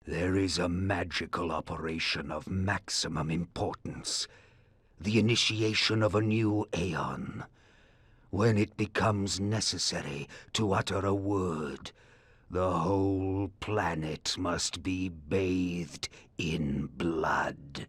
There is a magical operation of maximum importance. The initiation of a new aeon. When it becomes necessary to utter a word, the whole planet must be bathed in blood.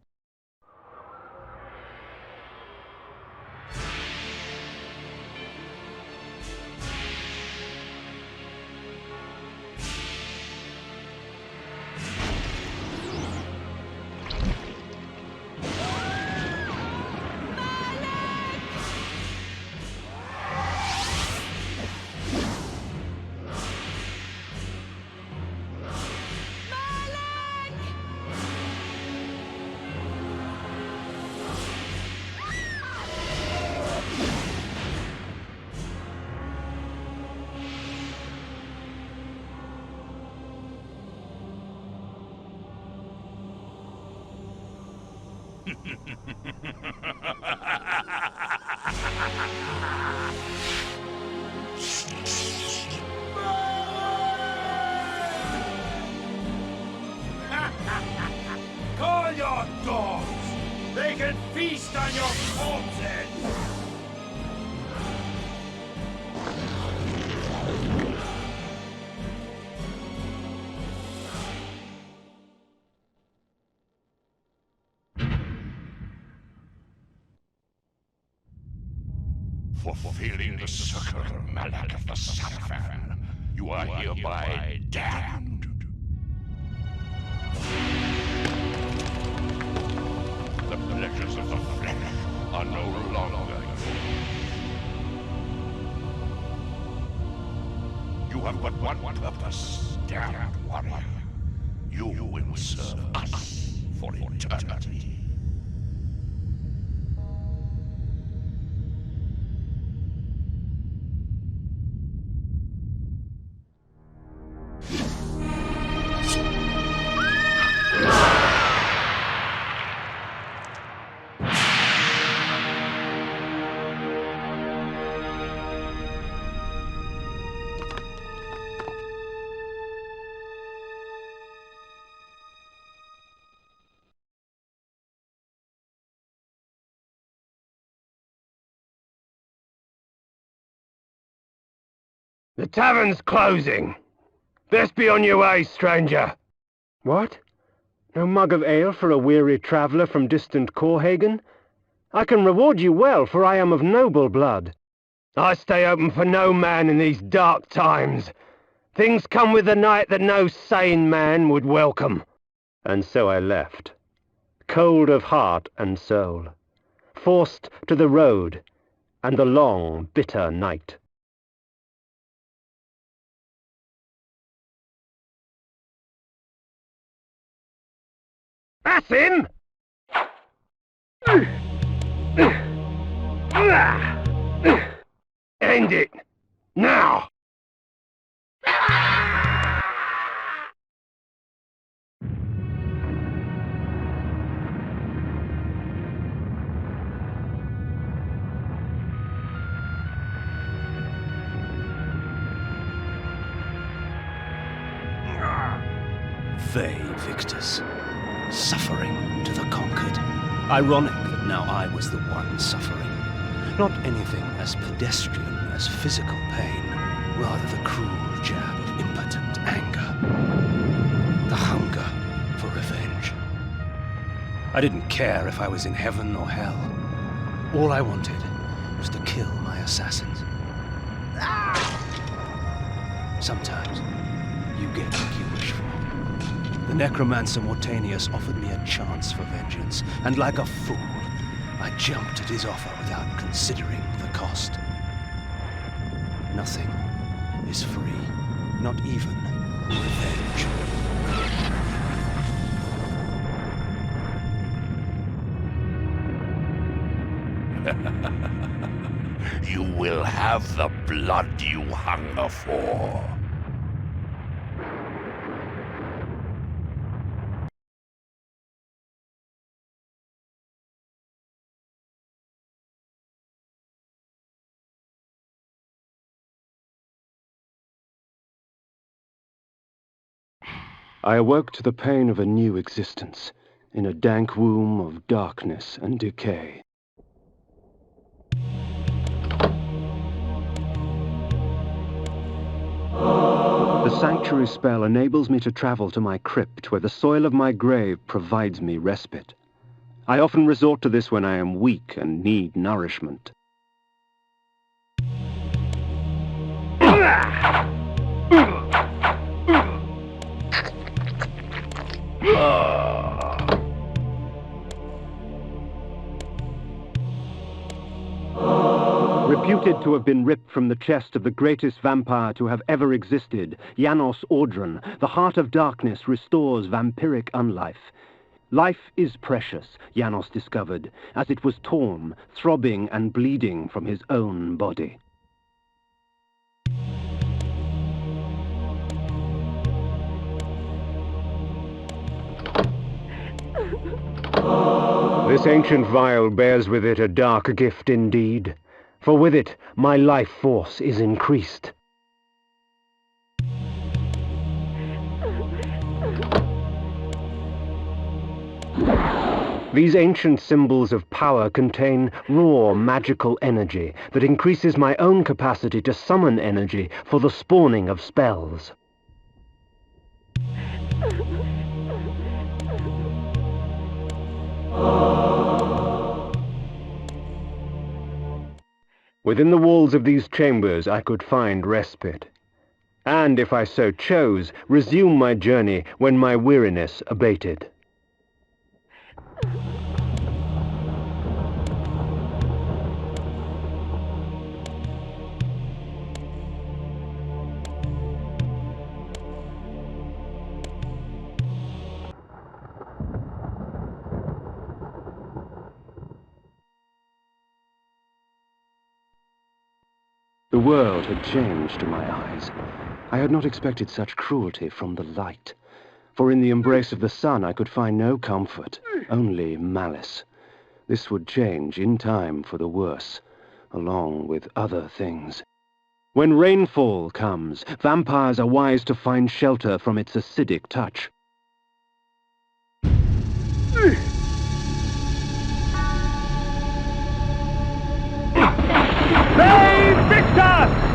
Call your dogs! They can feast on your corpses! Fulfilling the circle of Malek of the Sarafan, you are hereby damned. The pleasures of the flesh are no longer yours. You have but one purpose, damned warrior. You will serve us for eternity. The tavern's closing. Best be on your way, stranger. What? No mug of ale for a weary traveller from distant Corhagen? I can reward you well, for I am of noble blood. I stay open for no man in these dark times. Things come with the night that no sane man would welcome. And so I left, cold of heart and soul, forced to the road and the long, bitter night. That's him! End it! Now! They, victors. Suffering to the conquered. Ironic that now I was the one suffering. Not anything as pedestrian as physical pain, rather the cruel jab of impotent anger. The hunger for revenge. I didn't care if I was in heaven or hell. All I wanted was to kill my assassins. Sometimes you get what you wish for. The necromancer Mortanius offered me a chance for vengeance, and like a fool, I jumped at his offer without considering the cost. Nothing is free, not even revenge. You will have the blood you hunger for. I awoke to the pain of a new existence, in a dank womb of darkness and decay. The sanctuary spell enables me to travel to my crypt, where the soil of my grave provides me respite. I often resort to this when I am weak and need nourishment. Reputed to have been ripped from the chest of the greatest vampire to have ever existed, Janos Audron, the Heart of Darkness restores vampiric unlife. Life is precious, Janos discovered, as it was torn, throbbing and bleeding from his own body. This ancient vial bears with it a dark gift indeed, for with it my life force is increased. These ancient symbols of power contain raw magical energy that increases my own capacity to summon energy for the spawning of spells. Within the walls of these chambers I could find respite, and if I so chose, resume my journey when my weariness abated. The world had changed to my eyes. I had not expected such cruelty from the light, for in the embrace of the sun I could find no comfort, only malice. This would change in time for the worse, along with other things. When rainfall comes, vampires are wise to find shelter from its acidic touch. Victus!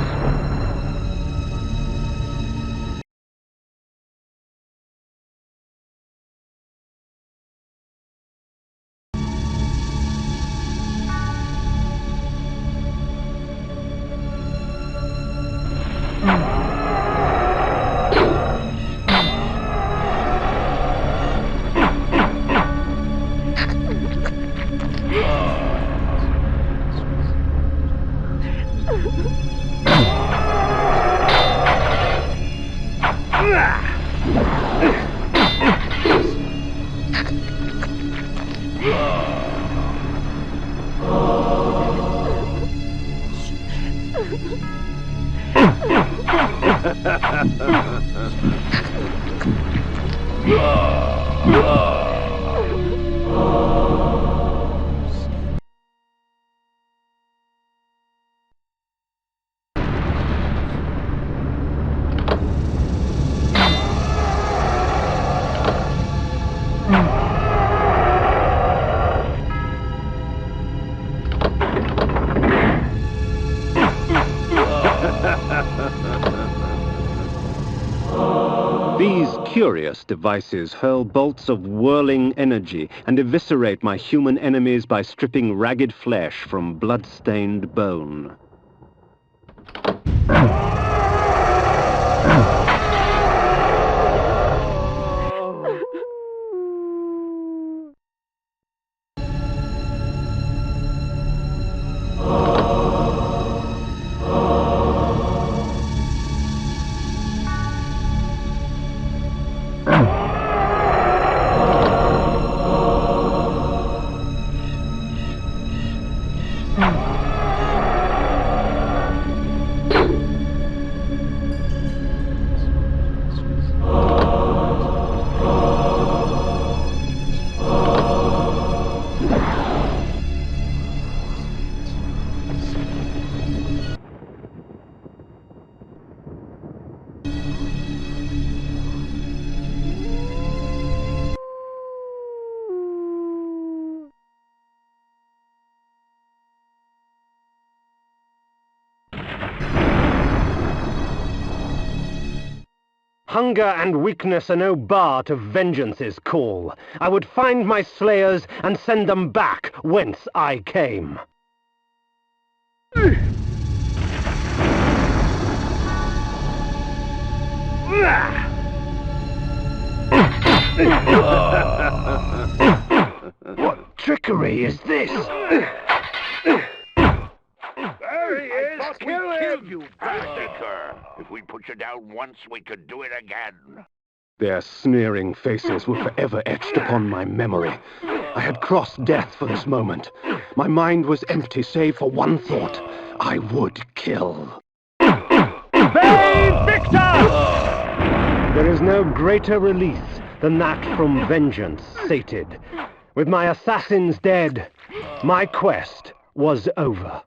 These curious devices hurl bolts of whirling energy and eviscerate my human enemies by stripping ragged flesh from blood-stained bone. Hunger and weakness are no bar to vengeance's call. I would find my slayers and send them back whence I came. What trickery is this? There he is! Kill him! You bastard! If we put you down once, we could do it again. Their sneering faces were forever etched upon my memory. I had crossed death for this moment. My mind was empty save for one thought. I would kill. Bay Victor! There is no greater release than that from vengeance sated. With my assassins dead, my quest was over.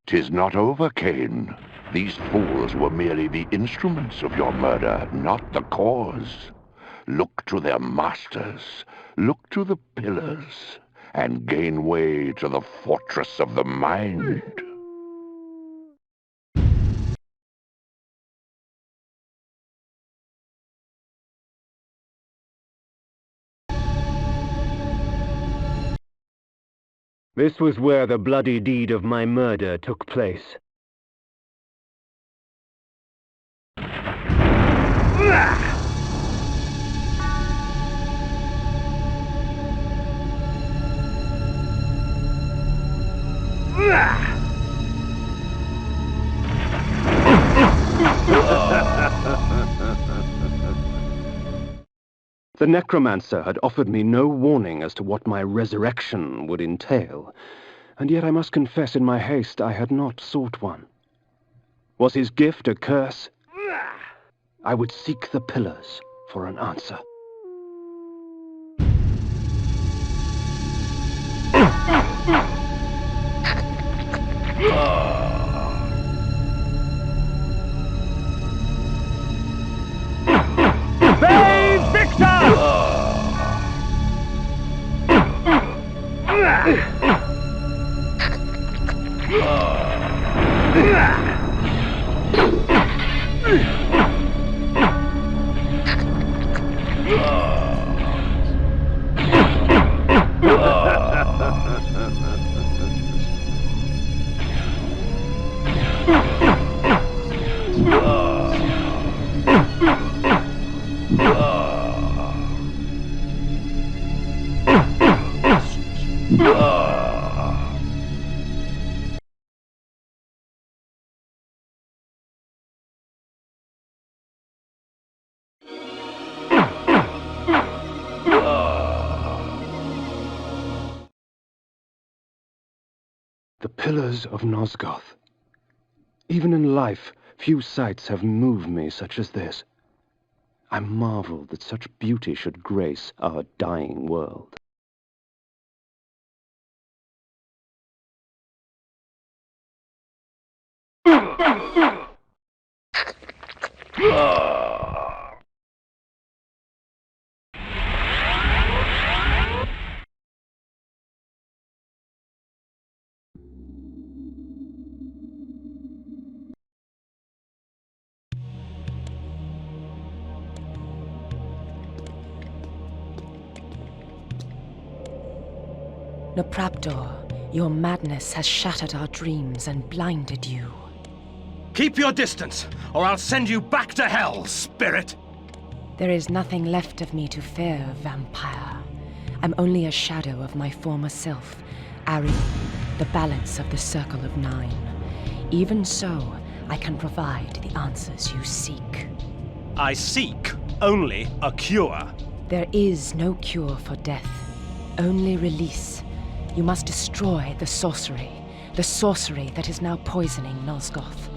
'Tis not over, Kain. These fools were merely the instruments of your murder, not the cause. Look to their masters, look to the pillars, and gain way to the fortress of the mind. This was where the bloody deed of my murder took place. The necromancer had offered me no warning as to what my resurrection would entail, and yet I must confess in my haste I had not sought one. Was his gift a curse? I would seek the pillars for an answer. The pillars of Nosgoth. Even in life, few sights have moved me such as this. I marvel that such beauty should grace our dying world. Nupraptor, your madness has shattered our dreams and blinded you. Keep your distance, or I'll send you back to hell, spirit! There is nothing left of me to fear, vampire. I'm only a shadow of my former self, Ari, the balance of the Circle of Nine. Even so, I can provide the answers you seek. I seek only a cure. There is no cure for death, only release. You must destroy the sorcery that is now poisoning Nosgoth.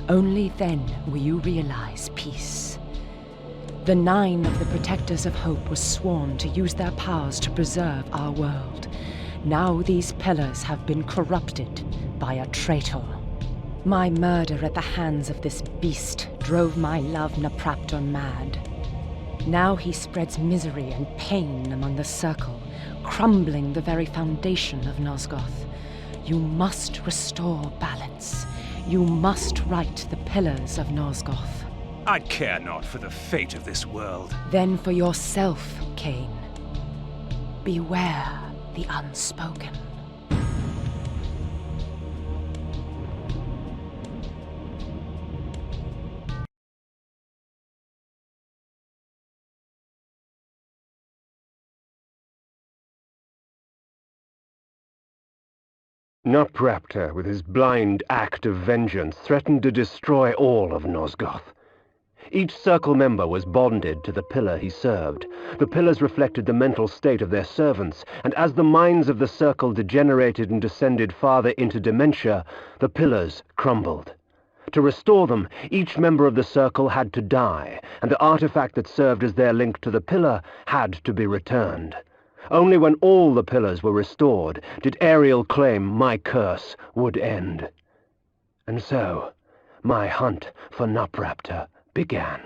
Only then will you realize peace. The 9 of the Protectors of Hope were sworn to use their powers to preserve our world. Now these pillars have been corrupted by a traitor. My murder at the hands of this beast drove my love Nupraptor mad. Now he spreads misery and pain among the Circle, crumbling the very foundation of Nosgoth. You must restore balance. You must right the pillars of Nosgoth. I care not for the fate of this world. Then for yourself, Kain. Beware the unspoken. Nupraptor, with his blind act of vengeance, threatened to destroy all of Nosgoth. Each circle member was bonded to the pillar he served. The pillars reflected the mental state of their servants, and as the minds of the circle degenerated and descended farther into dementia, the pillars crumbled. To restore them, each member of the circle had to die, and the artifact that served as their link to the pillar had to be returned. Only when all the pillars were restored did Ariel claim my curse would end. And so, my hunt for Nupraptor began.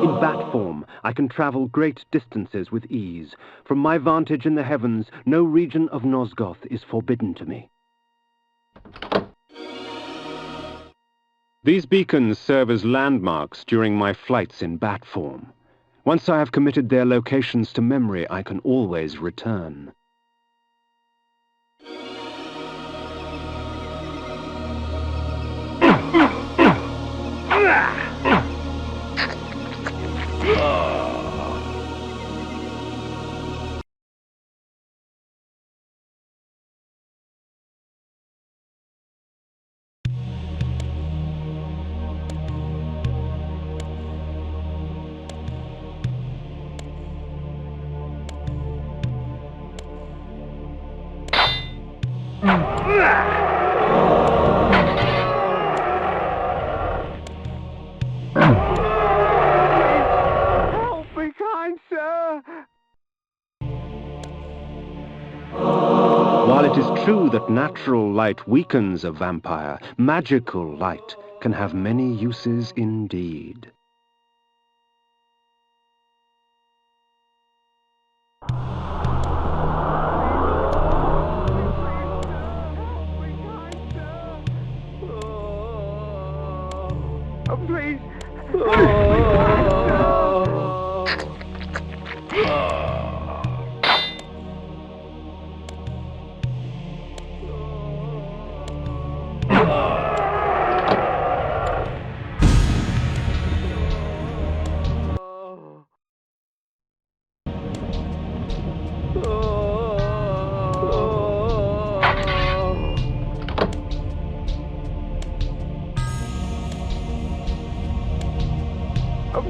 In bat form, I can travel great distances with ease. From my vantage in the heavens, no region of Nosgoth is forbidden to me. These beacons serve as landmarks during my flights in bat form. Once I have committed their locations to memory, I can always return. Help me, kind sir! While it is true that natural light weakens a vampire, magical light can have many uses indeed. Please.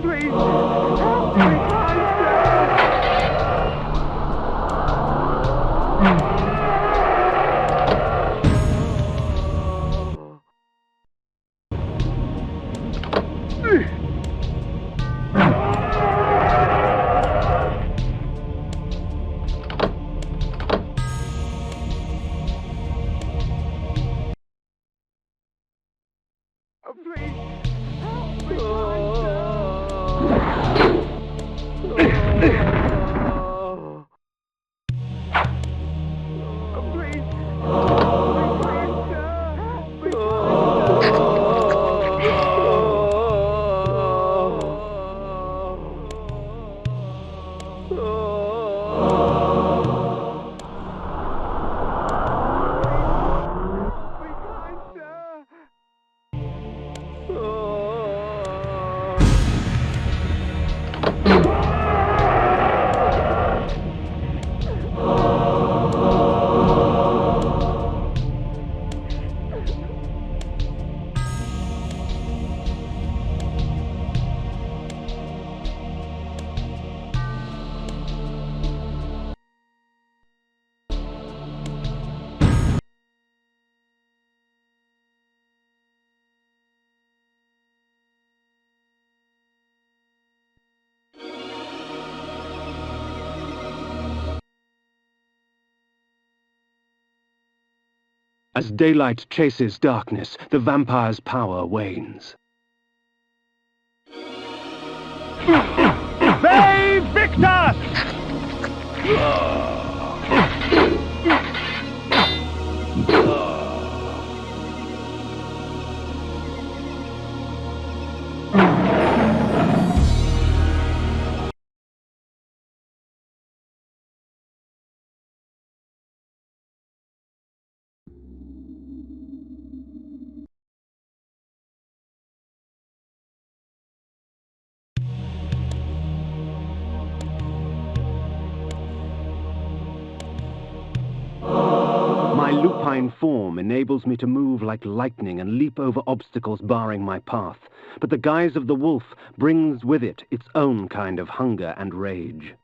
Please, help me, kind As daylight chases darkness, the vampire's power wanes. Ve Victor! My lupine form enables me to move like lightning and leap over obstacles barring my path, but the guise of the wolf brings with it its own kind of hunger and rage.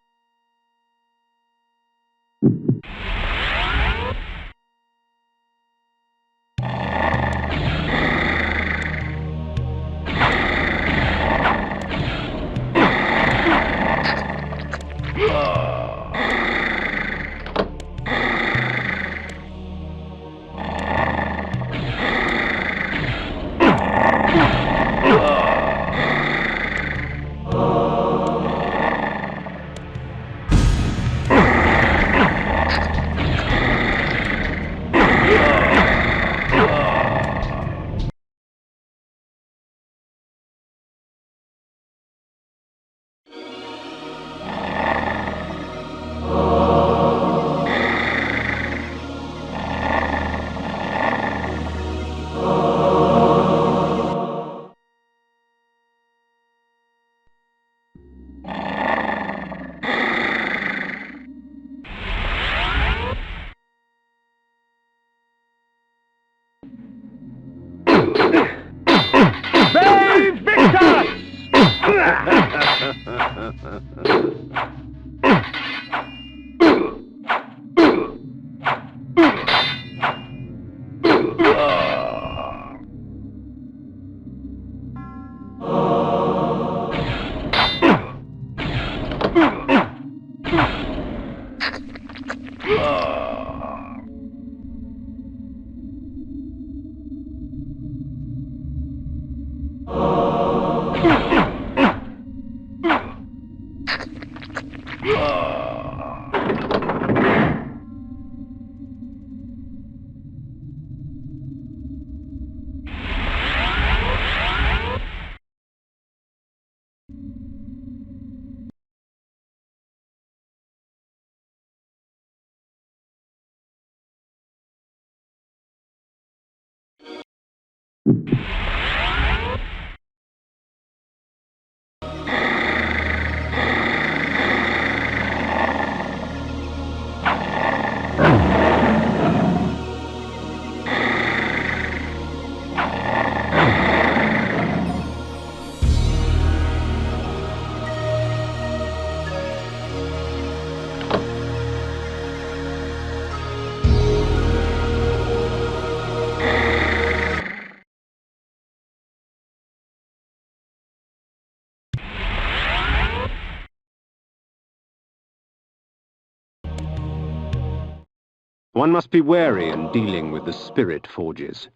One must be wary in dealing with the spirit forges.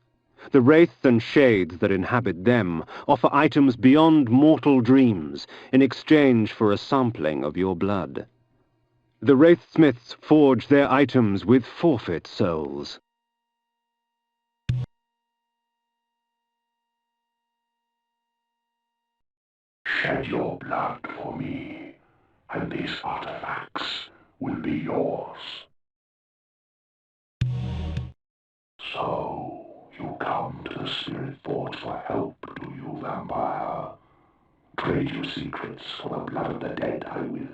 The wraiths and shades that inhabit them offer items beyond mortal dreams in exchange for a sampling of your blood. The wraithsmiths forge their items with forfeit souls. Shed your blood for me, and these artifacts will be yours. So, you come to the Spirit Forge for help, do you, vampire? Trade your secrets for the blood of the dead, I will.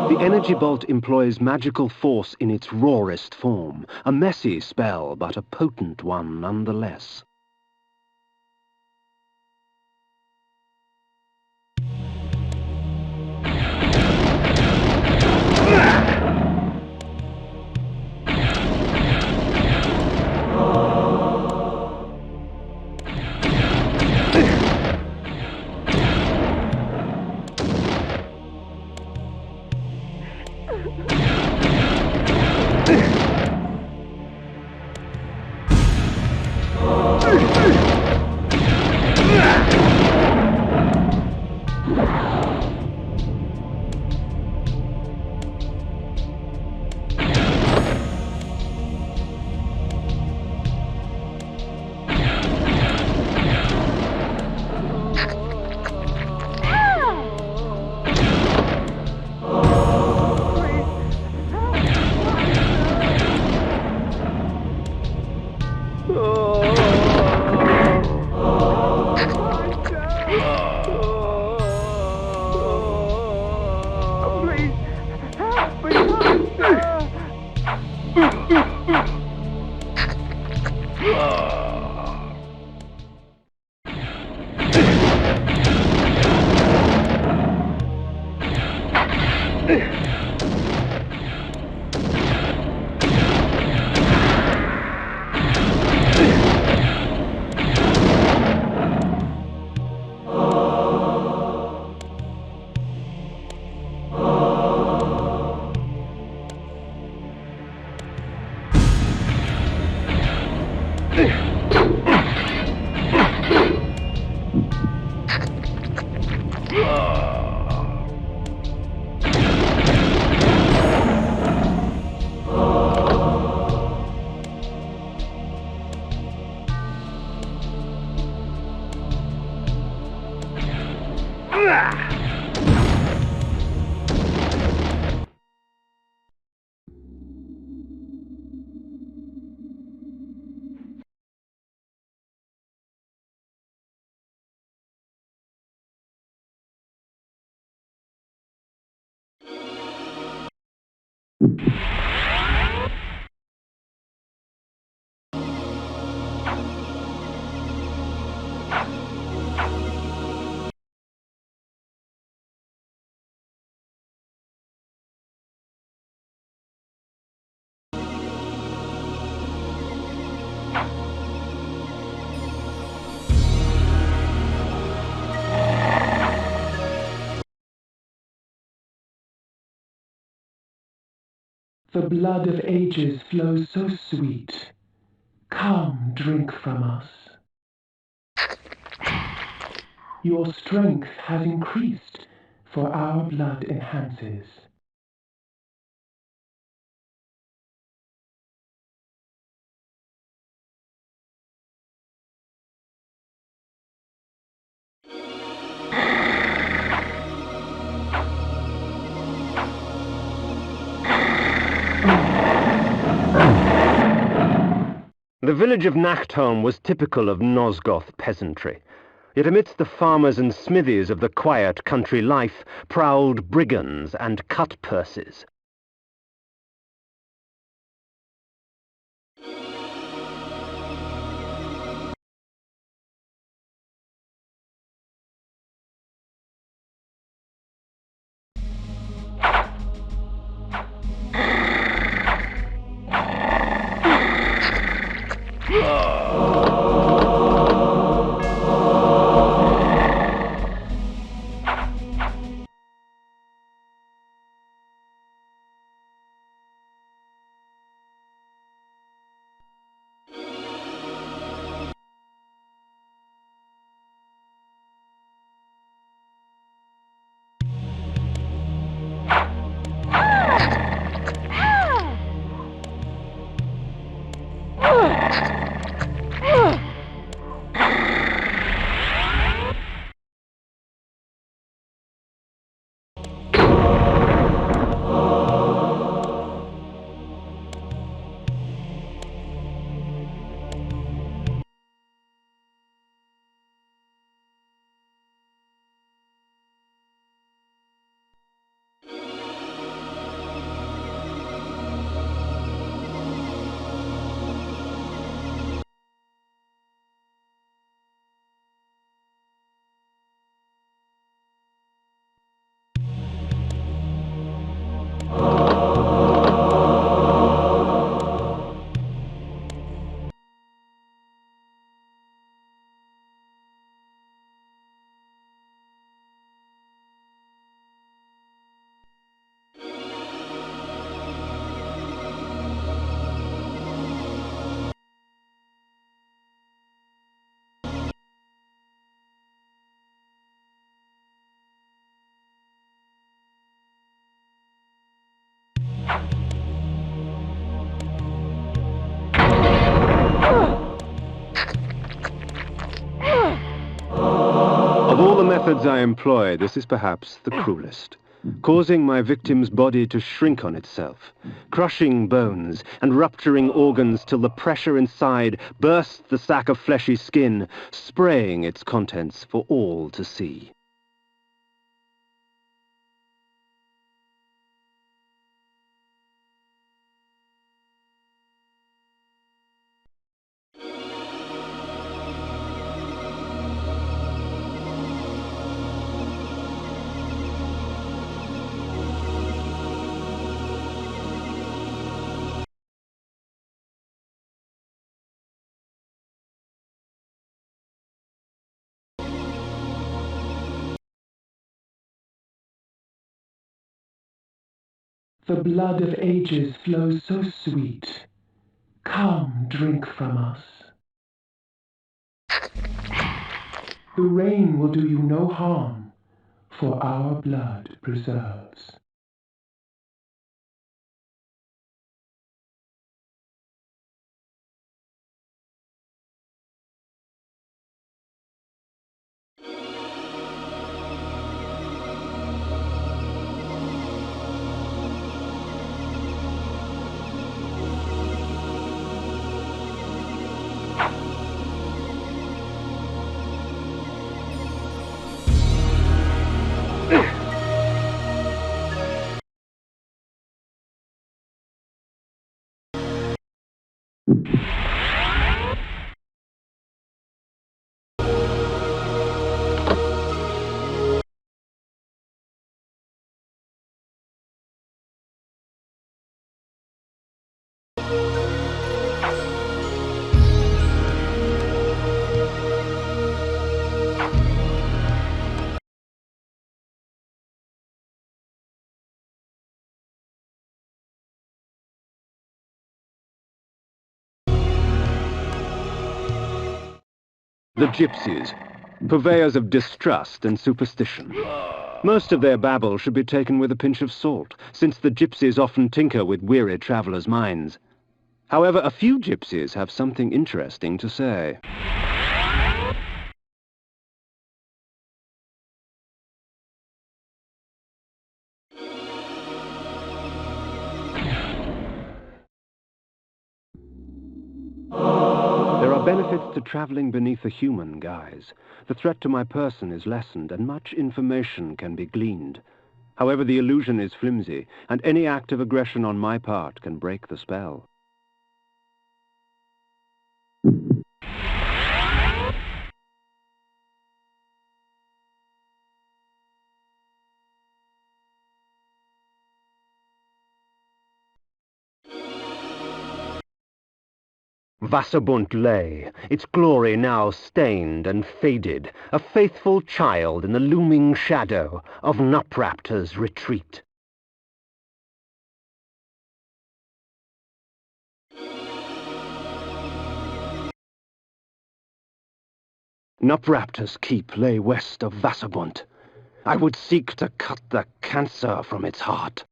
The energy bolt employs magical force in its rawest form. A messy spell, but a potent one nonetheless. The blood of ages flows so sweet. Come, drink from us. Your strength has increased, for our blood enhances. The village of Nachtholm was typical of Nosgoth peasantry. Yet amidst the farmers and smithies of the quiet country life prowled brigands and cut-purses. Of all the methods I employ, this is perhaps the cruelest. Causing my victim's body to shrink on itself, crushing bones and rupturing organs till the pressure inside bursts the sack of fleshy skin, spraying its contents for all to see. The blood of ages flows so sweet. Come, drink from us. The rain will do you no harm, for our blood preserves. The gypsies, purveyors of distrust and superstition. Most of their babble should be taken with a pinch of salt, since the gypsies often tinker with weary travelers' minds. However, a few gypsies have something interesting to say. Oh. benefits to traveling beneath a human guise. The threat to my person is lessened, and much information can be gleaned. However, the illusion is flimsy, and any act of aggression on my part can break the spell. Wasserbunt lay, its glory now stained and faded, a faithful child in the looming shadow of Nupraptor's retreat. Nupraptor's keep lay west of Wasserbunt. I would seek to cut the cancer from its heart.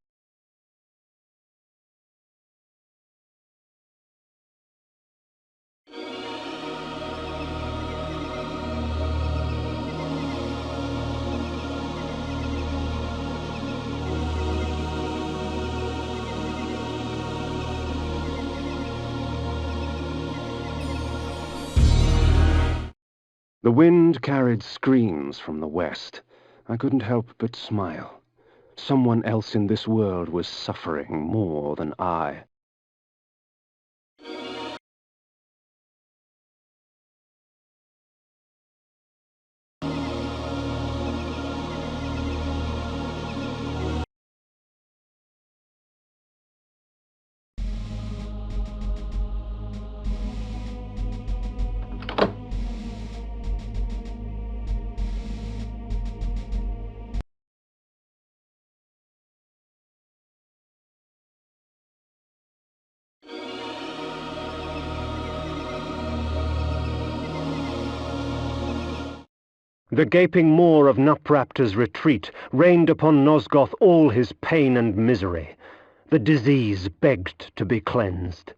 The wind carried screams from the west. I couldn't help but smile. Someone else in this world was suffering more than I. The gaping maw of Nupraptor's retreat rained upon Nosgoth all his pain and misery. The disease begged to be cleansed.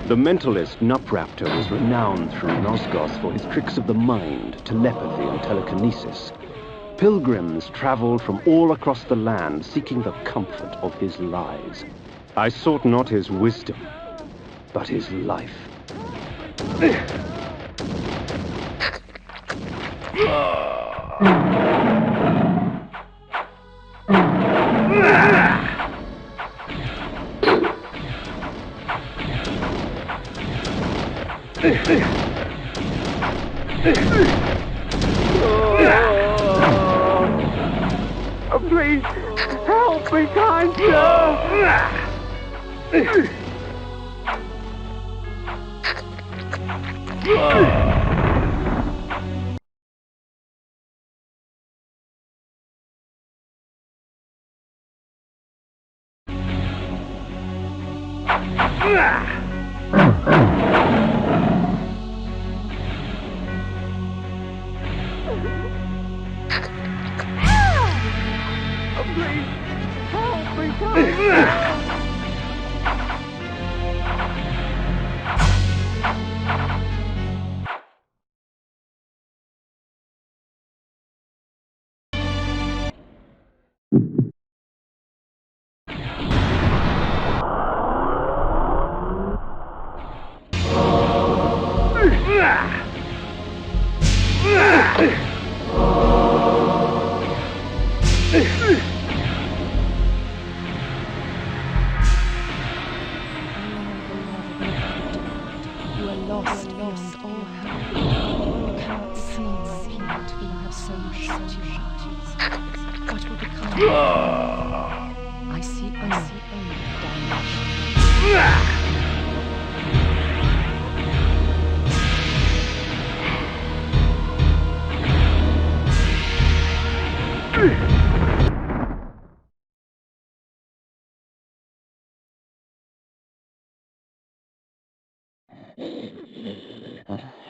The mentalist Nupraptor was renowned through Nosgoth for his tricks of the mind, telepathy and telekinesis. Pilgrims traveled from all across the land seeking the comfort of his lies. I sought not his wisdom, but his life. Please, help me, kind sir!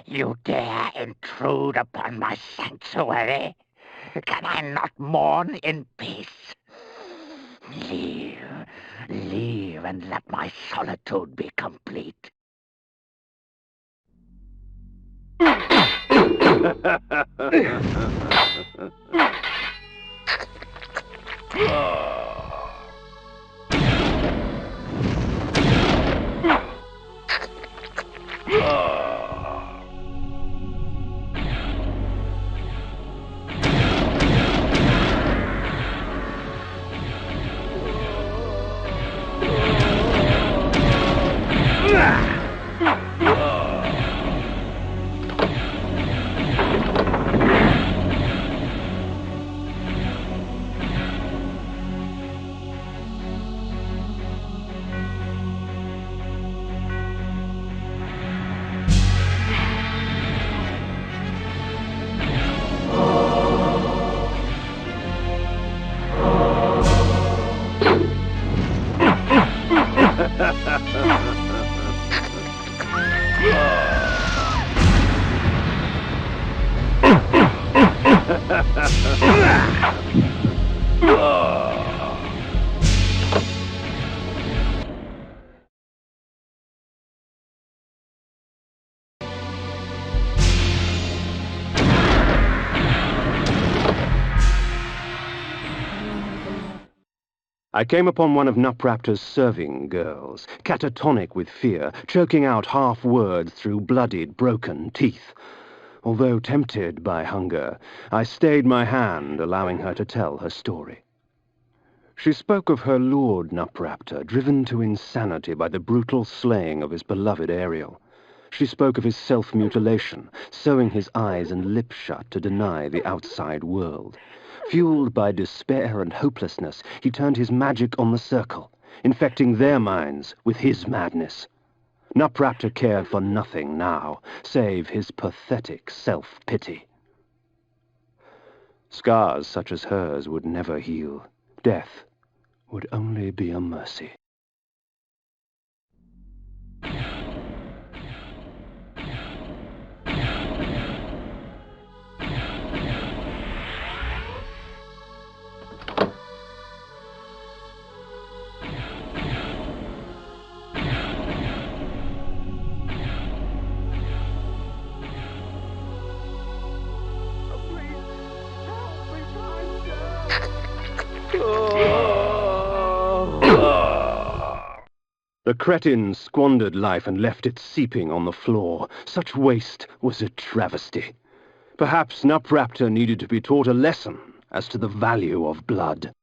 You dare intrude upon my sanctuary? Can I not mourn in peace? Leave, leave, and let my solitude be complete. I came upon one of Nupraptor's serving girls, catatonic with fear, choking out half words through bloodied, broken teeth. Although tempted by hunger, I stayed my hand, allowing her to tell her story. She spoke of her lord Nupraptor, driven to insanity by the brutal slaying of his beloved Ariel. She spoke of his self-mutilation, sewing his eyes and lips shut to deny the outside world. Fueled by despair and hopelessness, he turned his magic on the circle, infecting their minds with his madness. Nupraptor cared for nothing now, save his pathetic self-pity. Scars such as hers would never heal. Death would only be a mercy. The cretin squandered life and left it seeping on the floor. Such waste was a travesty. Perhaps Nupraptor needed to be taught a lesson as to the value of blood.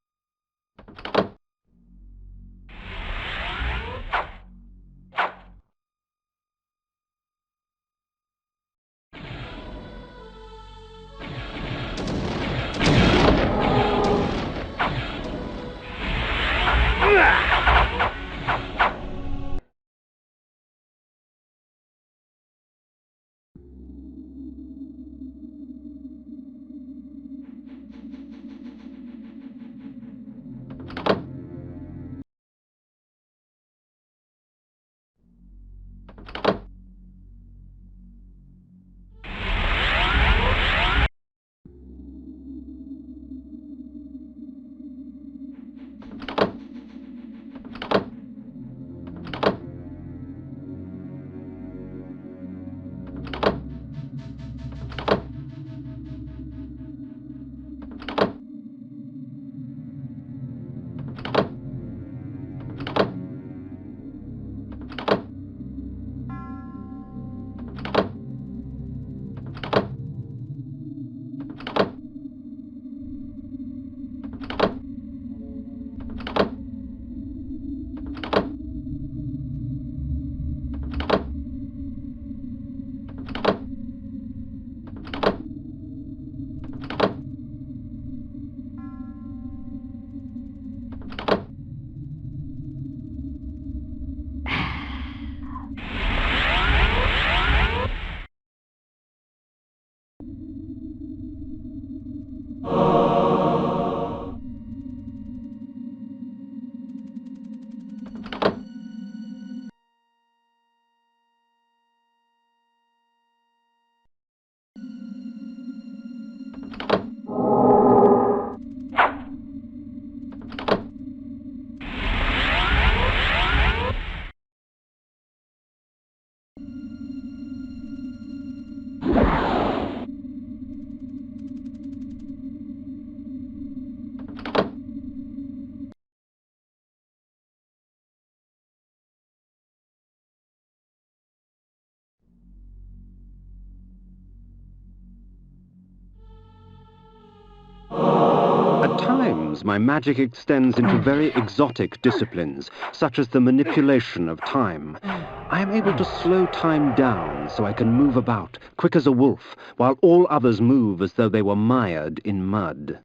times, my magic extends into very exotic disciplines, such as the manipulation of time. I am able to slow time down so I can move about, quick as a wolf, while all others move as though they were mired in mud.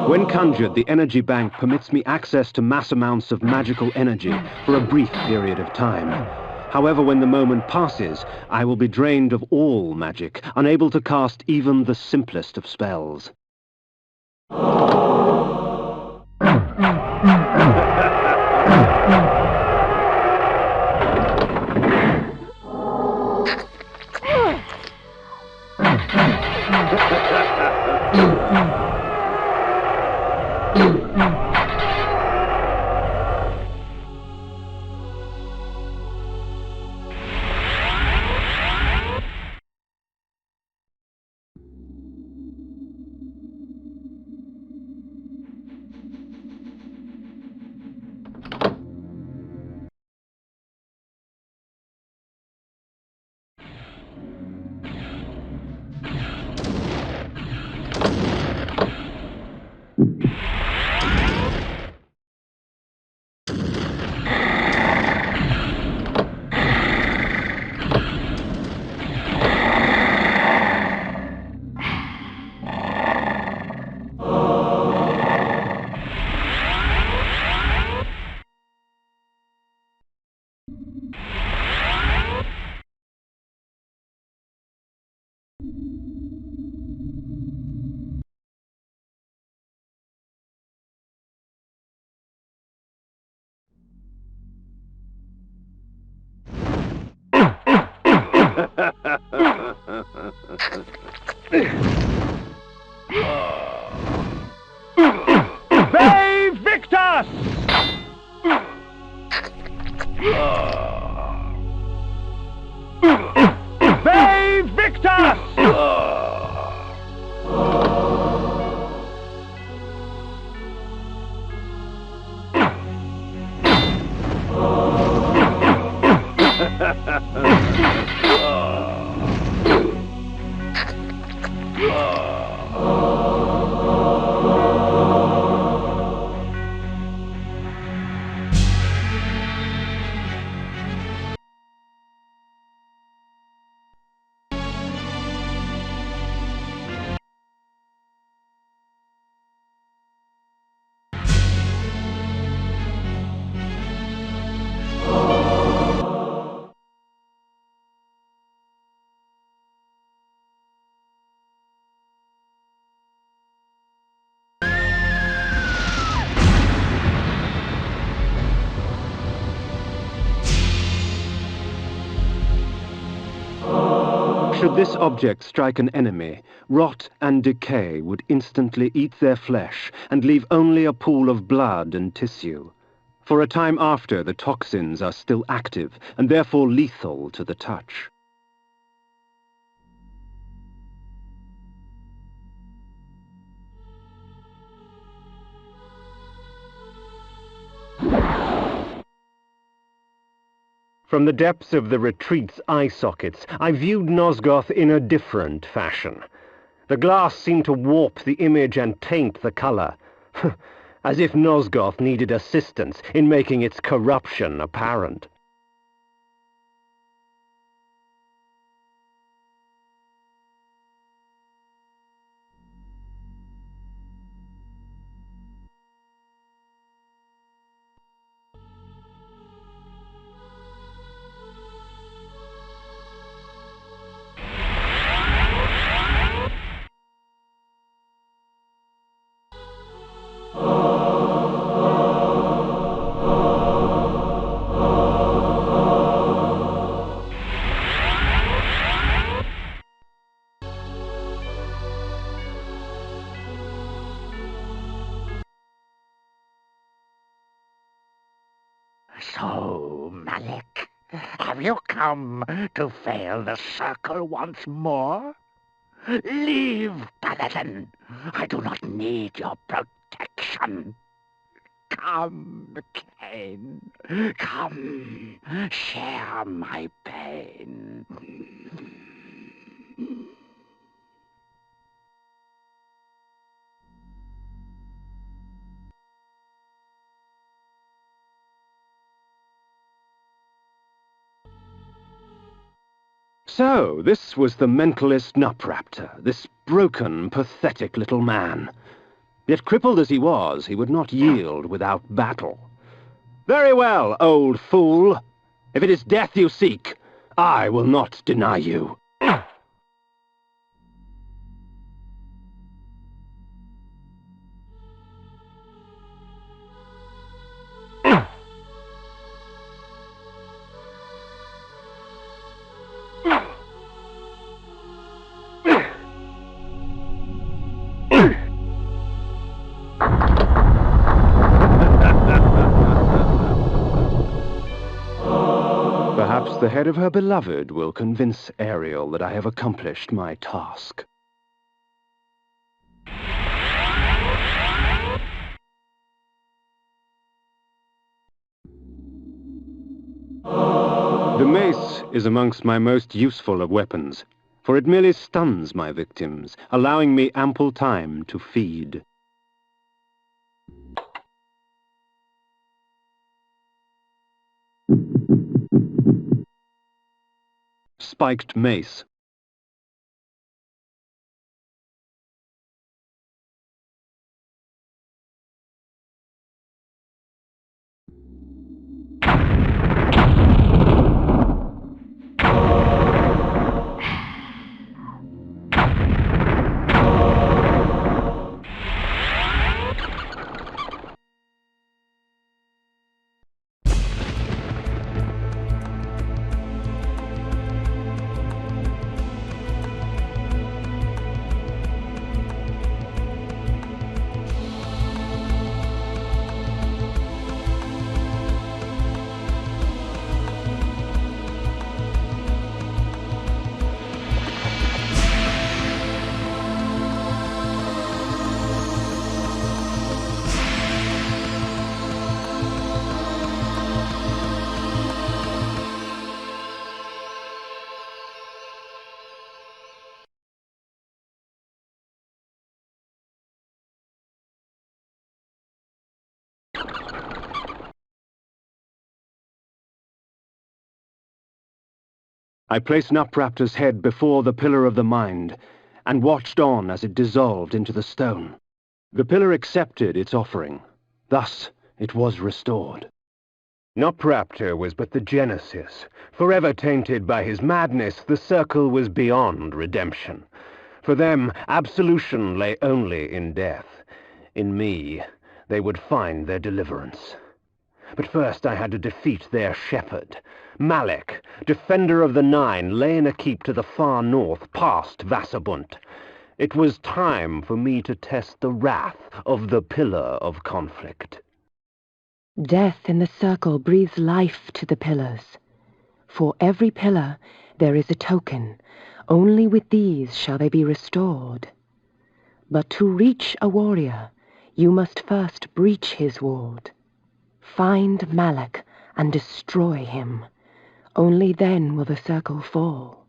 When conjured, the energy bank permits me access to mass amounts of magical energy for a brief period of time. However, when the moment passes, I will be drained of all magic, unable to cast even the simplest of spells. Be Victus! Be Victus! Should this object strike an enemy, rot and decay would instantly eat their flesh and leave only a pool of blood and tissue. For a time after, the toxins are still active and therefore lethal to the touch. From the depths of the retreat's eye sockets, I viewed Nosgoth in a different fashion. The glass seemed to warp the image and taint the color, as if Nosgoth needed assistance in making its corruption apparent. So, Malek, have you come to fail the circle once more? Leave, Paladin. I do not need your protection. Come, Kain. Come, share my pain. So, this was the mentalist Nupraptor, this broken, pathetic little man. Yet crippled as he was, he would not yield without battle. Very well, old fool. If it is death you seek, I will not deny you. Perhaps the head of her beloved will convince Ariel that I have accomplished my task. The mace is amongst my most useful of weapons, for it merely stuns my victims, allowing me ample time to feed. Spiked mace. I placed Nupraptor's head before the Pillar of the Mind, and watched on as it dissolved into the stone. The pillar accepted its offering. Thus it was restored. Nupraptor was but the genesis. Forever tainted by his madness, the circle was beyond redemption. For them, absolution lay only in death. In me, they would find their deliverance. But first I had to defeat their shepherd. Malek, defender of the Nine, lay in a keep to the far north, past Vassabunt. It was time for me to test the wrath of the Pillar of Conflict. Death in the circle breathes life to the pillars. For every pillar there is a token. Only with these shall they be restored. But to reach a warrior, you must first breach his ward. Find Malek and destroy him. Only then will the circle fall.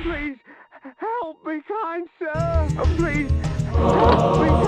Please, help me, kind sir. Please, help me.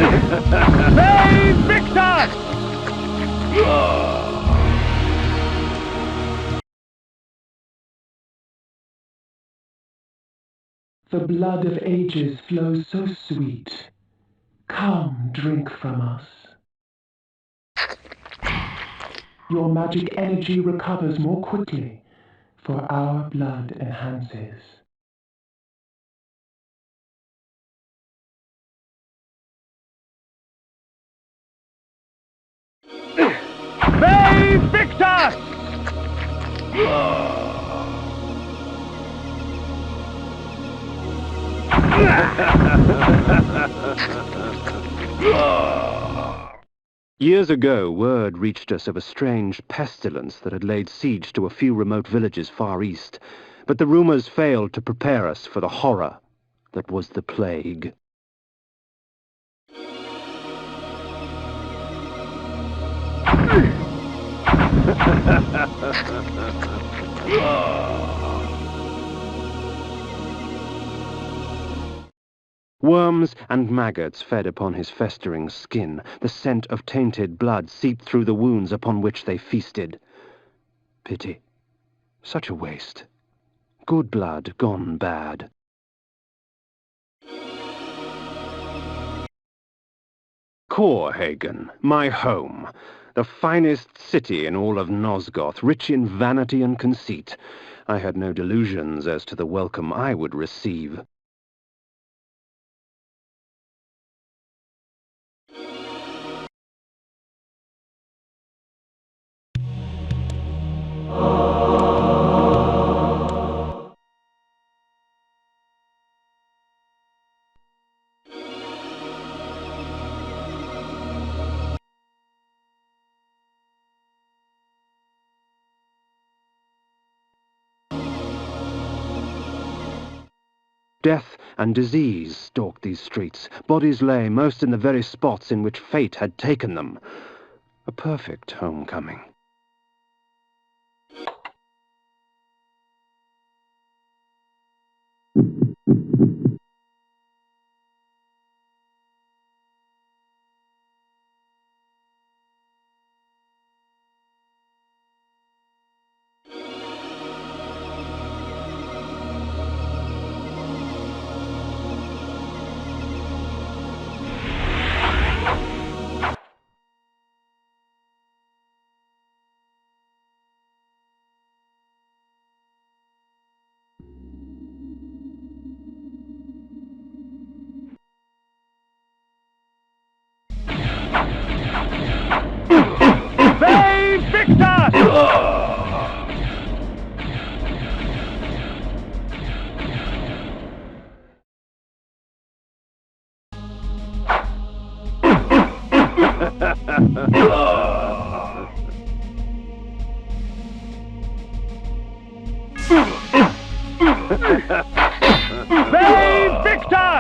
Save Victor! The blood of ages flows so sweet. Come, drink from us. Your magic energy recovers more quickly, for our blood enhances. Save Victor! Years ago, word reached us of a strange pestilence that had laid siege to a few remote villages far east, but the rumors failed to prepare us for the horror that was the plague. Worms and maggots fed upon his festering skin. The scent of tainted blood seeped through the wounds upon which they feasted. Pity. Such a waste. Good blood gone bad. Corhagen, my home. The finest city in all of Nosgoth, rich in vanity and conceit. I had no delusions as to the welcome I would receive. Death and disease stalked these streets. Bodies lay most in the very spots in which fate had taken them. A perfect homecoming. Save Victor! Save Victor!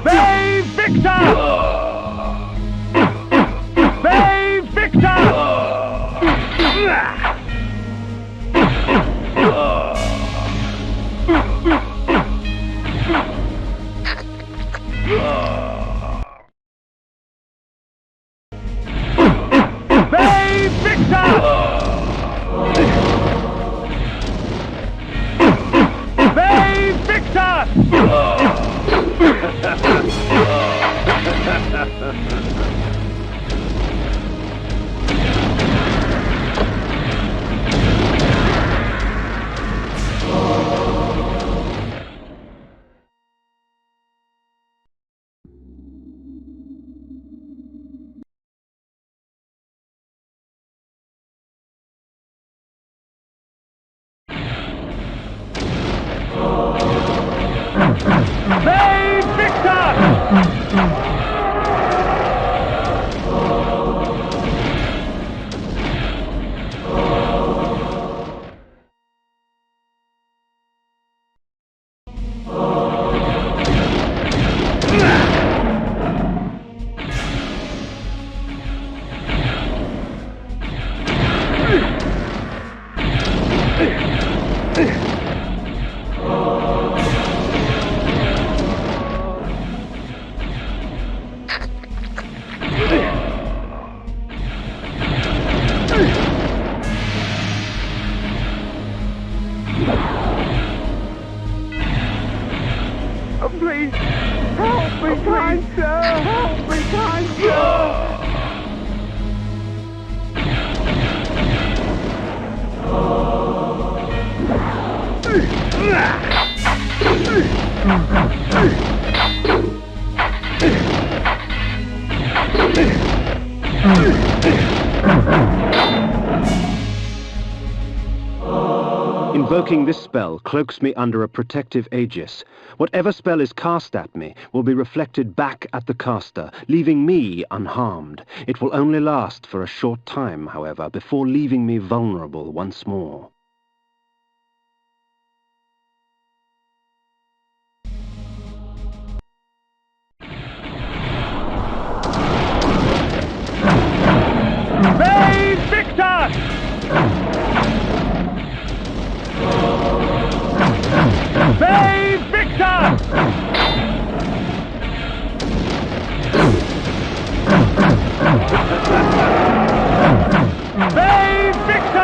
Save Victor! Save Victor! Save Victor! Save Victor! Help me, kind sir! Help me, kind sir! Invoking this spell cloaks me under a protective aegis. Whatever spell is cast at me will be reflected back at the caster, leaving me unharmed. It will only last for a short time, however, before leaving me vulnerable once more. Save Victor! Save Victor! Save Victor!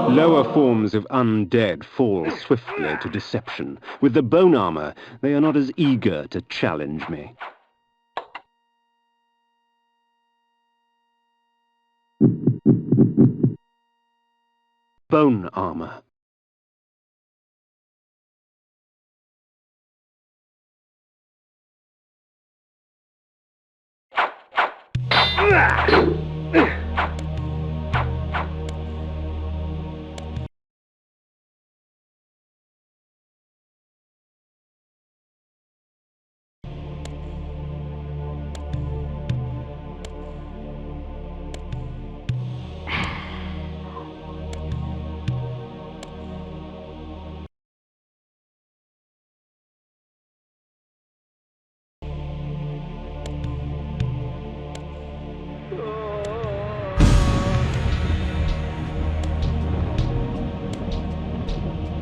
Lower forms of undead fall swiftly to deception. With the bone armor, they are not as eager to challenge me. Bone armor.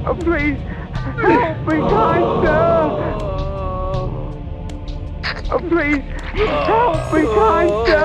Oh, please, help me, kind sir! Oh, please, help me, kind sir!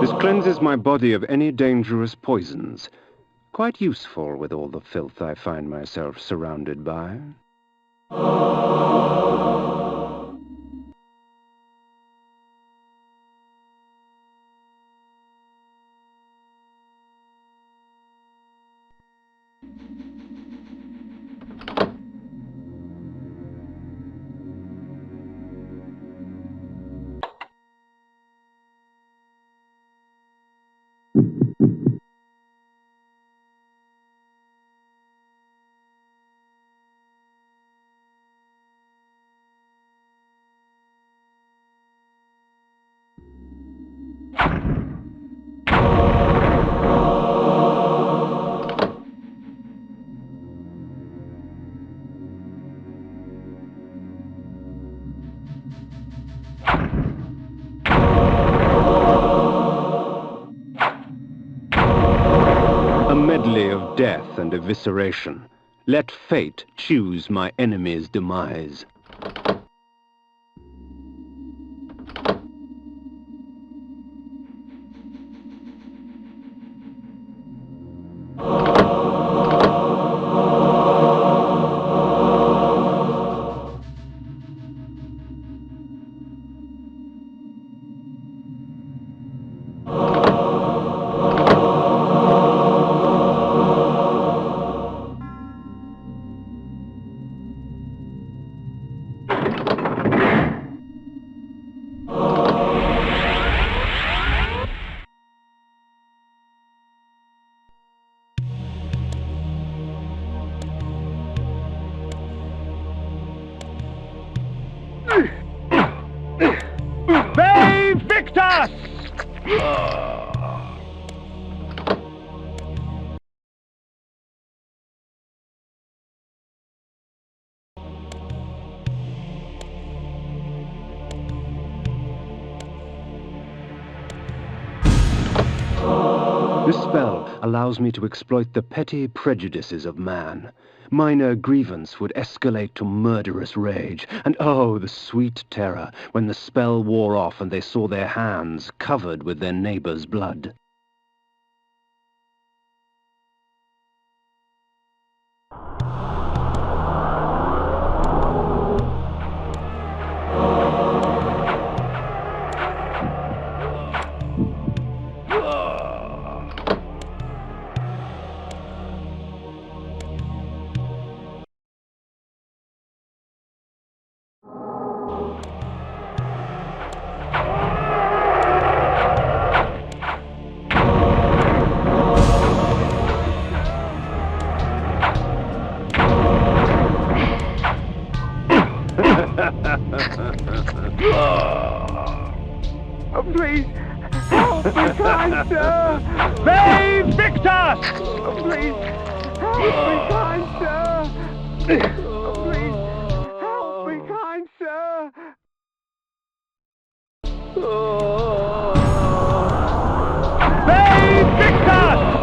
This cleanses my body of any dangerous poisons. Quite useful with all the filth I find myself surrounded by. A medley of death and evisceration. Let fate choose my enemy's demise. This spell allows me to exploit the petty prejudices of man. Minor grievance would escalate to murderous rage, and oh, the sweet terror when the spell wore off and they saw their hands covered with their neighbor's blood. Oh, please, help me, kind sir! They victus! Oh, please, help me, kind sir! Oh, please, help me, kind sir! They victus!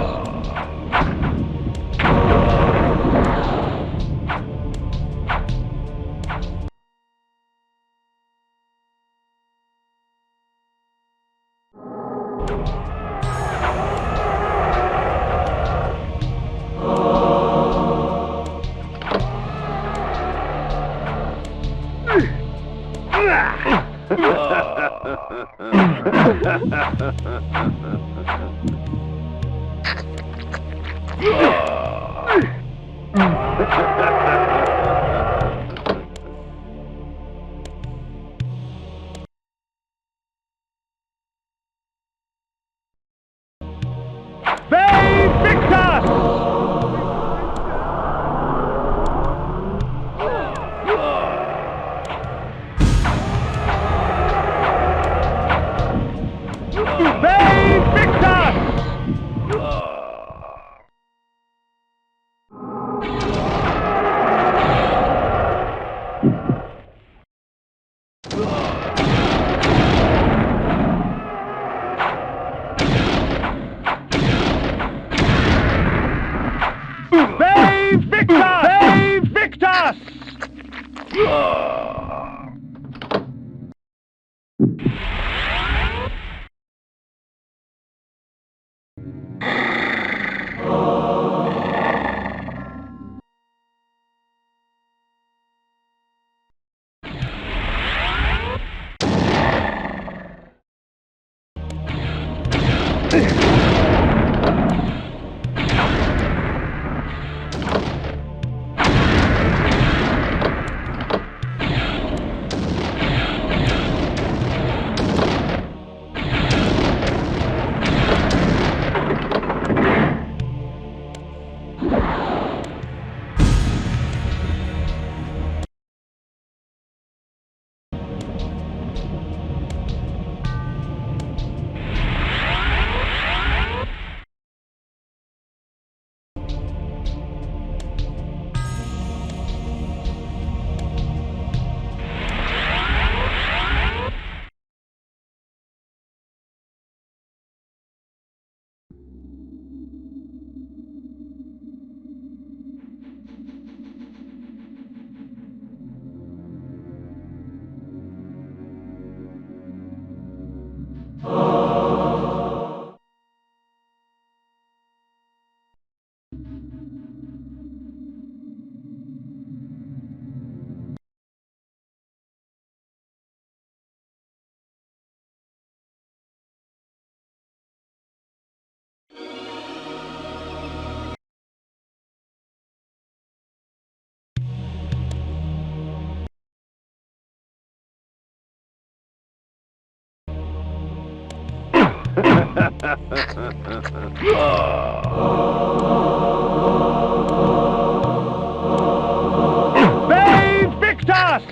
They victus!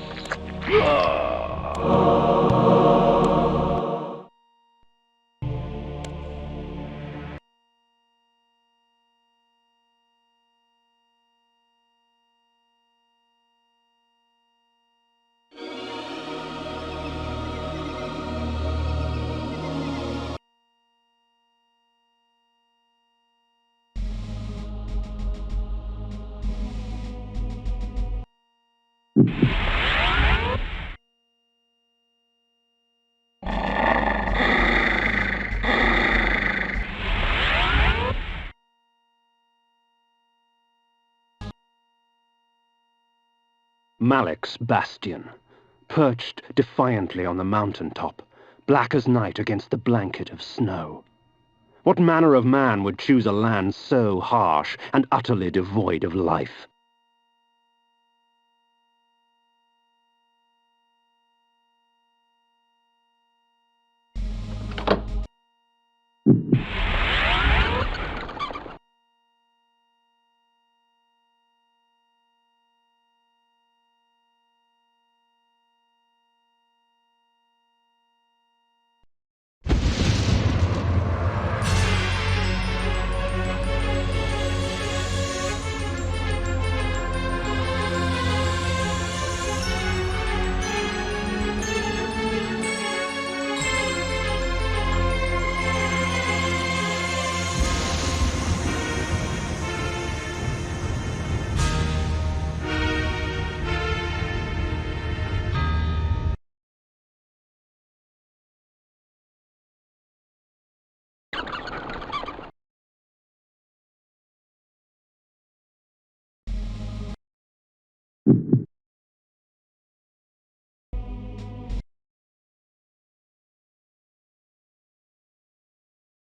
Malek's Bastion, perched defiantly on the mountaintop, black as night against the blanket of snow. What manner of man would choose a land so harsh and utterly devoid of life?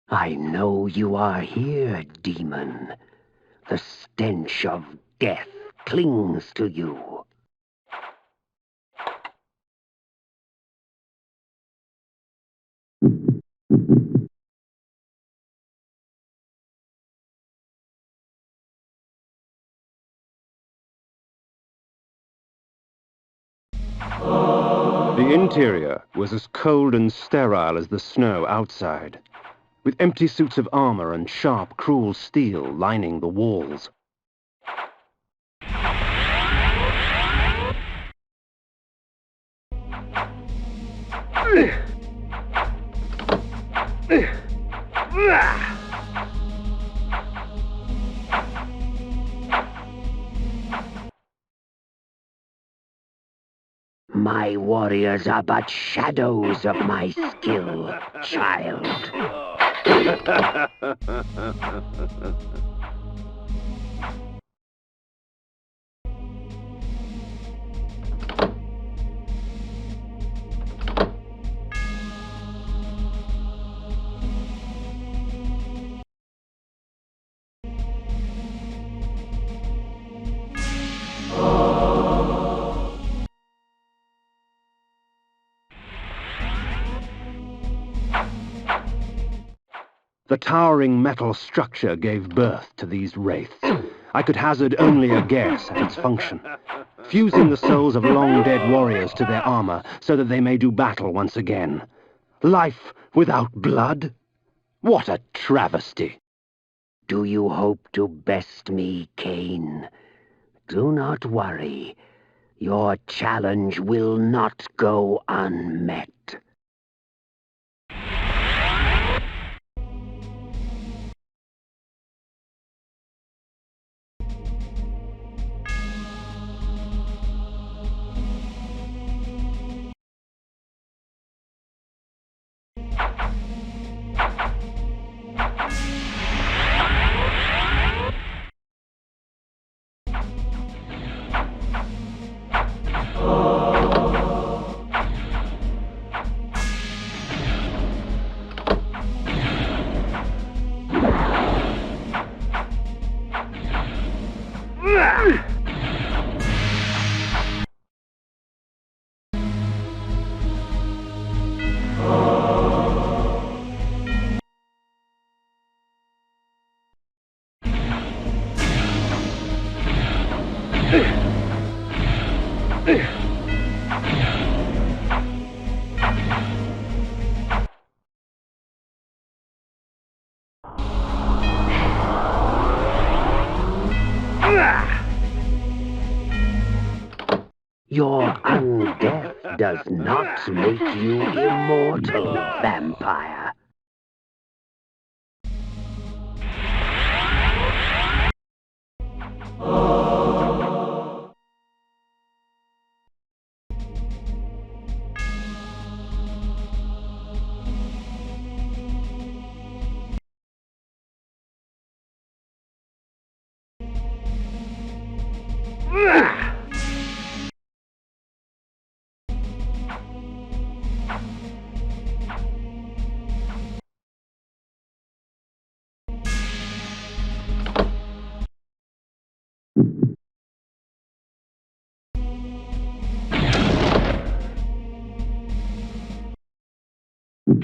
I know you are here, demon. The stench of death clings to you. The interior was as cold and sterile as the snow outside, with empty suits of armor and sharp, cruel steel lining the walls. My warriors are but shadows of my skill, child. The towering metal structure gave birth to these wraiths. I could hazard only a guess at its function. Fusing the souls of long-dead warriors to their armor so that they may do battle once again. Life without blood? What a travesty! Do you hope to best me, Kain? Do not worry. Your challenge will not go unmet. Your undeath does not make you immortal, vampire. Save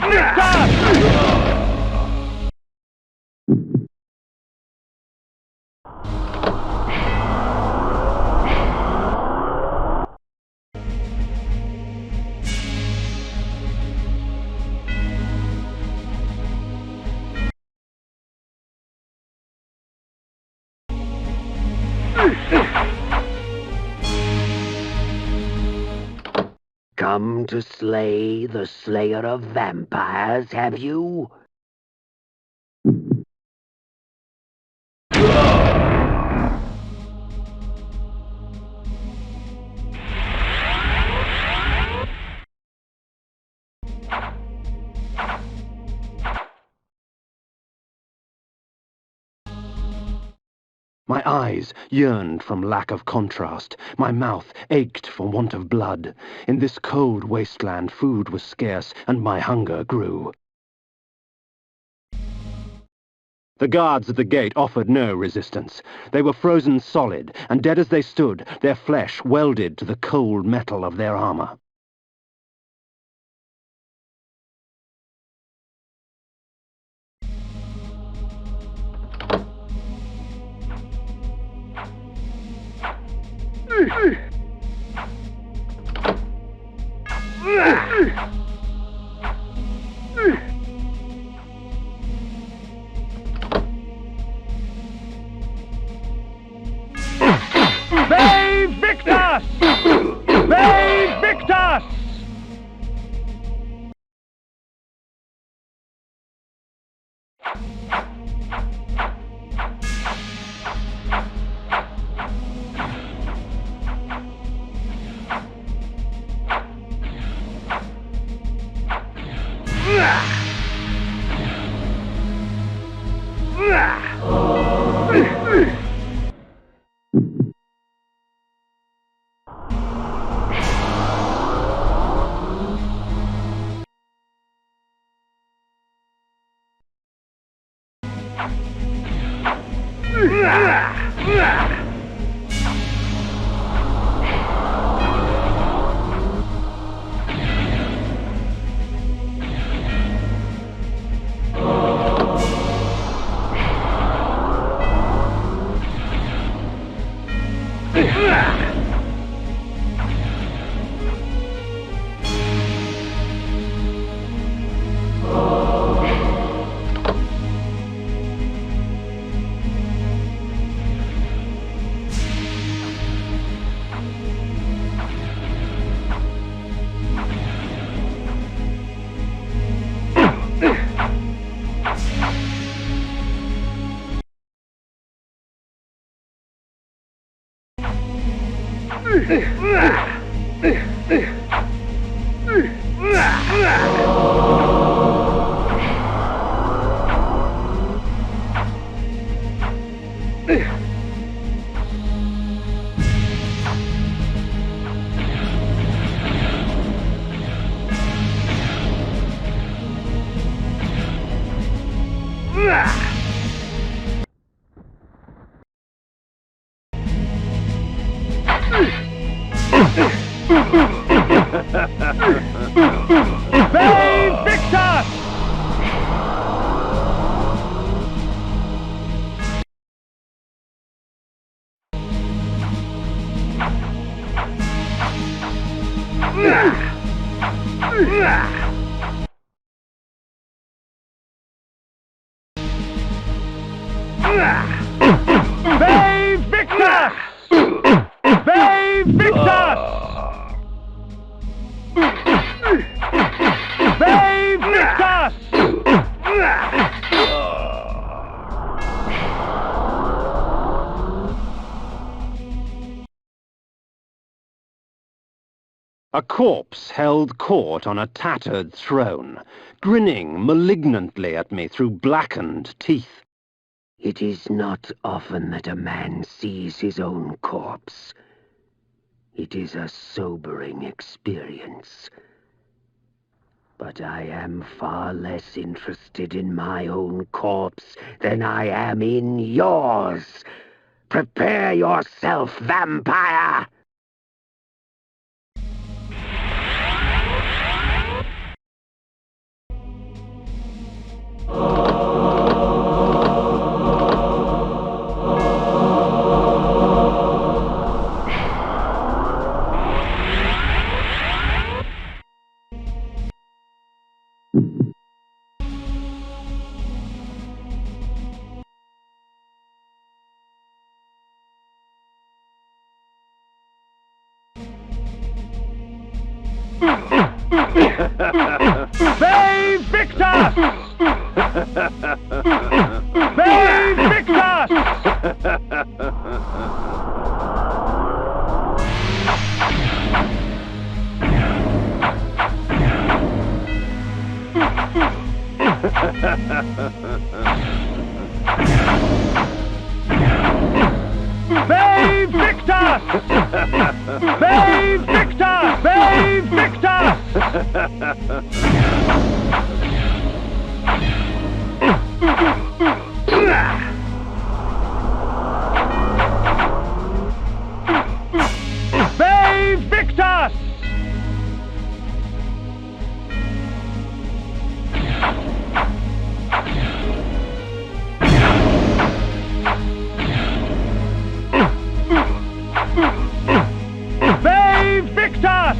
Victor! Come to slay the Slayer of Vampires, have you? My eyes yearned from lack of contrast. My mouth ached for want of blood. In this cold wasteland food was scarce, and my hunger grew. The guards at the gate offered no resistance. They were frozen solid, and dead as they stood, their flesh welded to the cold metal of their armor. Save Victus! Save Victus! Save Victus! Save Victus! Save Victus! Save Victus! A corpse held court on a tattered throne, grinning malignantly at me through blackened teeth. It is not often that a man sees his own corpse. It is a sobering experience. But I am far less interested in my own corpse than I am in yours. Prepare yourself, vampire! Save Victus! Save Victus! Save Victus! Save Victus! Save Victus! Save Victus! Save Victus!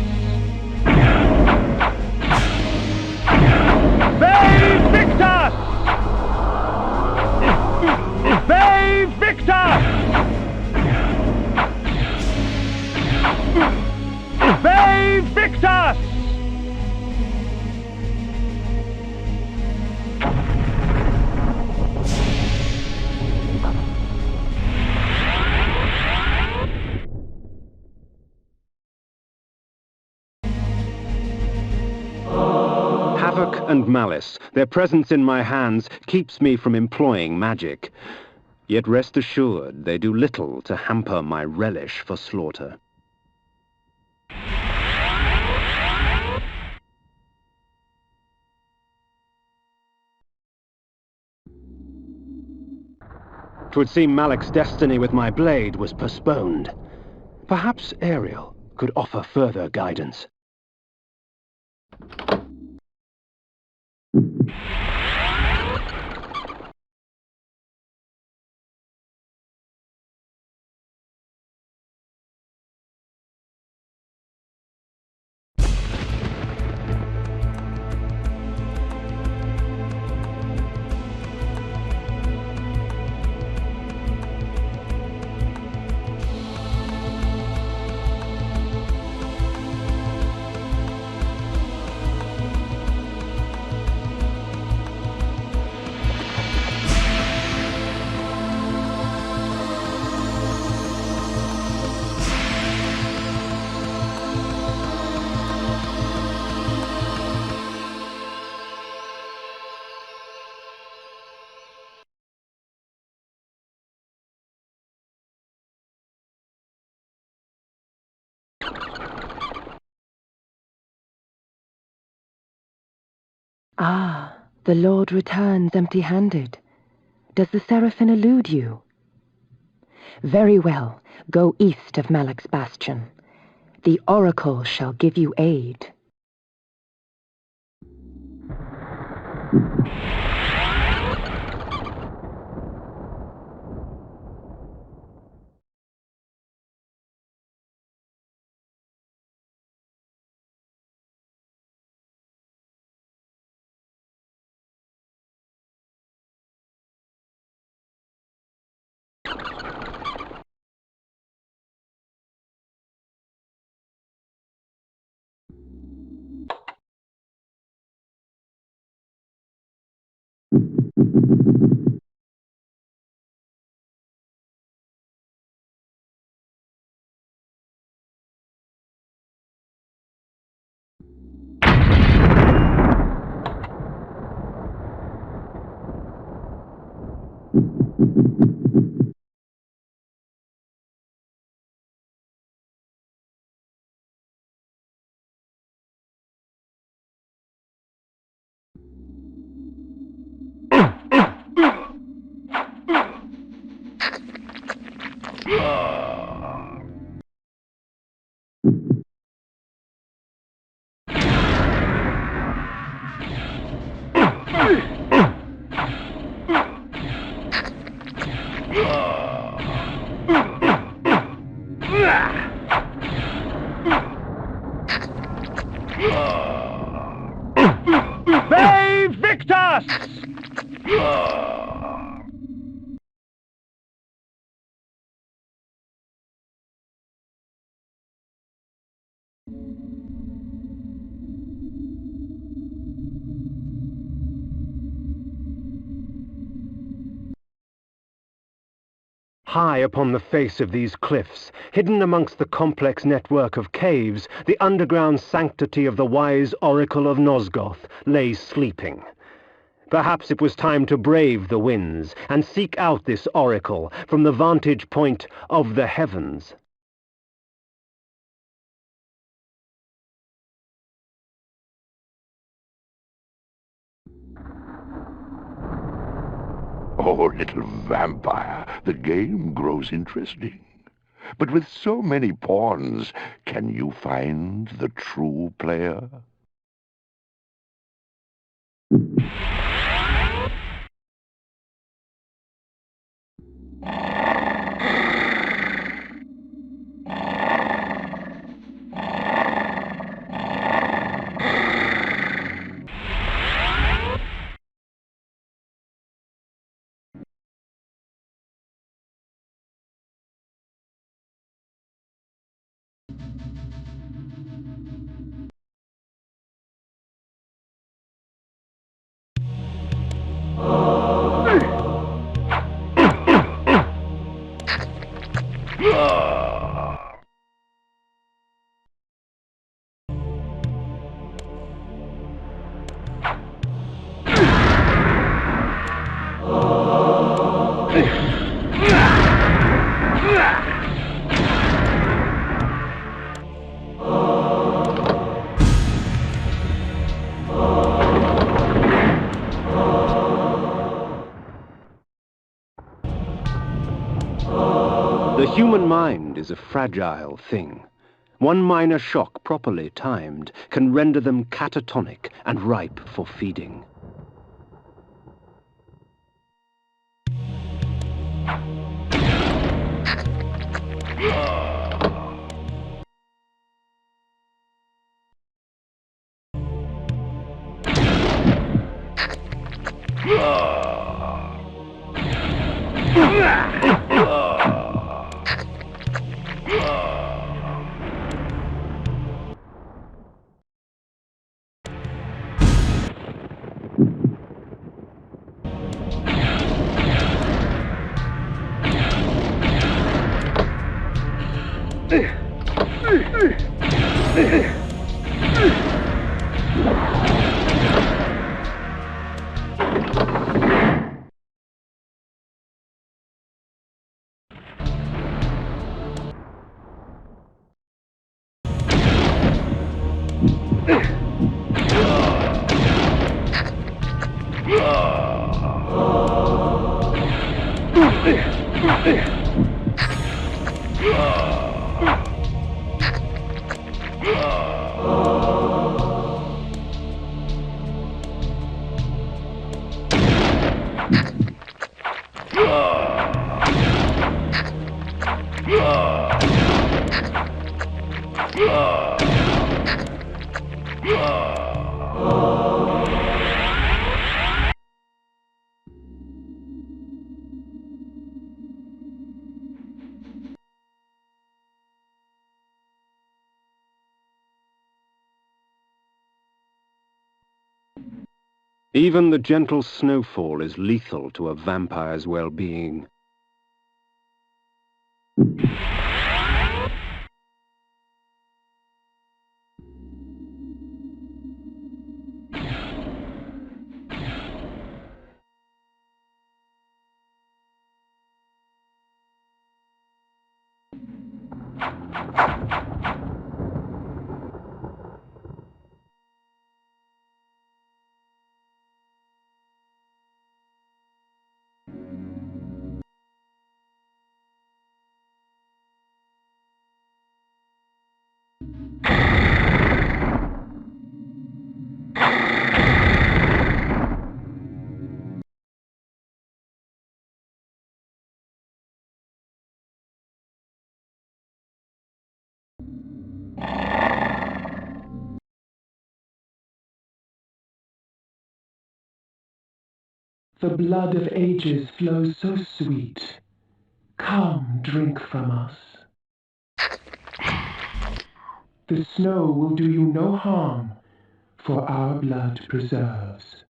Save Victus! Save Victus! Save Victus! Havoc and malice, their presence in my hands keeps me from employing magic. Yet rest assured, they do little to hamper my relish for slaughter. 'Twould seem Malek's destiny with my blade was postponed. Perhaps Ariel could offer further guidance. Ah, the Lord returns empty-handed. Does the Seraphim elude you? Very well, go east of Malek's Bastion. The Oracle shall give you aid. Ve Victus! High upon the face of these cliffs, hidden amongst the complex network of caves, the underground sanctity of the wise oracle of Nosgoth lay sleeping. Perhaps it was time to brave the winds and seek out this oracle from the vantage point of the heavens. Oh, little vampire, the game grows interesting. But with so many pawns, can you find the true player? The human mind is a fragile thing. One minor shock properly timed can render them catatonic and ripe for feeding. Even the gentle snowfall is lethal to a vampire's well-being. The blood of ages flows so sweet. Come, drink from us. The snow will do you no harm, for our blood preserves.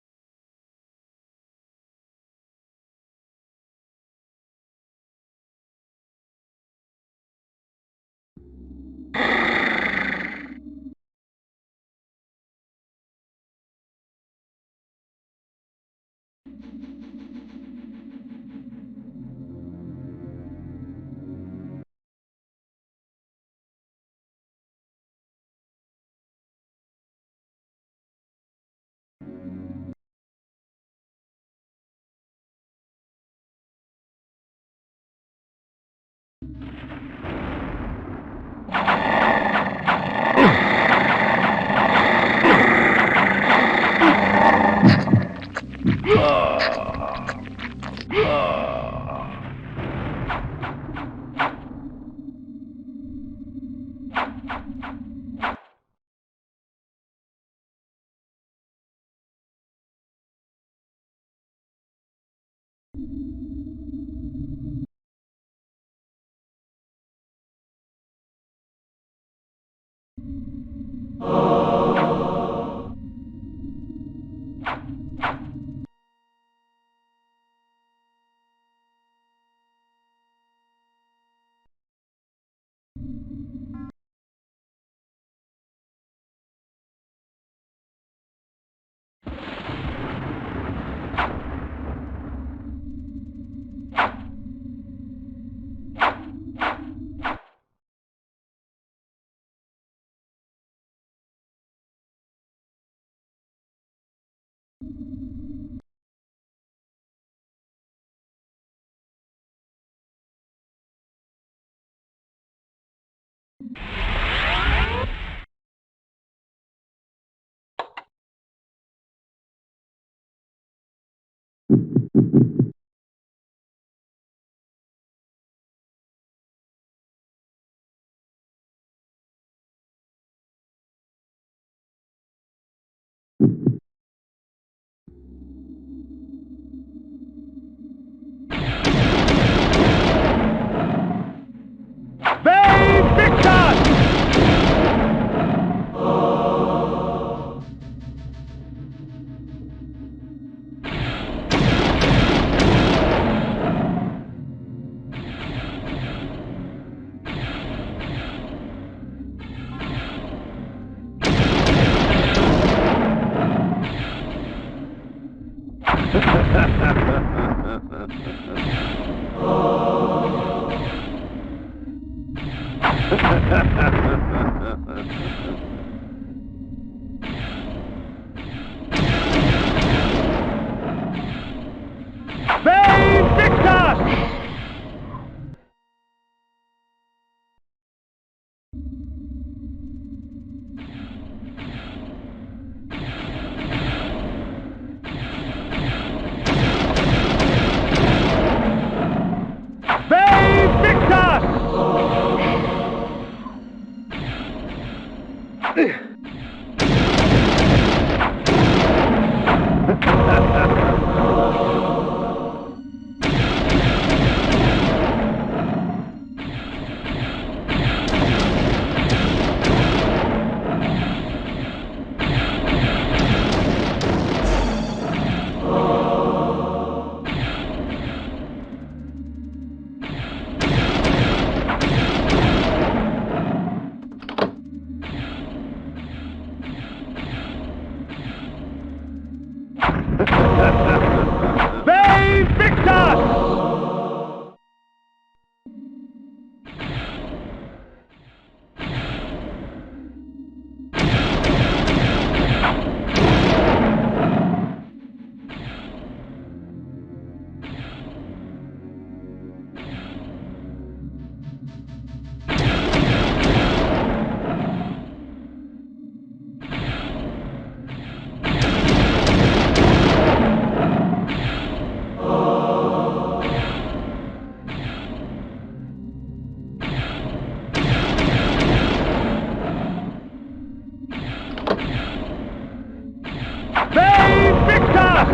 Victor!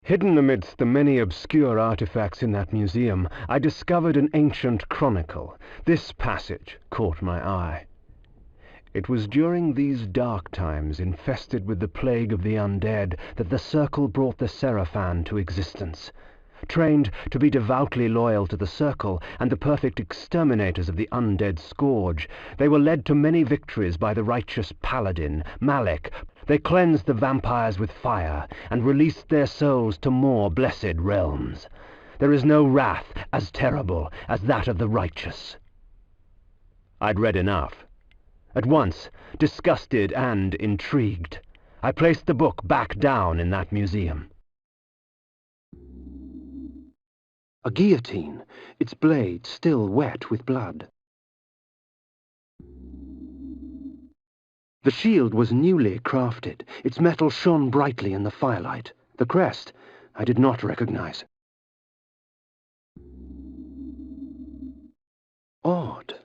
Hidden amidst the many obscure artifacts in that museum, I discovered an ancient chronicle. This passage caught my eye. It was during these dark times, infested with the plague of the undead, that the Circle brought the Seraphan to existence. Trained to be devoutly loyal to the Circle and the perfect exterminators of the undead scourge, they were led to many victories by the righteous paladin, Malek. They cleansed the vampires with fire and released their souls to more blessed realms. There is no wrath as terrible as that of the righteous. I'd read enough. At once, disgusted and intrigued, I placed the book back down in that museum. A guillotine, its blade still wet with blood. The shield was newly crafted. Its metal shone brightly in the firelight. The crest I did not recognize. Odd.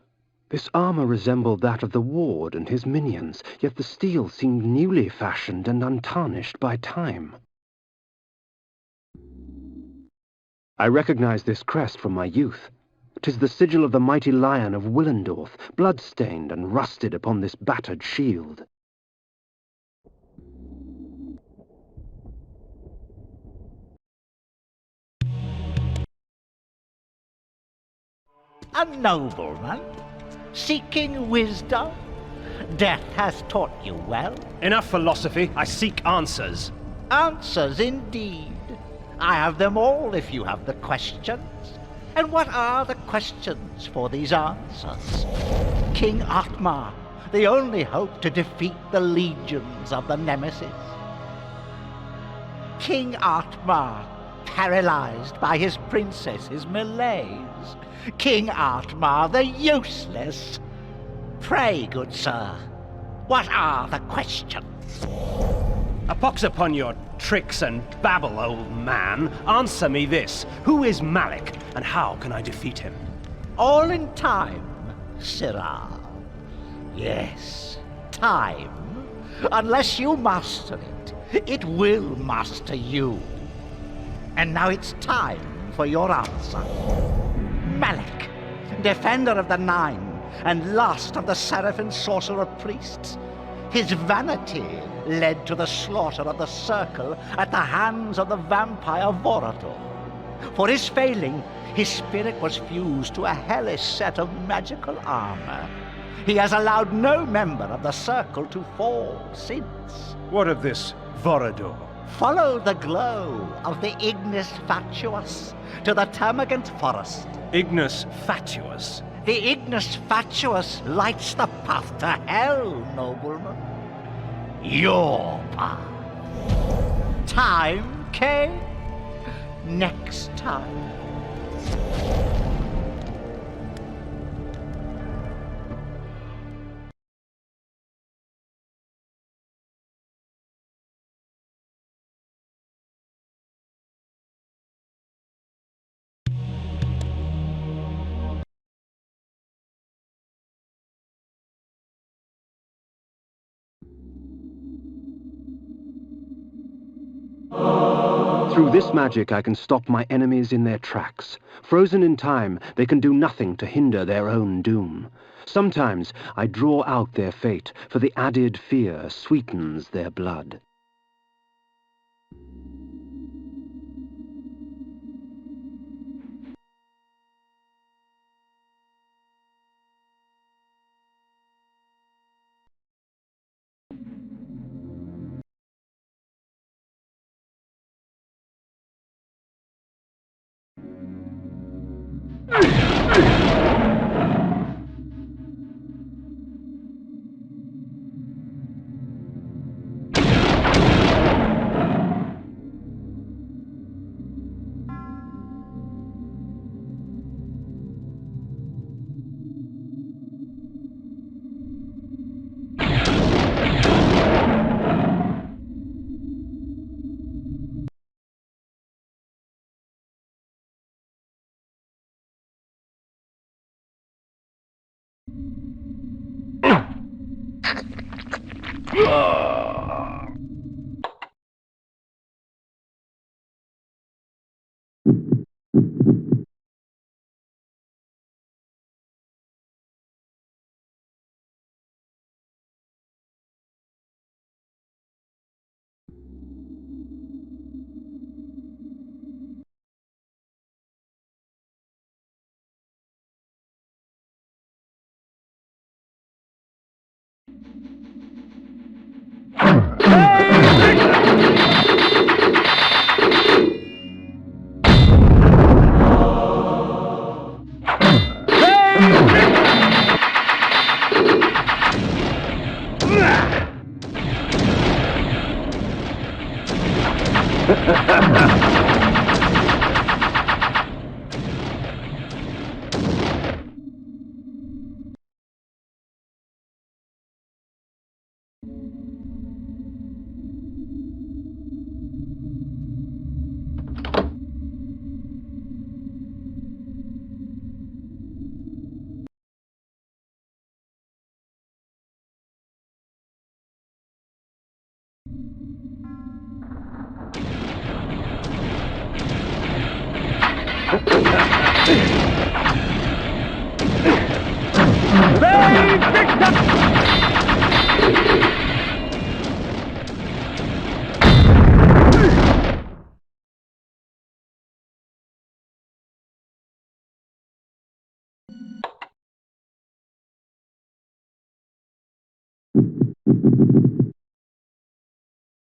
This armor resembled that of the ward and his minions, yet the steel seemed newly fashioned and untarnished by time. I recognized this crest from my youth. 'Tis the sigil of the mighty lion of Willendorf, blood-stained and rusted upon this battered shield. A nobleman, seeking wisdom. Death has taught you well. Enough philosophy. I seek answers. Answers indeed. I have them all if you have the questions. And what are the questions for these answers? King Atmar, the only hope to defeat the legions of the Nemesis. King Atmar, paralyzed by his princess's malaise. King Atmar, the useless. Pray, good sir, what are the questions? A pox upon your tricks and babble, old man. Answer me this. Who is Malek, and how can I defeat him? All in time, Sirrah. Yes, time. Unless you master it, it will master you. And now it's time for your answer. Malek, defender of the Nine, and last of the Seraphim sorcerer priests. His vanity led to the slaughter of the Circle at the hands of the vampire Vorador. For his failing, his spirit was fused to a hellish set of magical armor. He has allowed no member of the Circle to fall since. What of this Vorador? Follow the glow of the Ignis Fatuus to the Termagant Forest. Ignis Fatuus? The Ignis Fatuus lights the path to hell, nobleman. Your path. Time, Kain? Next time. Through this magic I can stop my enemies in their tracks. Frozen in time, they can do nothing to hinder their own doom. Sometimes I draw out their fate, for the added fear sweetens their blood.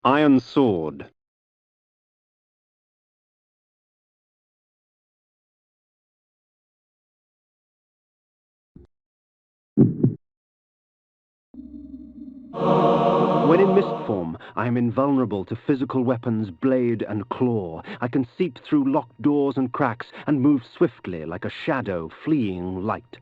Iron Sword. When in mist form, I am invulnerable to physical weapons, blade and claw. I can seep through locked doors and cracks and move swiftly like a shadow fleeing light.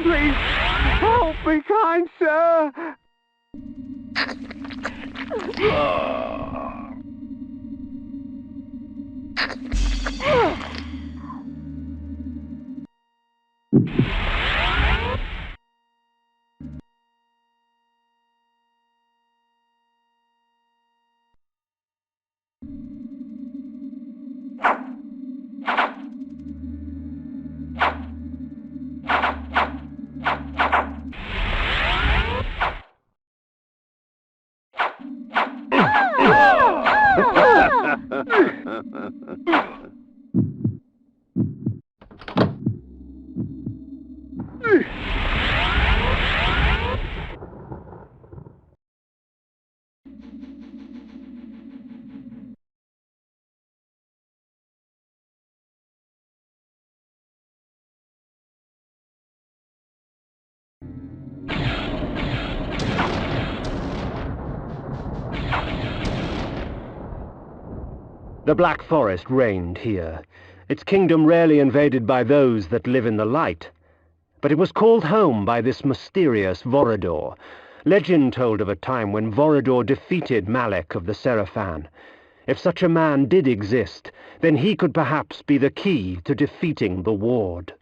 Please, help me, kind sir! The Black Forest reigned here, its kingdom rarely invaded by those that live in the light. But it was called home by this mysterious Vorador. Legend told of a time when Vorador defeated Malek of the Seraphan. If such a man did exist, then he could perhaps be the key to defeating the Ward.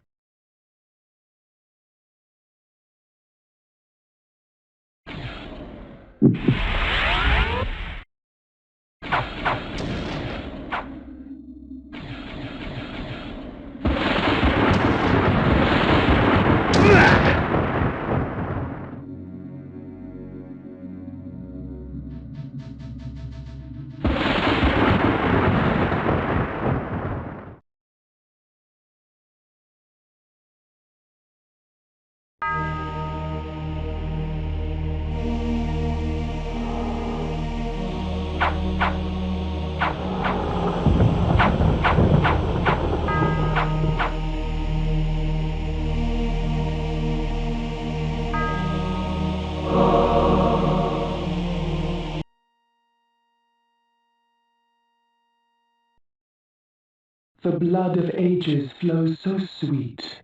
The blood of ages flows so sweet.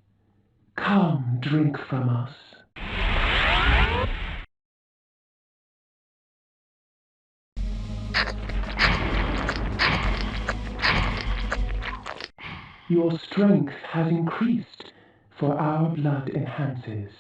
Come, drink from us. Your strength has increased, for our blood enhances.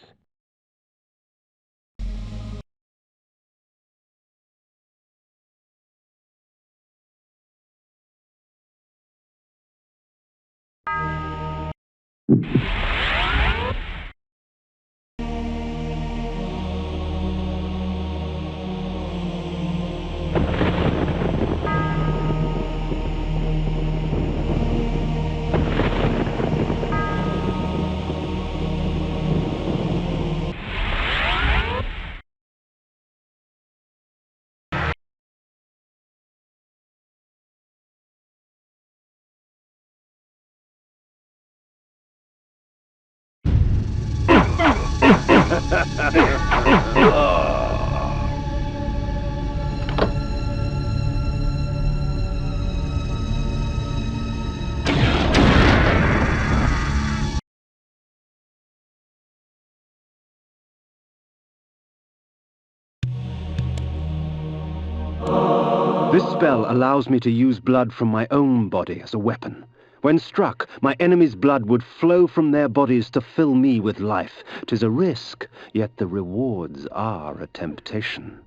This spell allows me to use blood from my own body as a weapon. When struck, my enemy's blood would flow from their bodies to fill me with life. 'Tis a risk, yet the rewards are a temptation.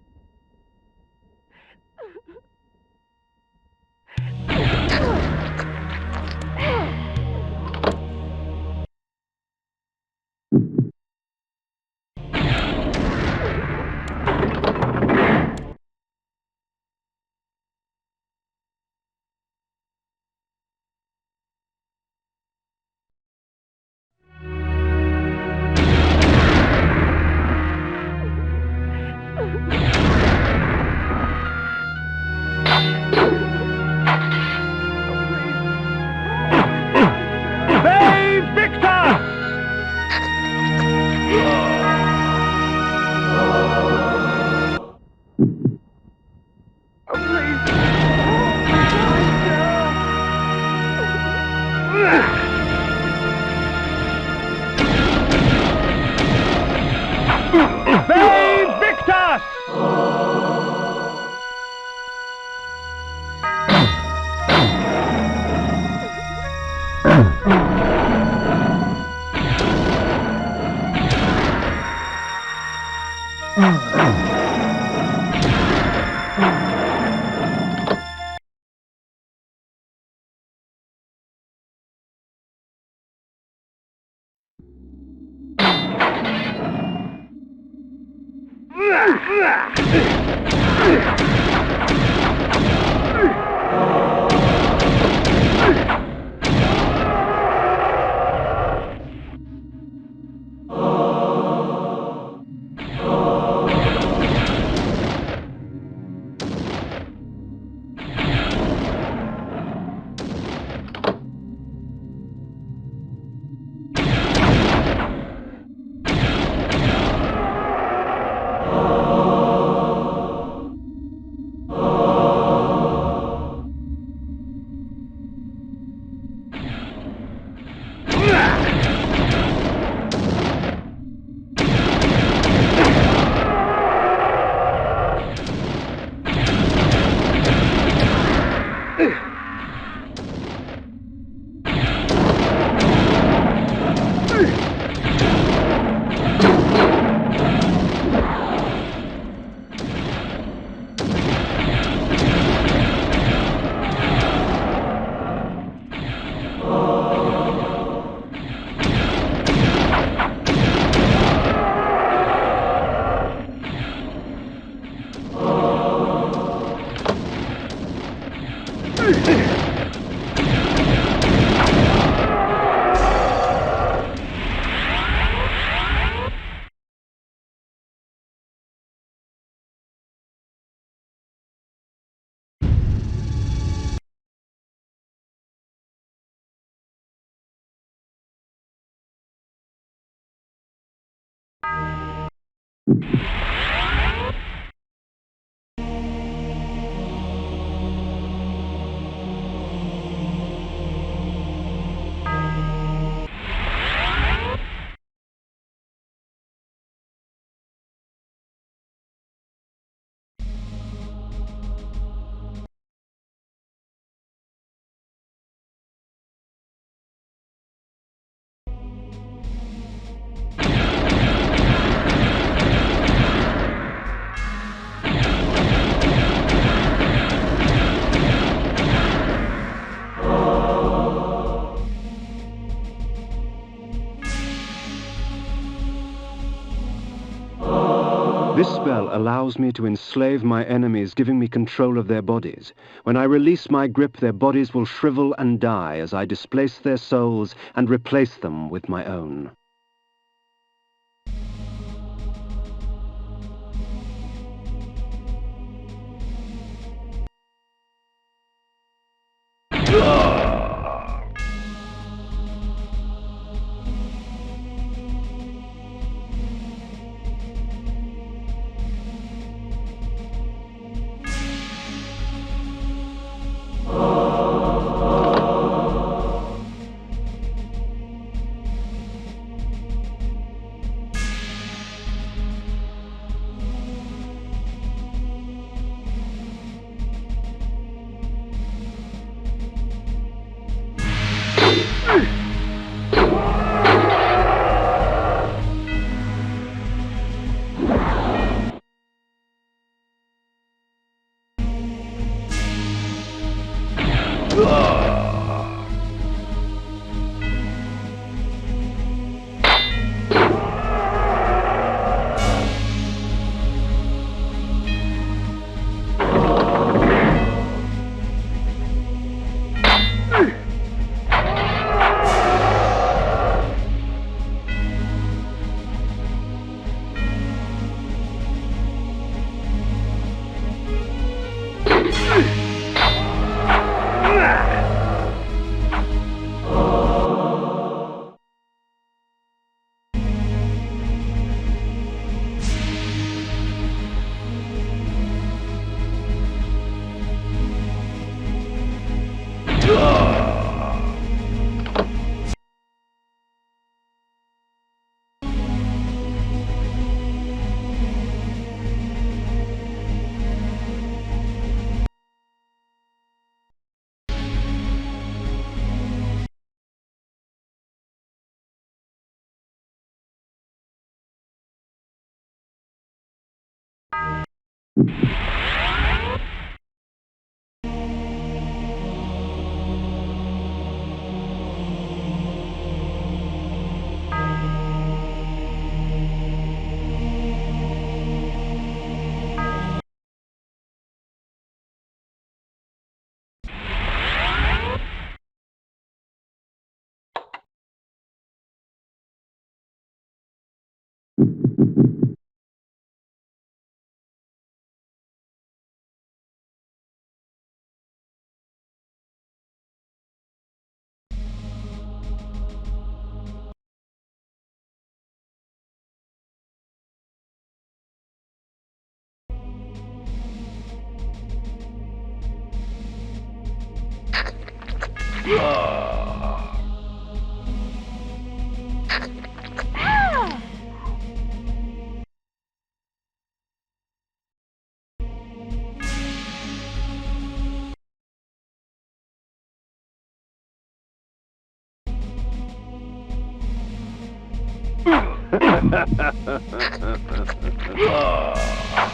This spell allows me to enslave my enemies, giving me control of their bodies. When I release my grip, their bodies will shrivel and die as I displace their souls and replace them with my own.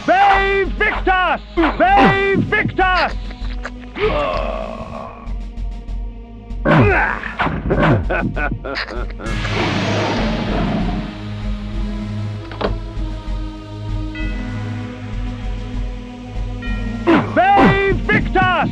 Ve Victus! Ve Victus! Ve Victus!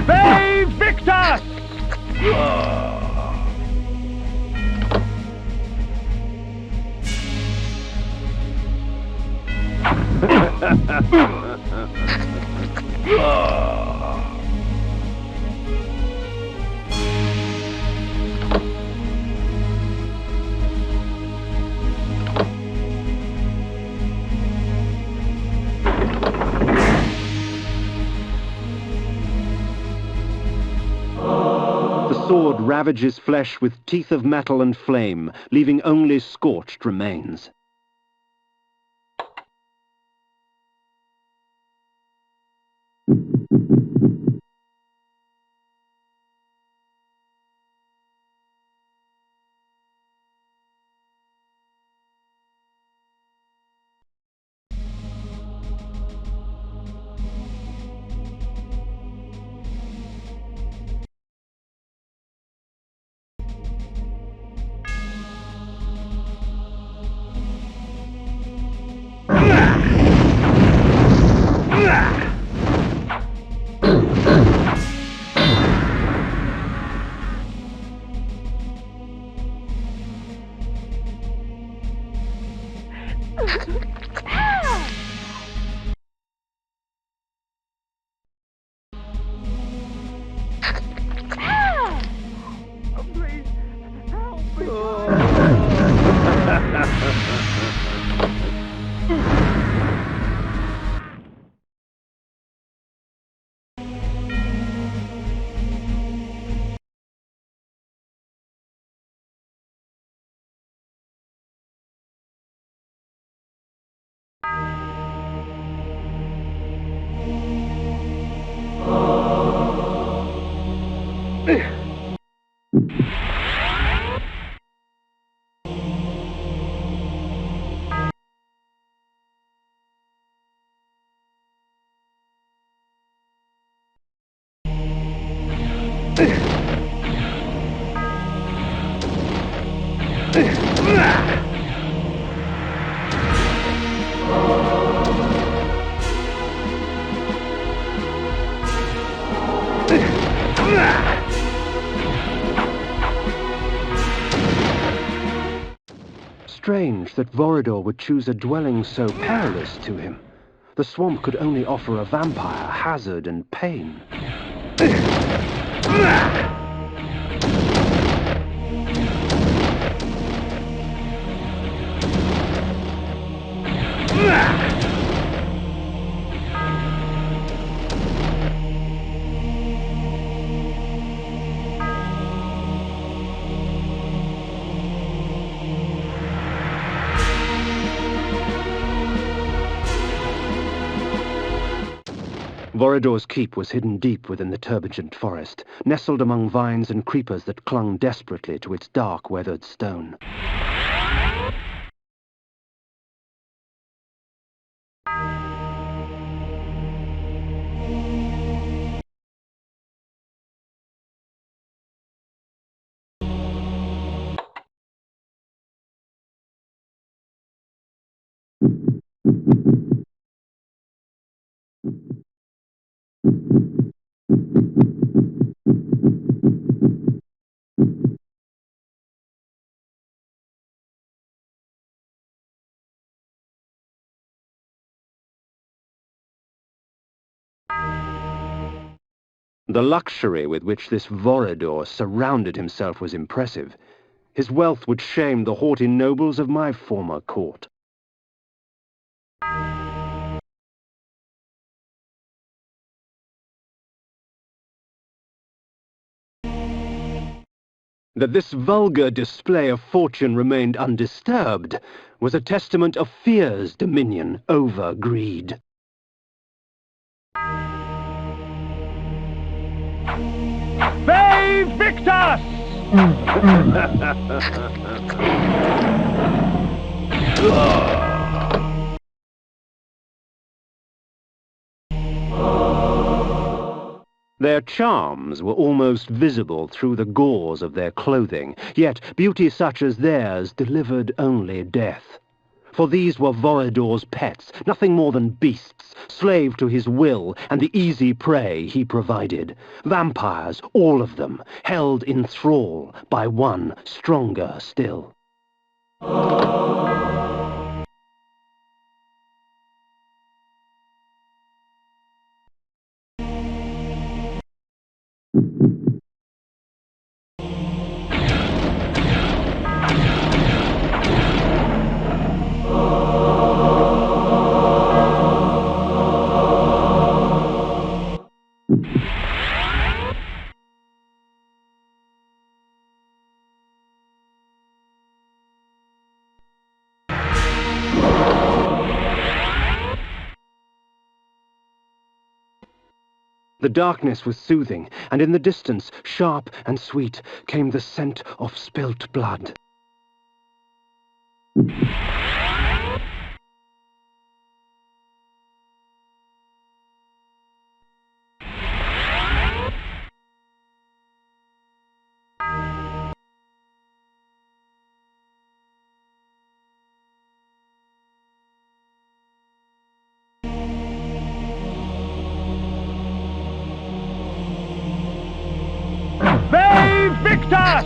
Ve Victus! The sword ravages flesh with teeth of metal and flame, leaving only scorched remains. Strange that Vorador would choose a dwelling so perilous to him. The swamp could only offer a vampire hazard and pain. Vorador's keep was hidden deep within the turbulent forest, nestled among vines and creepers that clung desperately to its dark, weathered stone. The luxury with which this Vorador surrounded himself was impressive. His wealth would shame the haughty nobles of my former court. That this vulgar display of fortune remained undisturbed was a testament of fear's dominion over greed. Ve Victus! Their charms were almost visible through the gauze of their clothing, yet beauty such as theirs delivered only death. For these were Vorador's pets, nothing more than beasts, slave to his will and the easy prey he provided. Vampires, all of them, held in thrall by one stronger still. The darkness was soothing, and in the distance, sharp and sweet, came the scent of spilt blood. Ve Victus!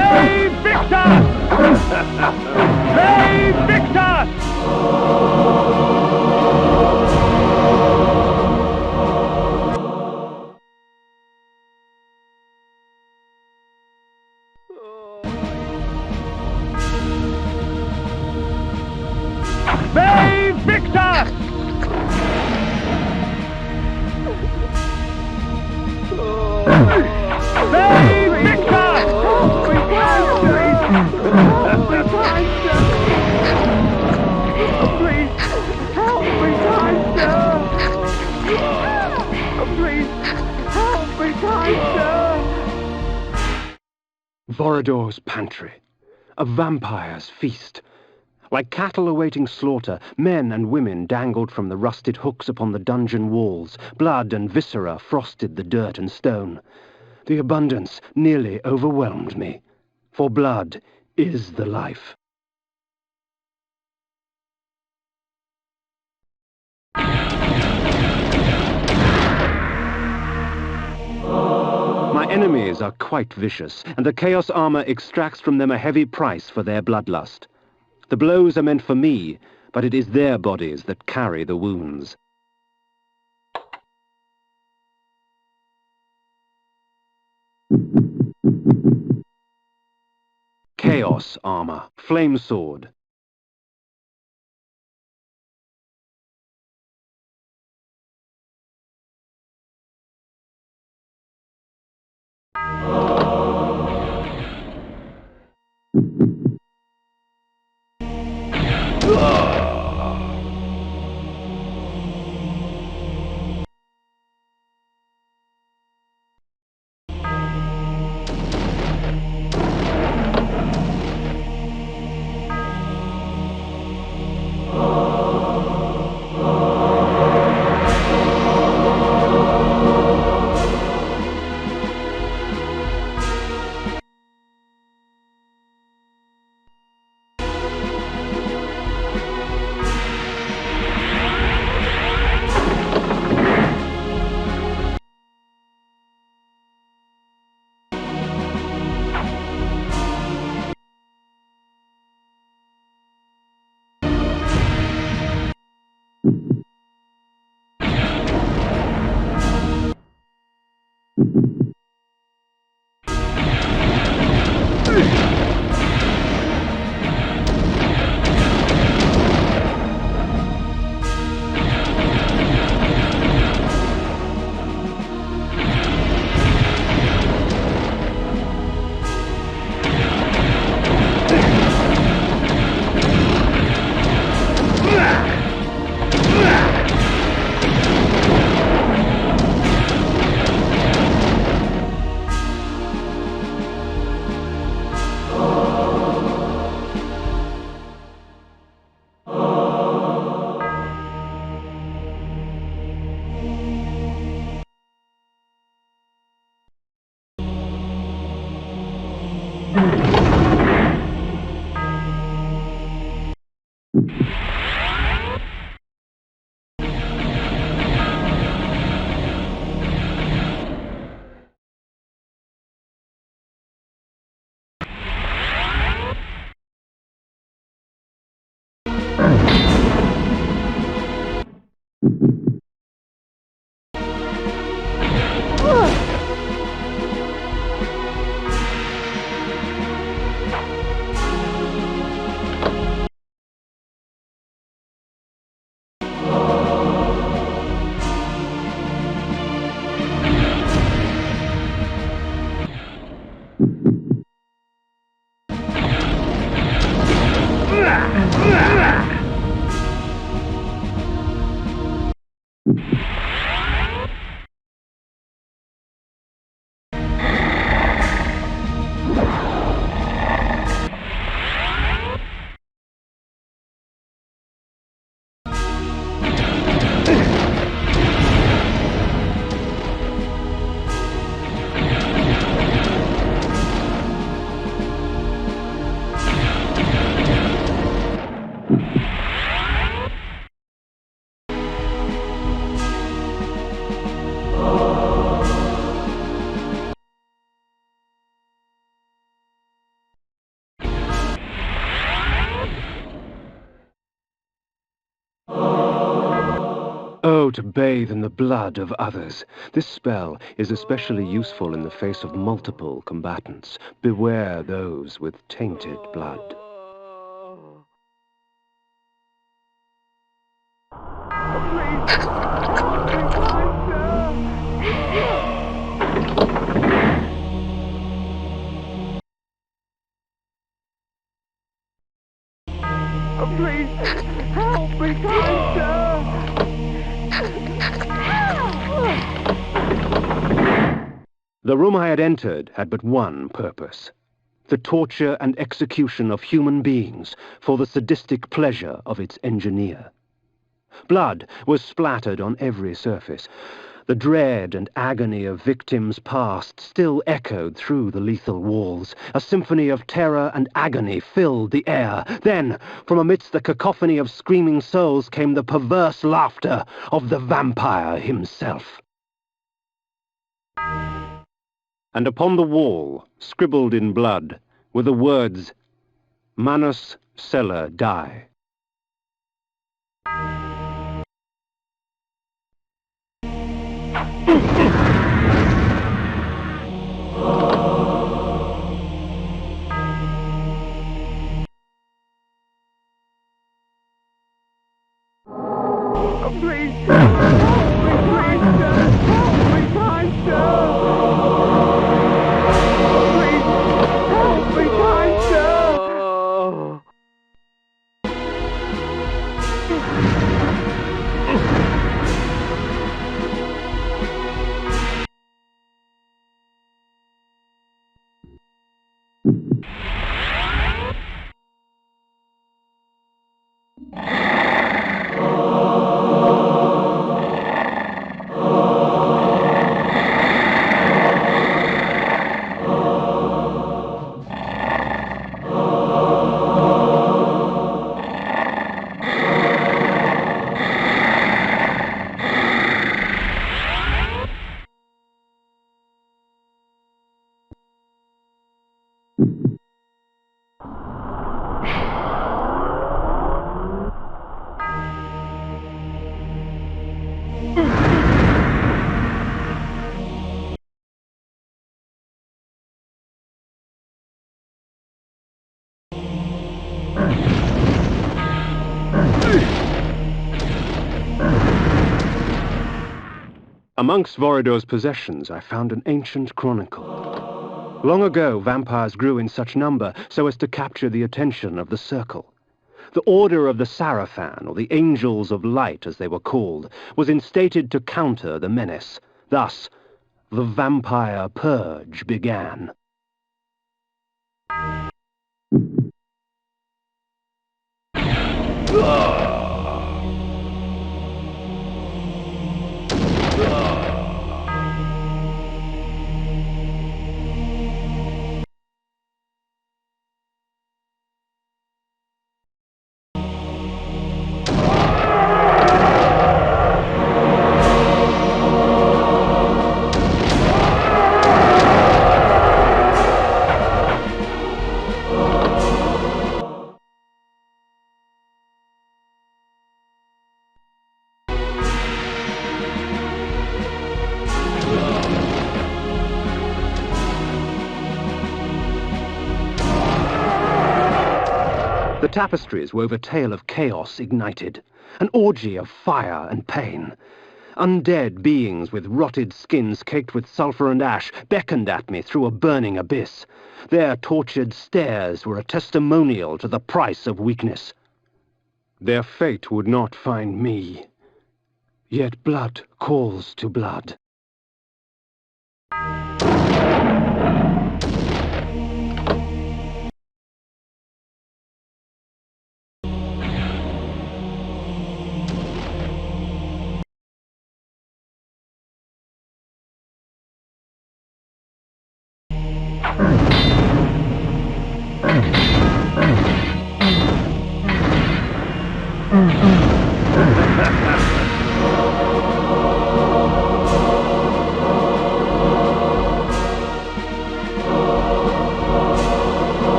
Ve Victus! Ve Victus! Ve Victus! Ve Victus! Ve Victus! Vorador's pantry. A vampire's feast. Like cattle awaiting slaughter, men and women dangled from the rusted hooks upon the dungeon walls. Blood and viscera frosted the dirt and stone. The abundance nearly overwhelmed me, for blood is the life. My enemies are quite vicious, and the Chaos Armor extracts from them a heavy price for their bloodlust. The blows are meant for me, but it is their bodies that carry the wounds. Chaos Armor, Flame Sword. Oh, to bathe in the blood of others. This spell is especially useful in the face of multiple combatants. Beware those with tainted blood. Please, help me, kind sir! The room I had entered had but one purpose: the torture and execution of human beings for the sadistic pleasure of its engineer. Blood was splattered on every surface. The dread and agony of victims past still echoed through the lethal walls. A symphony of terror and agony filled the air. Then, from amidst the cacophony of screaming souls came the perverse laughter of the vampire himself. And upon the wall, scribbled in blood, were the words, "Manus Celer Die." Please, help me, kind sir! Help me, kind sir! Please, help me, kind sir! Amongst Vorador's possessions, I found an ancient chronicle. Long ago, vampires grew in such number so as to capture the attention of the Circle. The Order of the Sarafan, or the Angels of Light as they were called, was instated to counter the menace. Thus, the Vampire Purge began. The tapestries wove a tale of chaos ignited, an orgy of fire and pain. Undead beings with rotted skins caked with sulphur and ash beckoned at me through a burning abyss. Their tortured stares were a testimonial to the price of weakness. Their fate would not find me, yet blood calls to blood.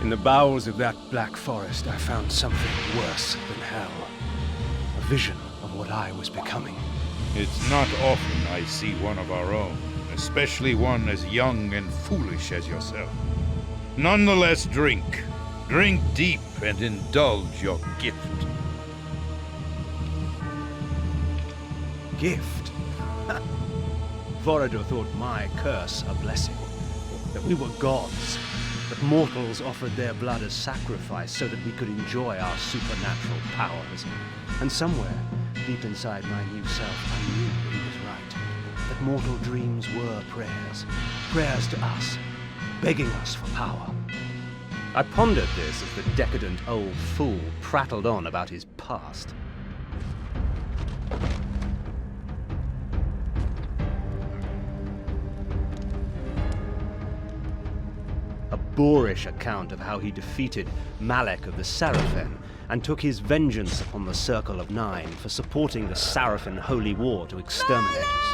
In the bowels of that black forest, I found something worse than hell. A vision of what I was becoming. It's not often I see one of our own, especially one as young and foolish as yourself. Nonetheless, drink. Drink deep and indulge your gift. Gift? Vorador thought my curse a blessing. That we were gods. That mortals offered their blood as sacrifice so that we could enjoy our supernatural powers. And somewhere, deep inside my new self, I knew he was right. That mortal dreams were prayers. Prayers to us, begging us for power. I pondered this as the decadent old fool prattled on about his past. A boorish account of how he defeated Malek of the Sarafan and took his vengeance upon the Circle of Nine for supporting the Sarafan holy war to exterminate us.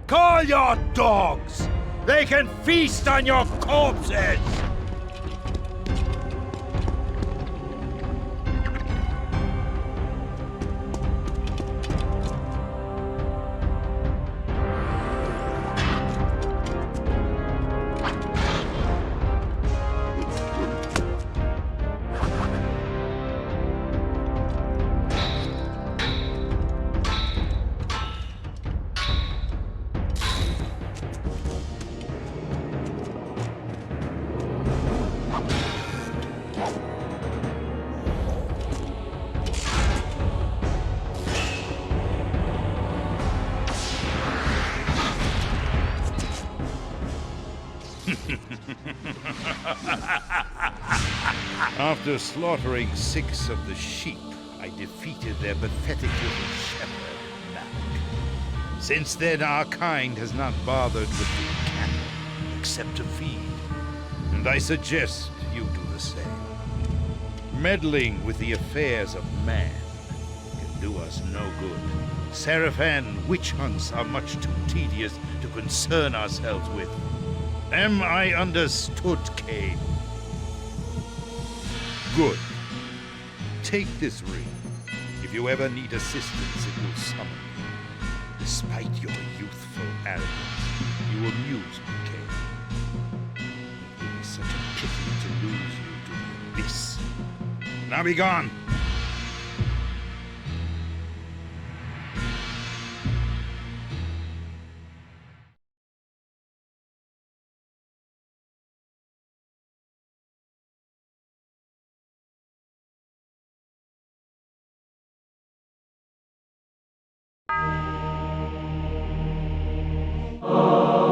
Call your dogs! They can feast on your corpses! After slaughtering 6 of the sheep, I defeated their pathetic little shepherd, Malek. Since then, our kind has not bothered with the cattle, except to feed. And I suggest you do the same. Meddling with the affairs of man can do us no good. Sarafan witch hunts are much too tedious to concern ourselves with. Am I understood, Kain? Good. Take this ring. If you ever need assistance, it will summon you. Despite your youthful arrogance, you amuse me, Kain. It would be such a pity to lose you to the abyss. Now be gone!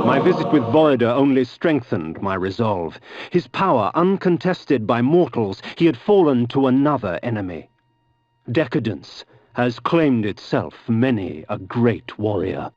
My visit with Vorador only strengthened my resolve. His power, uncontested by mortals, he had fallen to another enemy. Decadence has claimed itself many a great warrior.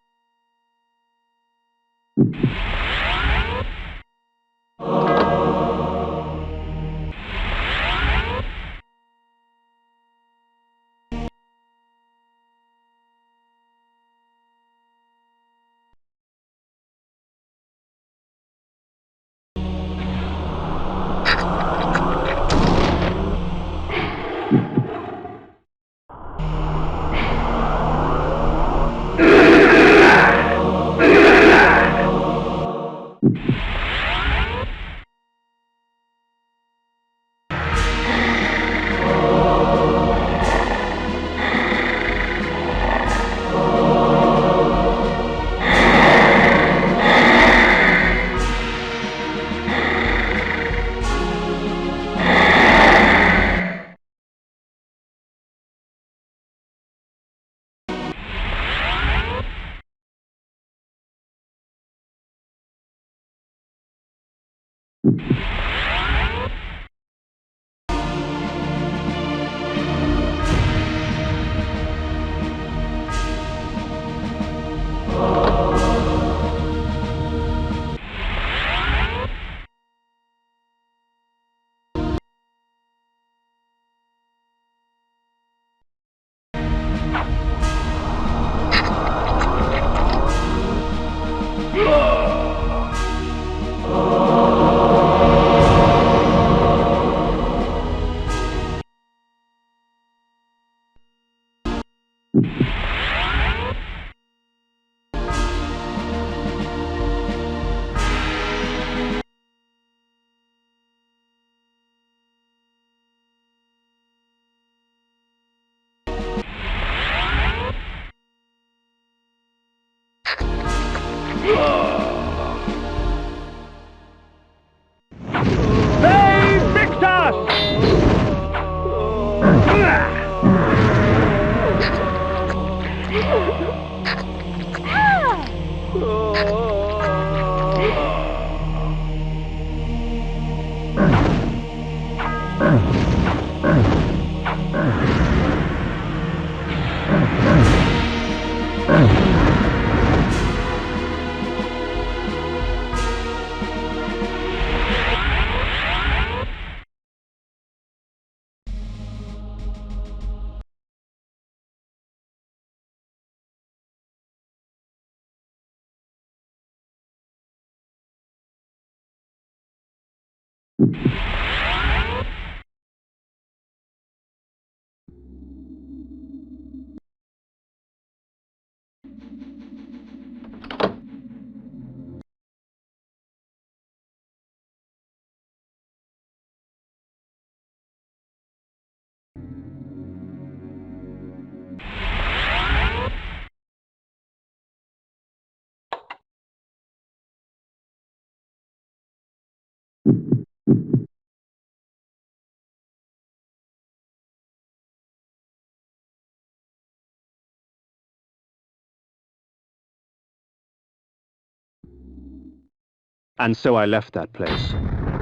And so I left that place,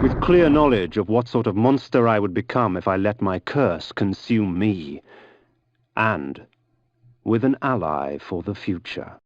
with clear knowledge of what sort of monster I would become if I let my curse consume me, and with an ally for the future.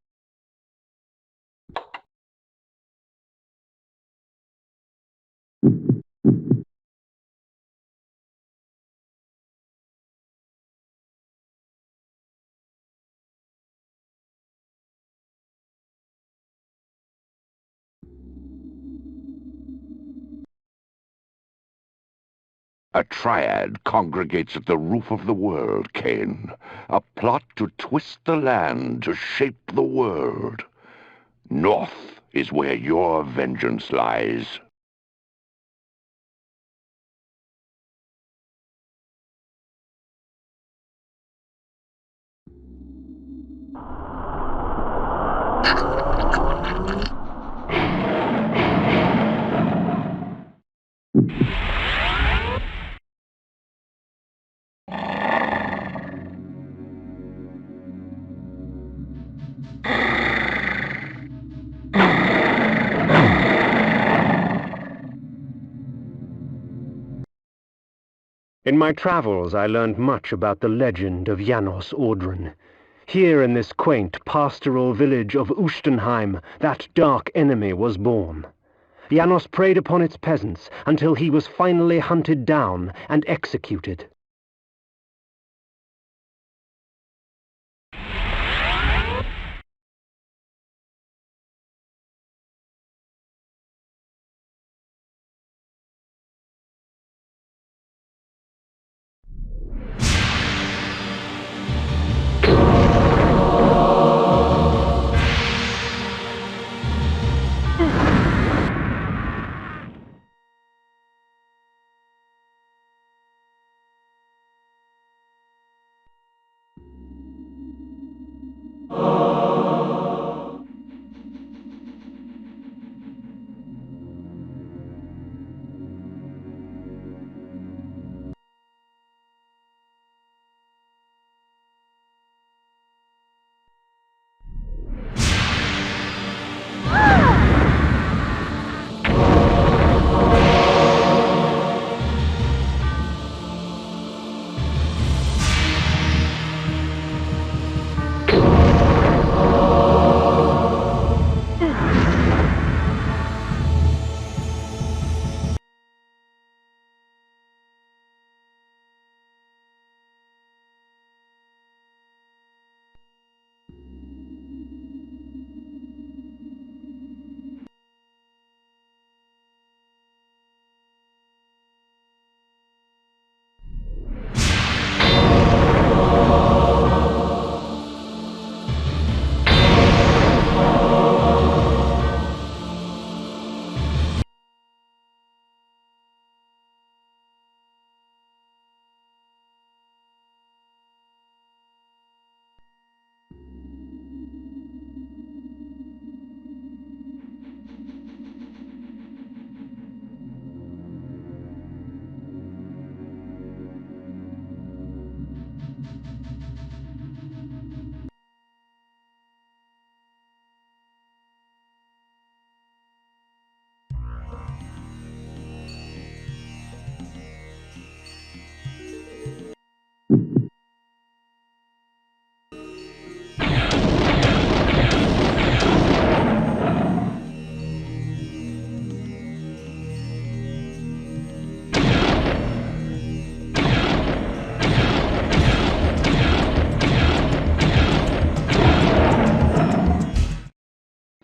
A triad congregates at the roof of the world, Kain. A plot to twist the land, to shape the world. North is where your vengeance lies. In my travels, I learned much about the legend of Janos Audron. Here in this quaint pastoral village of Ustenheim, that dark enemy was born. Janos preyed upon its peasants until he was finally hunted down and executed.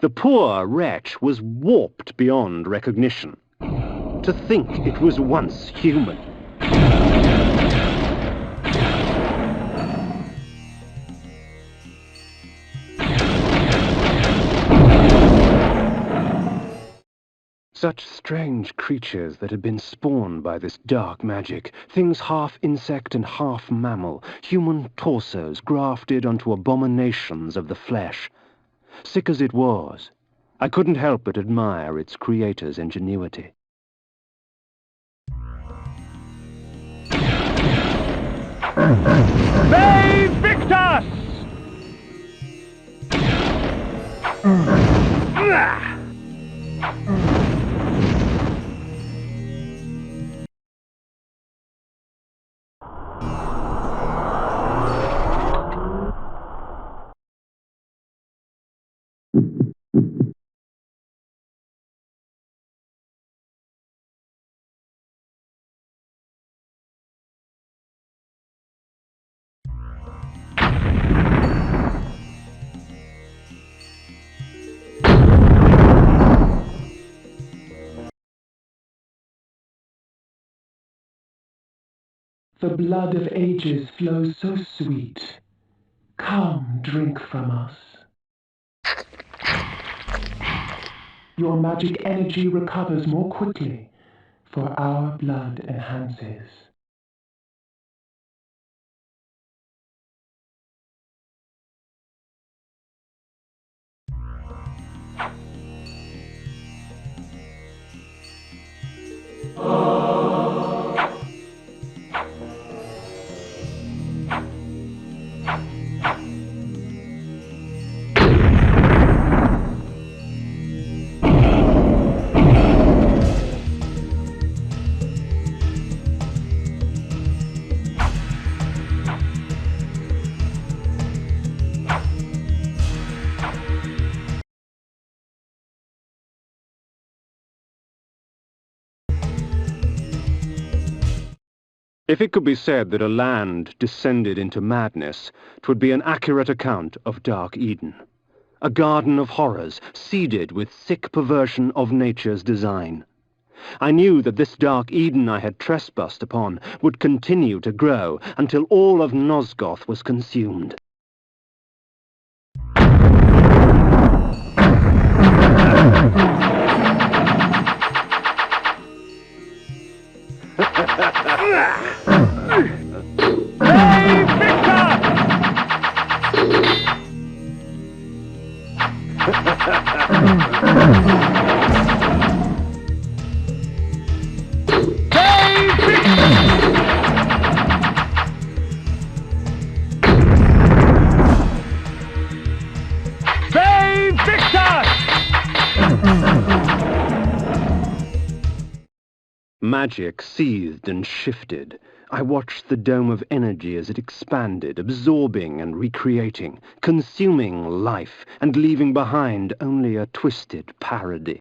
The poor wretch was warped beyond recognition. To think it was once human. Such strange creatures that had been spawned by this dark magic, things half insect and half mammal, human torsos grafted onto abominations of the flesh. Sick as it was, I couldn't help but admire its creator's ingenuity. They Victus! The blood of ages flows so sweet. Come, drink from us. Your magic energy recovers more quickly, for our blood enhances. If it could be said that a land descended into madness, 'twould be an accurate account of Dark Eden. A garden of horrors, seeded with sick perversion of nature's design. I knew that this Dark Eden I had trespassed upon would continue to grow until all of Nosgoth was consumed. Magic seethed and shifted. I watched the dome of energy as it expanded, absorbing and recreating, consuming life and leaving behind only a twisted parody.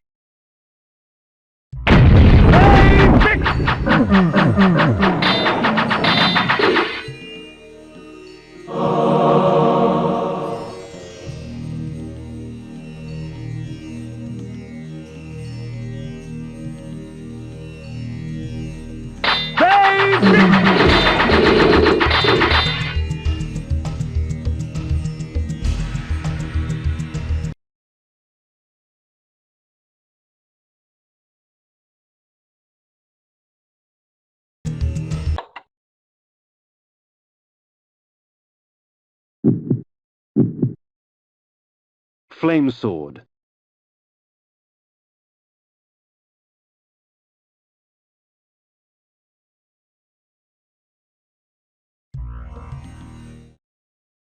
Flame sword.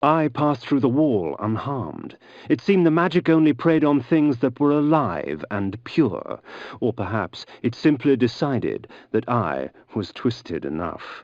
I passed through the wall unharmed. It seemed the magic only preyed on things that were alive and pure, or perhaps it simply decided that I was twisted enough.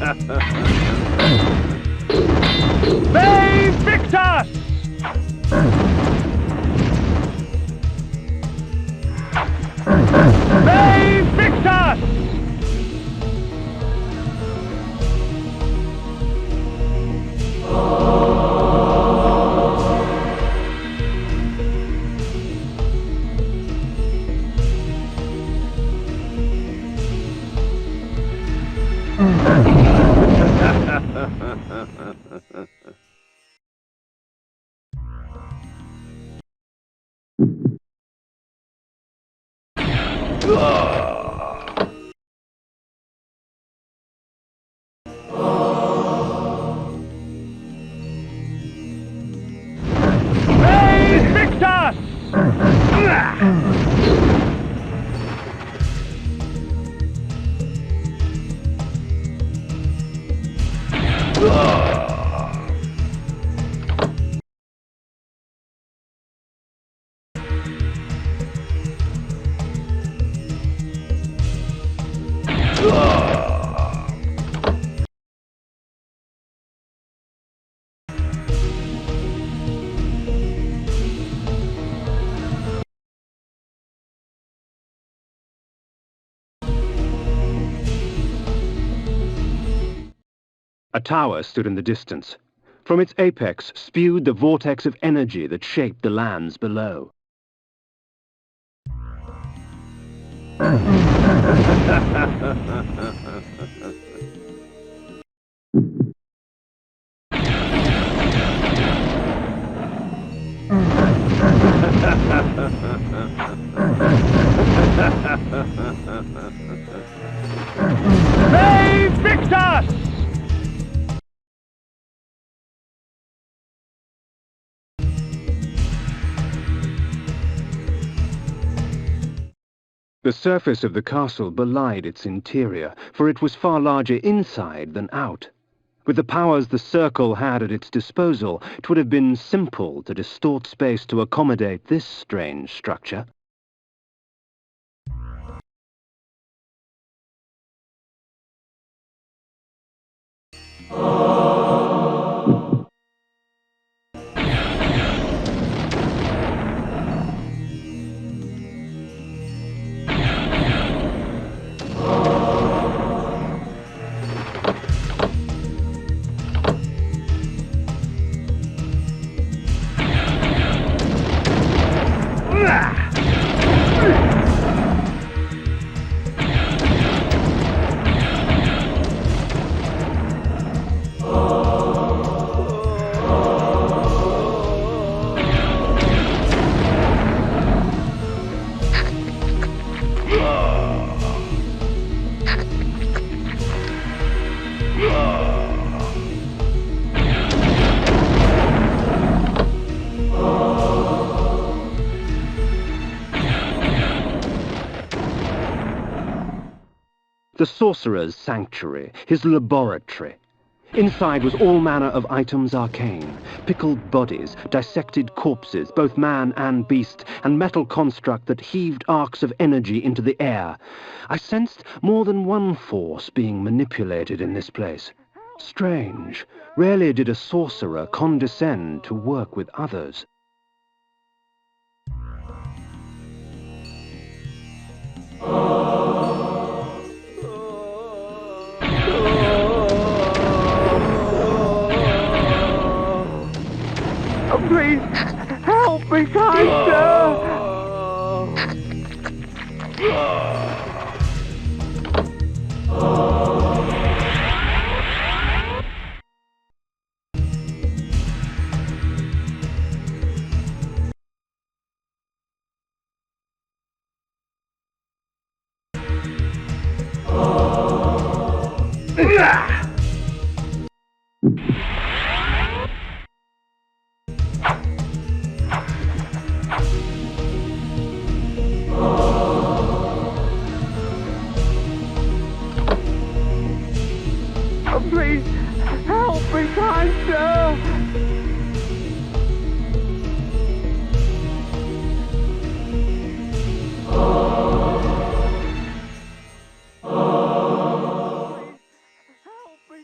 They Victus! They Victus! A tower stood in the distance. From its apex spewed the vortex of energy that shaped the lands below. They Victus! The surface of the castle belied its interior, for it was far larger inside than out. With the powers the circle had at its disposal, it would have been simple to distort space to accommodate this strange structure. The sorcerer's sanctuary, his laboratory. Inside was all manner of items arcane, pickled bodies, dissected corpses, both man and beast, and metal construct that heaved arcs of energy into the air. I sensed more than one force being manipulated in this place. Strange. Rarely did a sorcerer condescend to work with others. Please, help me, kind sir! Please, help me, kind sir! Help me,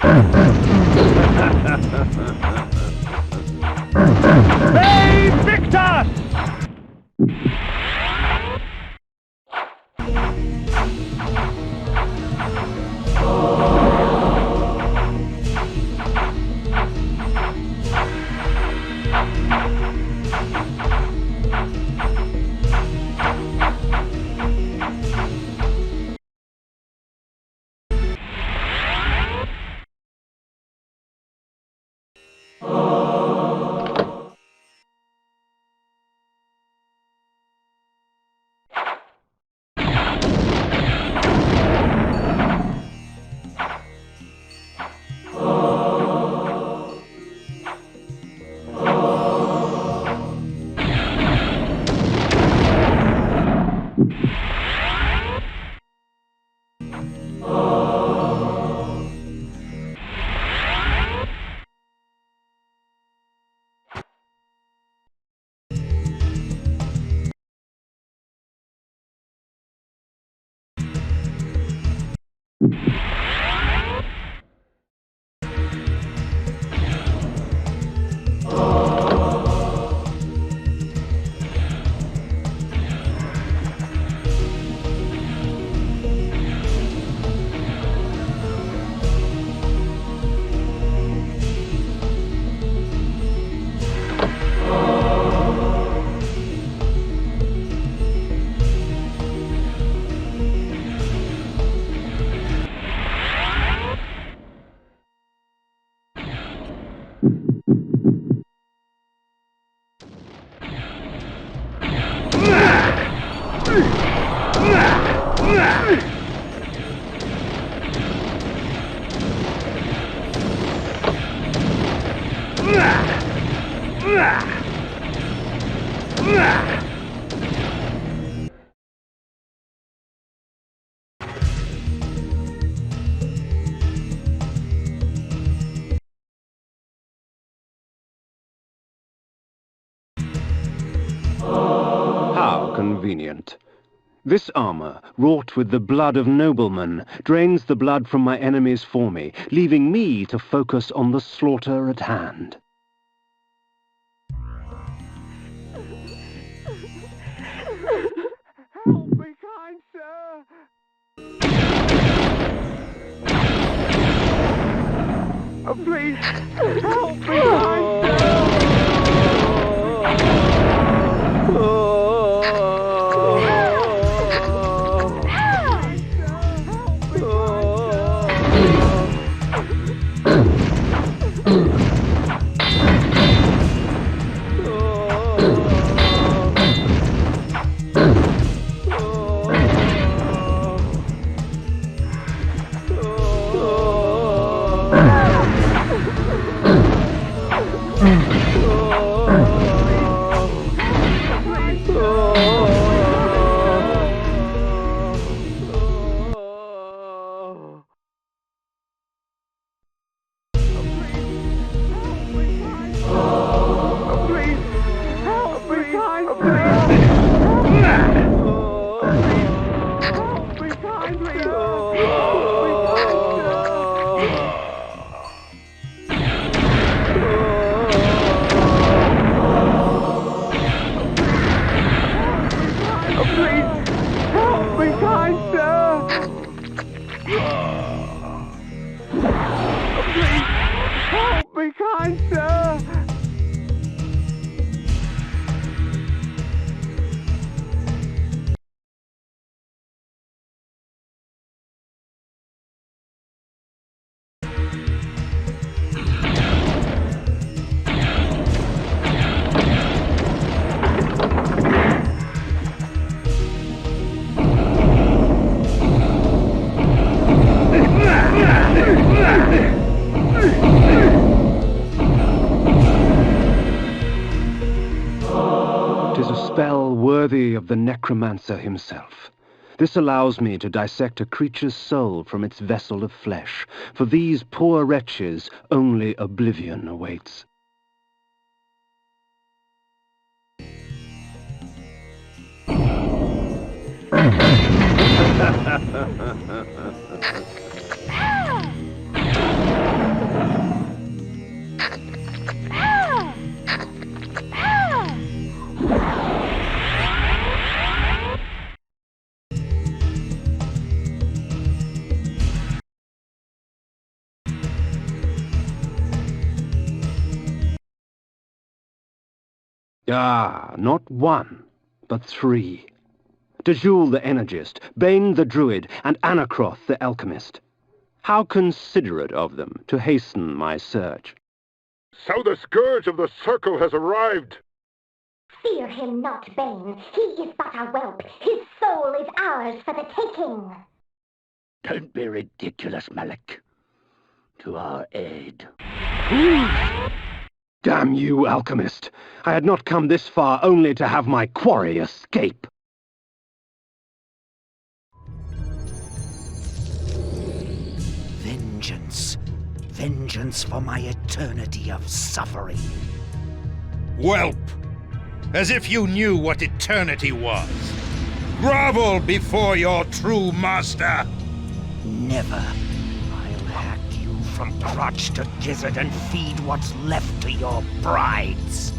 Hey, Victor! How convenient. This armor, wrought with the blood of noblemen, drains the blood from my enemies for me, leaving me to focus on the slaughter at hand. Help me, kind sir! Oh, please, help me, kind sir! Worthy of the necromancer himself. This allows me to dissect a creature's soul from its vessel of flesh. For these poor wretches, only oblivion awaits. Ah, not one, but three. Dejul the Energist, Bane the Druid, and Anacroth the Alchemist. How considerate of them to hasten my search. So the Scourge of the Circle has arrived! Fear him not, Bane. He is but a whelp. His soul is ours for the taking. Don't be ridiculous, Malek. To our aid. Damn you, Alchemist! I had not come this far only to have my quarry escape. Vengeance. Vengeance for my eternity of suffering. Whelp! As if you knew what eternity was. Grovel before your true master! Never. I'll hack you from crotch to gizzard and feed what's left to your brides.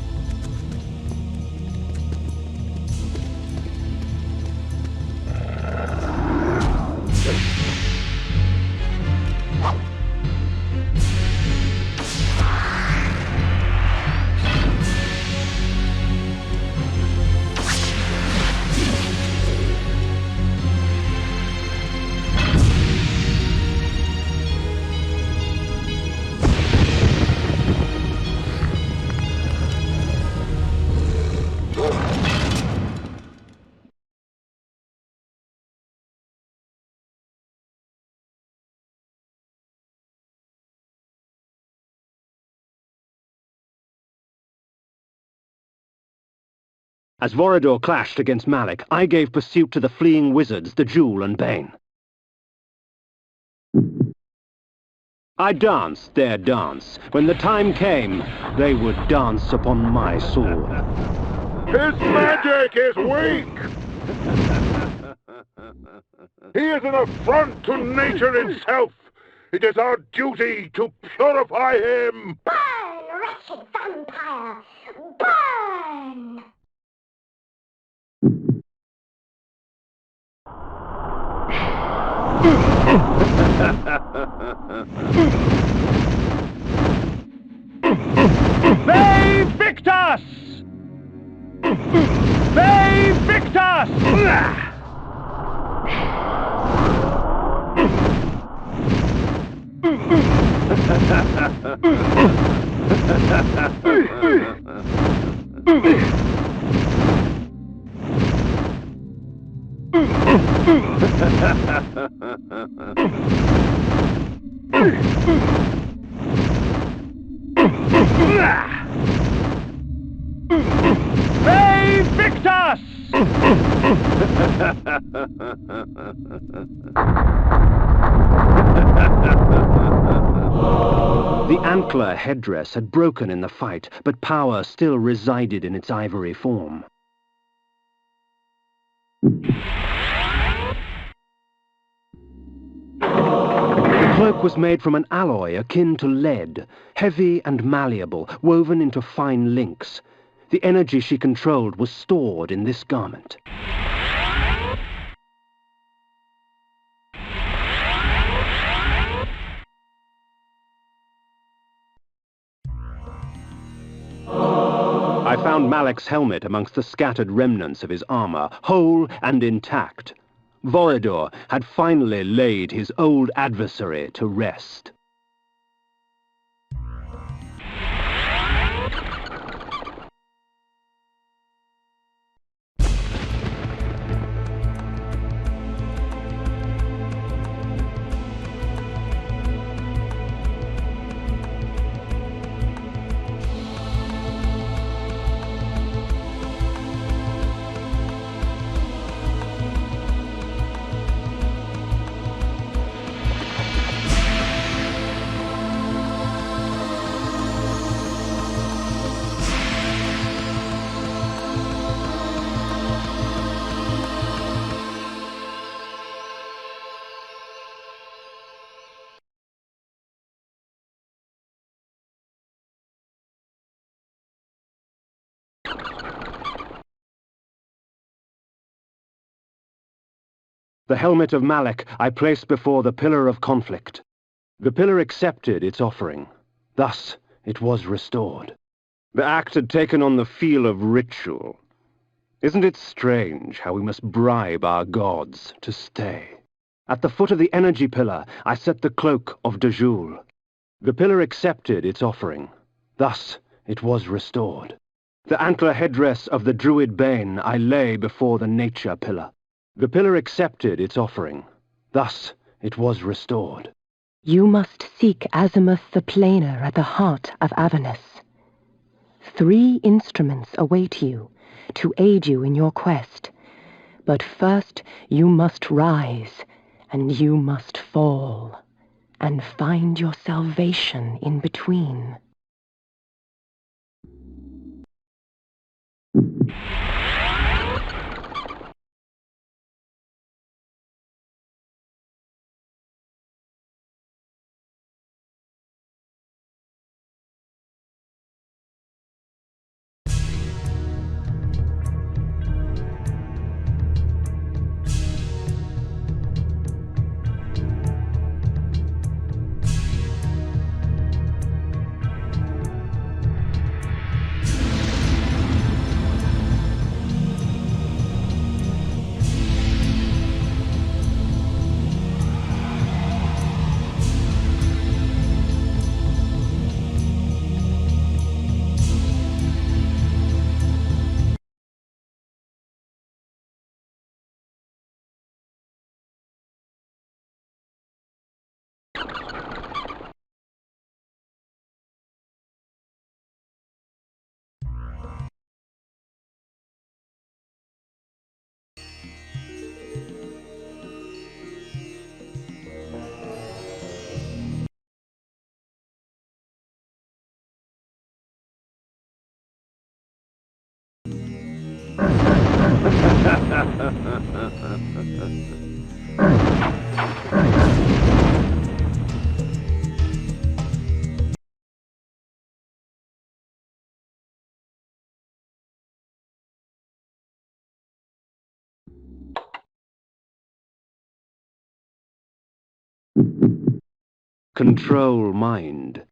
As Vorador clashed against Malek, I gave pursuit to the fleeing wizards, Dejul and Bane. I danced their dance. When the time came, they would dance upon my sword. His magic is weak! He is an affront to nature itself! It is our duty to purify him! Burn, wretched vampire! Burn! They Victus! They Victus! They Victus! The antler headdress had broken in the fight, but power still resided in its ivory form. The cloak was made from an alloy akin to lead, heavy and malleable, woven into fine links. The energy she controlled was stored in this garment. I found Malek's helmet amongst the scattered remnants of his armor, whole and intact. Vorador had finally laid his old adversary to rest. The helmet of Malek I placed before the Pillar of Conflict. The pillar accepted its offering. Thus it was restored. The act had taken on the feel of ritual. Isn't it strange how we must bribe our gods to stay? At the foot of the energy pillar, I set the cloak of Dejul. The pillar accepted its offering. Thus it was restored. The antler headdress of the druid bane I lay before the nature pillar. The pillar accepted its offering. Thus it was restored. You must seek Azimuth the Planer at the heart of Avernus. 3 instruments await you to aid you in your quest. But first you must rise, and you must fall, and find your salvation in between. Control mind.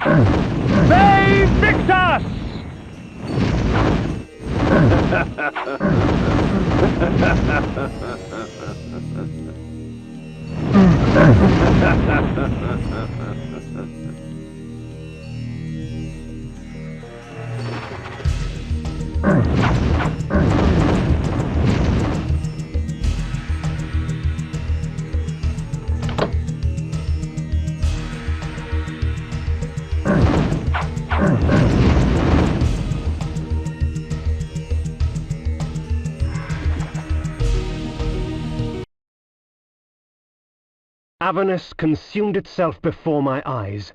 They Victus! Avernus consumed itself before my eyes.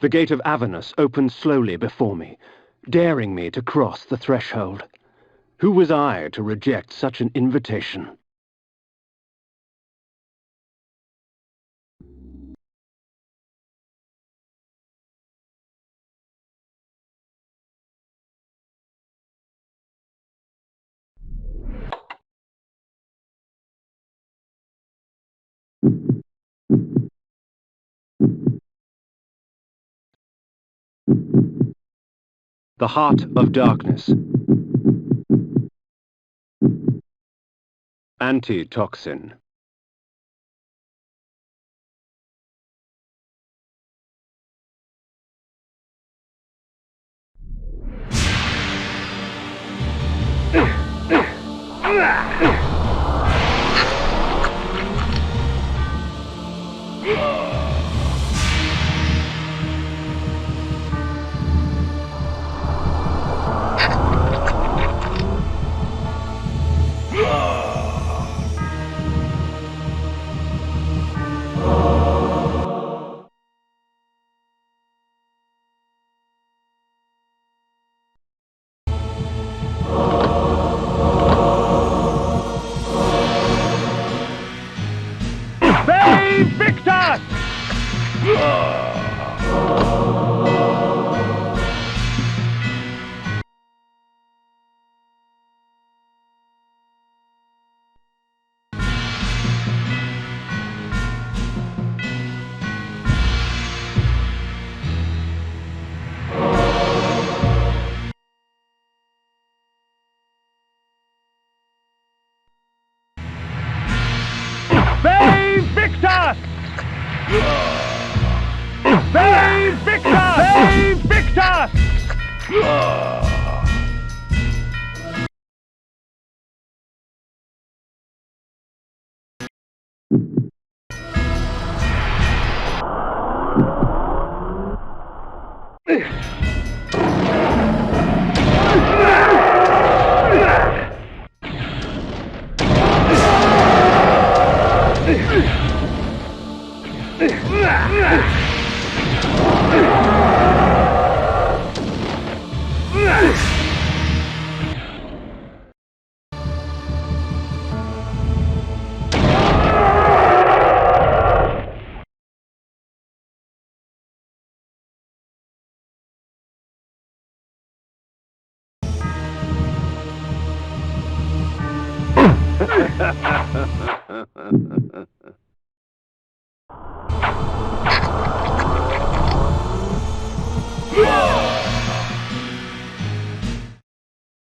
The gate of Avernus opened slowly before me, daring me to cross the threshold. Who was I to reject such an invitation? The Heart of Darkness. Antitoxin.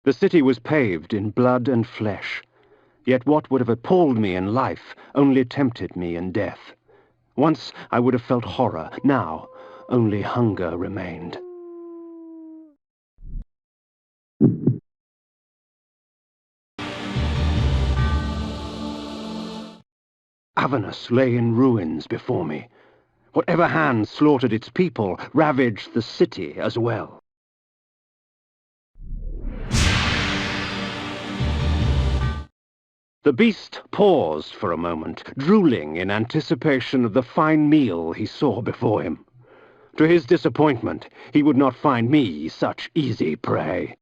The city was paved in blood and flesh, yet what would have appalled me in life only tempted me in death. Once I would have felt horror, now only hunger remained. Avernus lay in ruins before me. Whatever hand slaughtered its people ravaged the city as well. The beast paused for a moment, drooling in anticipation of the fine meal he saw before him. To his disappointment, he would not find me such easy prey.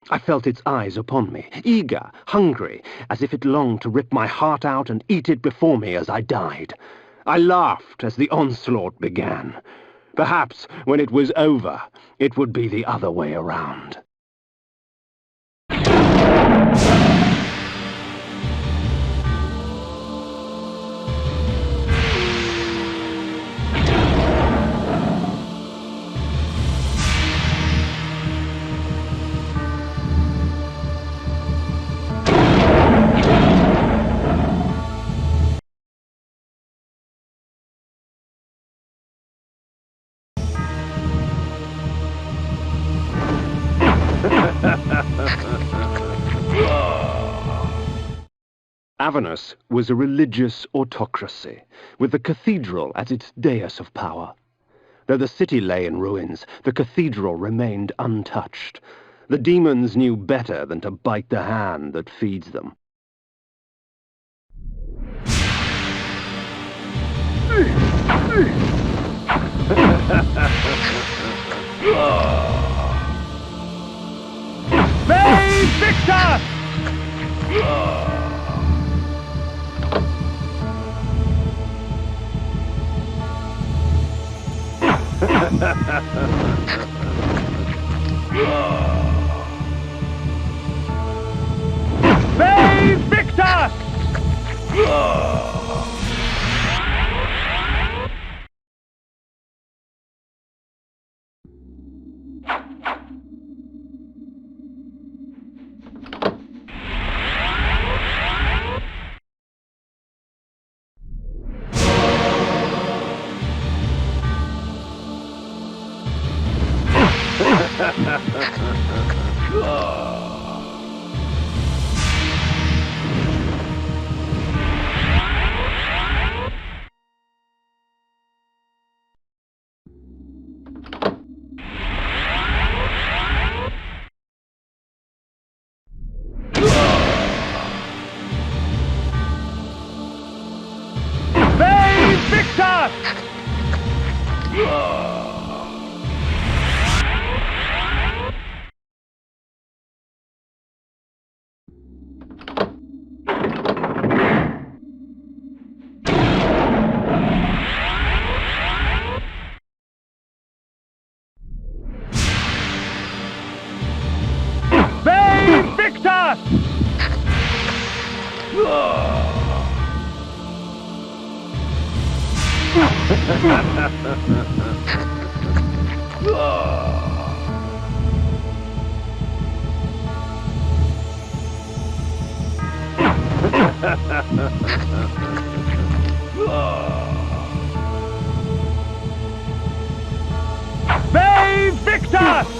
I felt its eyes upon me, eager, hungry, as if it longed to rip my heart out and eat it before me as I died. I laughed as the onslaught began. Perhaps, when it was over, it would be the other way around. Avernus was a religious autocracy, with the cathedral as its dais of power. Though the city lay in ruins, the cathedral remained untouched. The demons knew better than to bite the hand that feeds them. May Victor! May Victor! May Victor! May Victor! May Victor! May Victor! May Victor!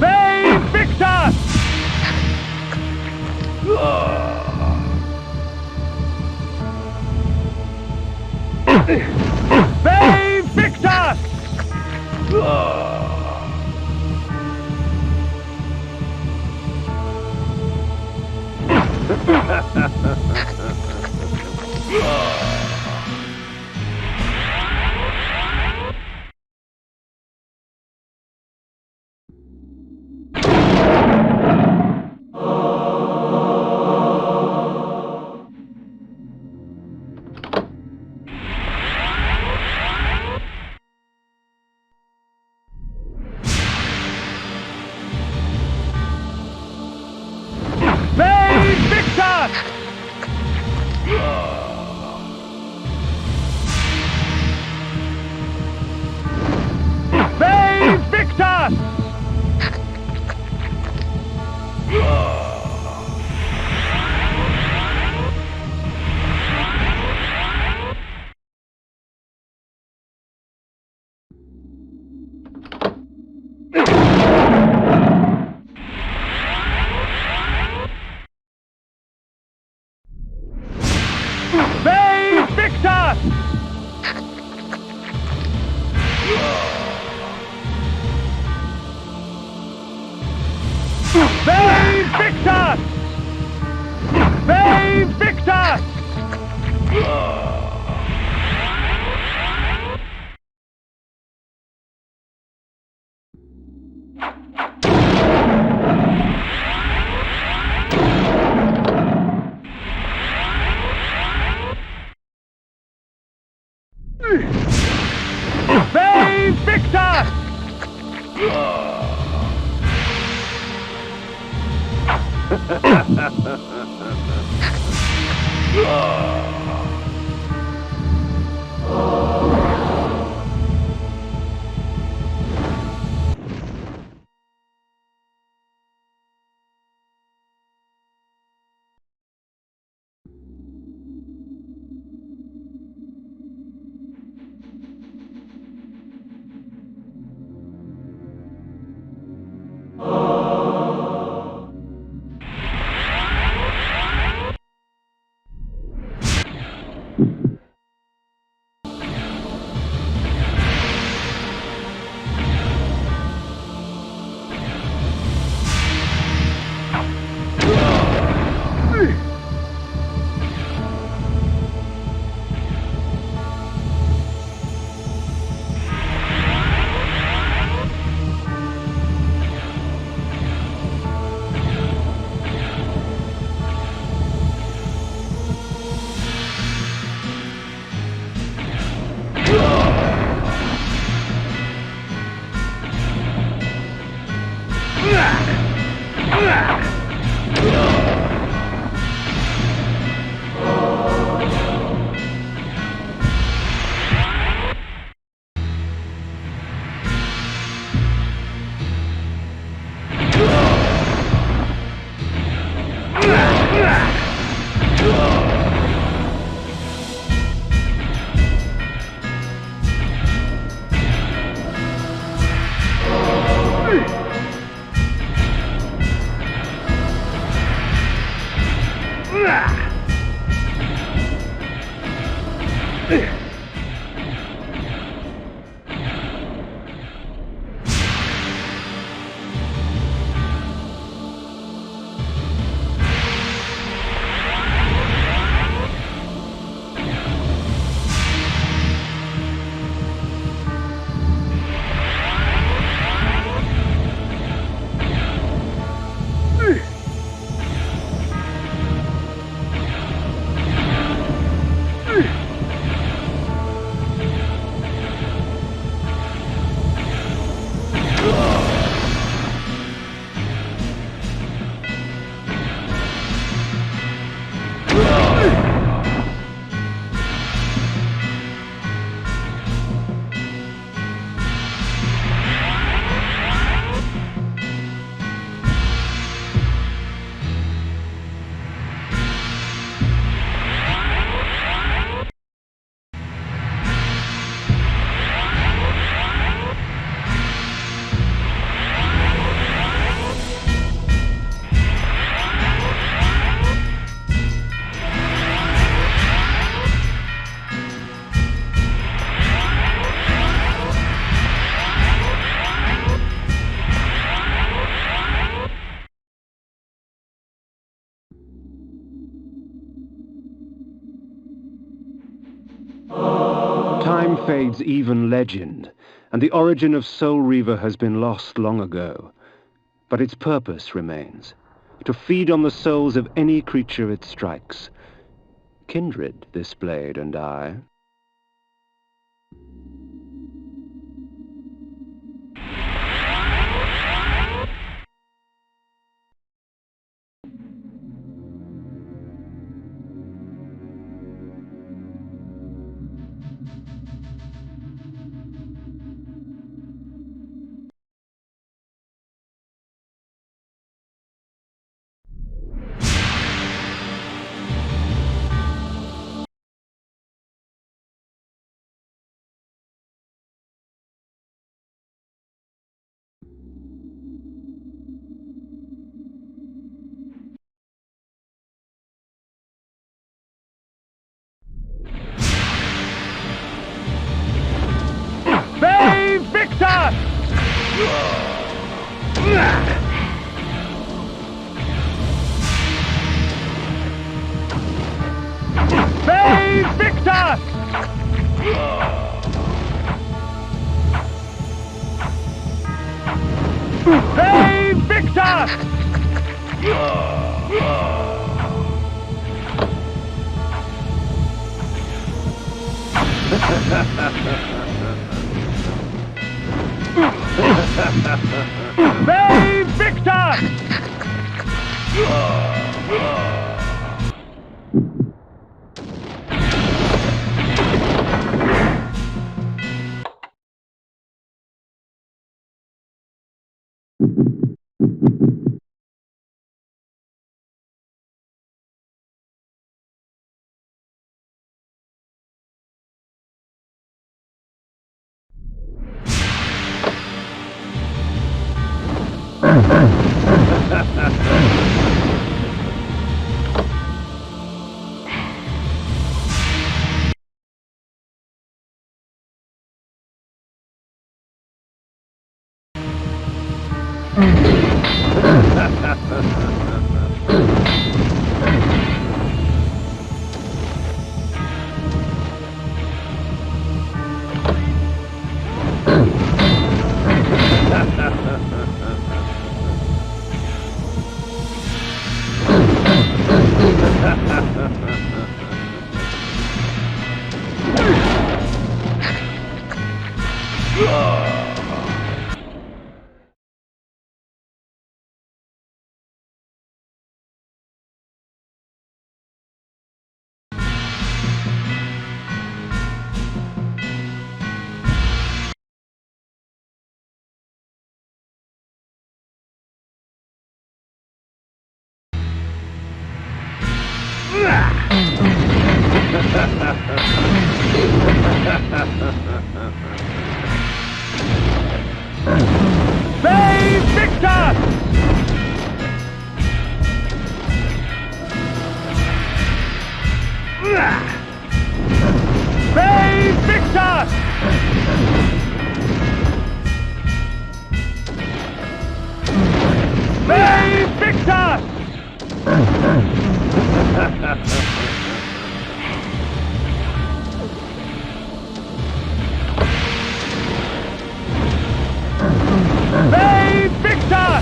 May Victor! May Victor! May Victor! May Victor! May Victor! Time fades even legend, and the origin of Soul Reaver has been lost long ago. But its purpose remains, to feed on the souls of any creature it strikes. Kindred, this blade and I. Victor! Save Victor! Save Victor! Save Victor! Save Victor! Save Victor! Save Victor! Save Victor! Save Victor!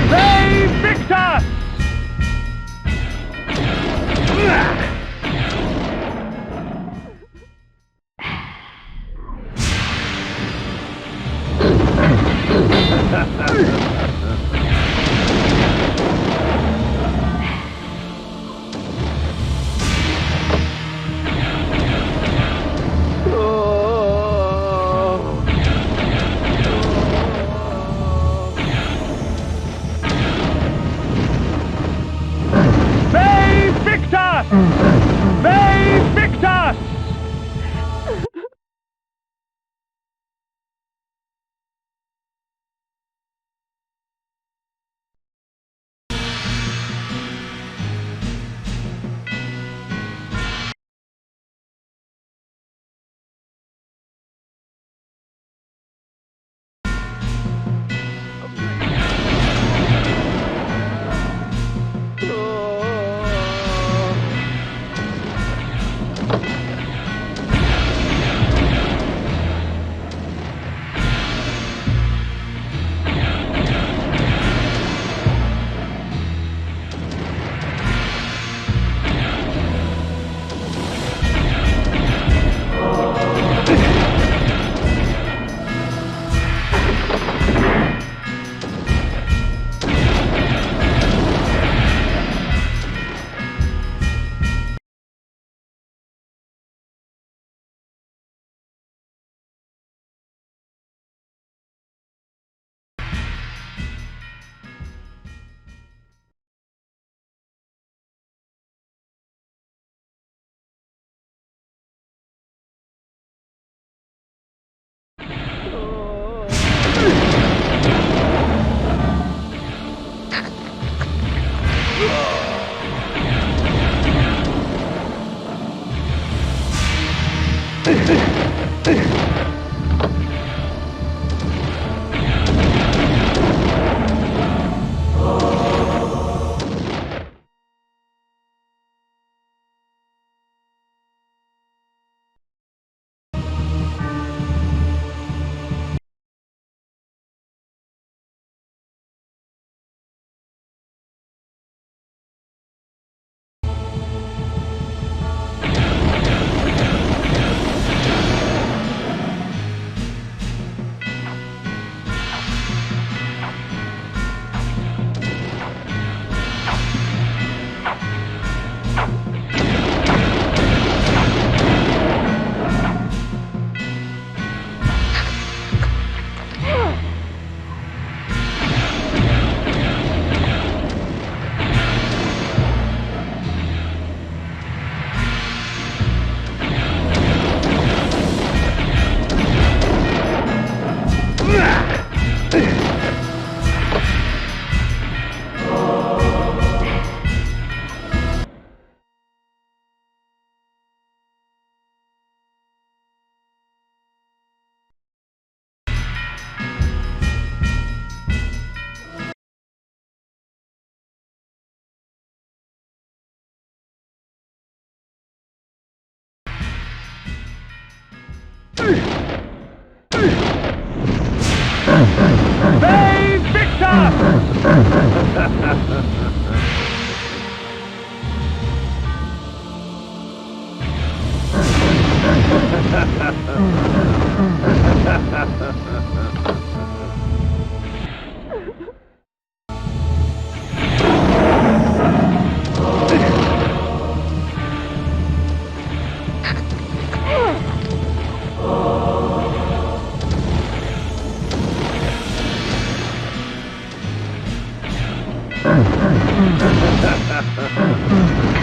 Save Victor! Save Victor!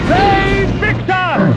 Save Victor!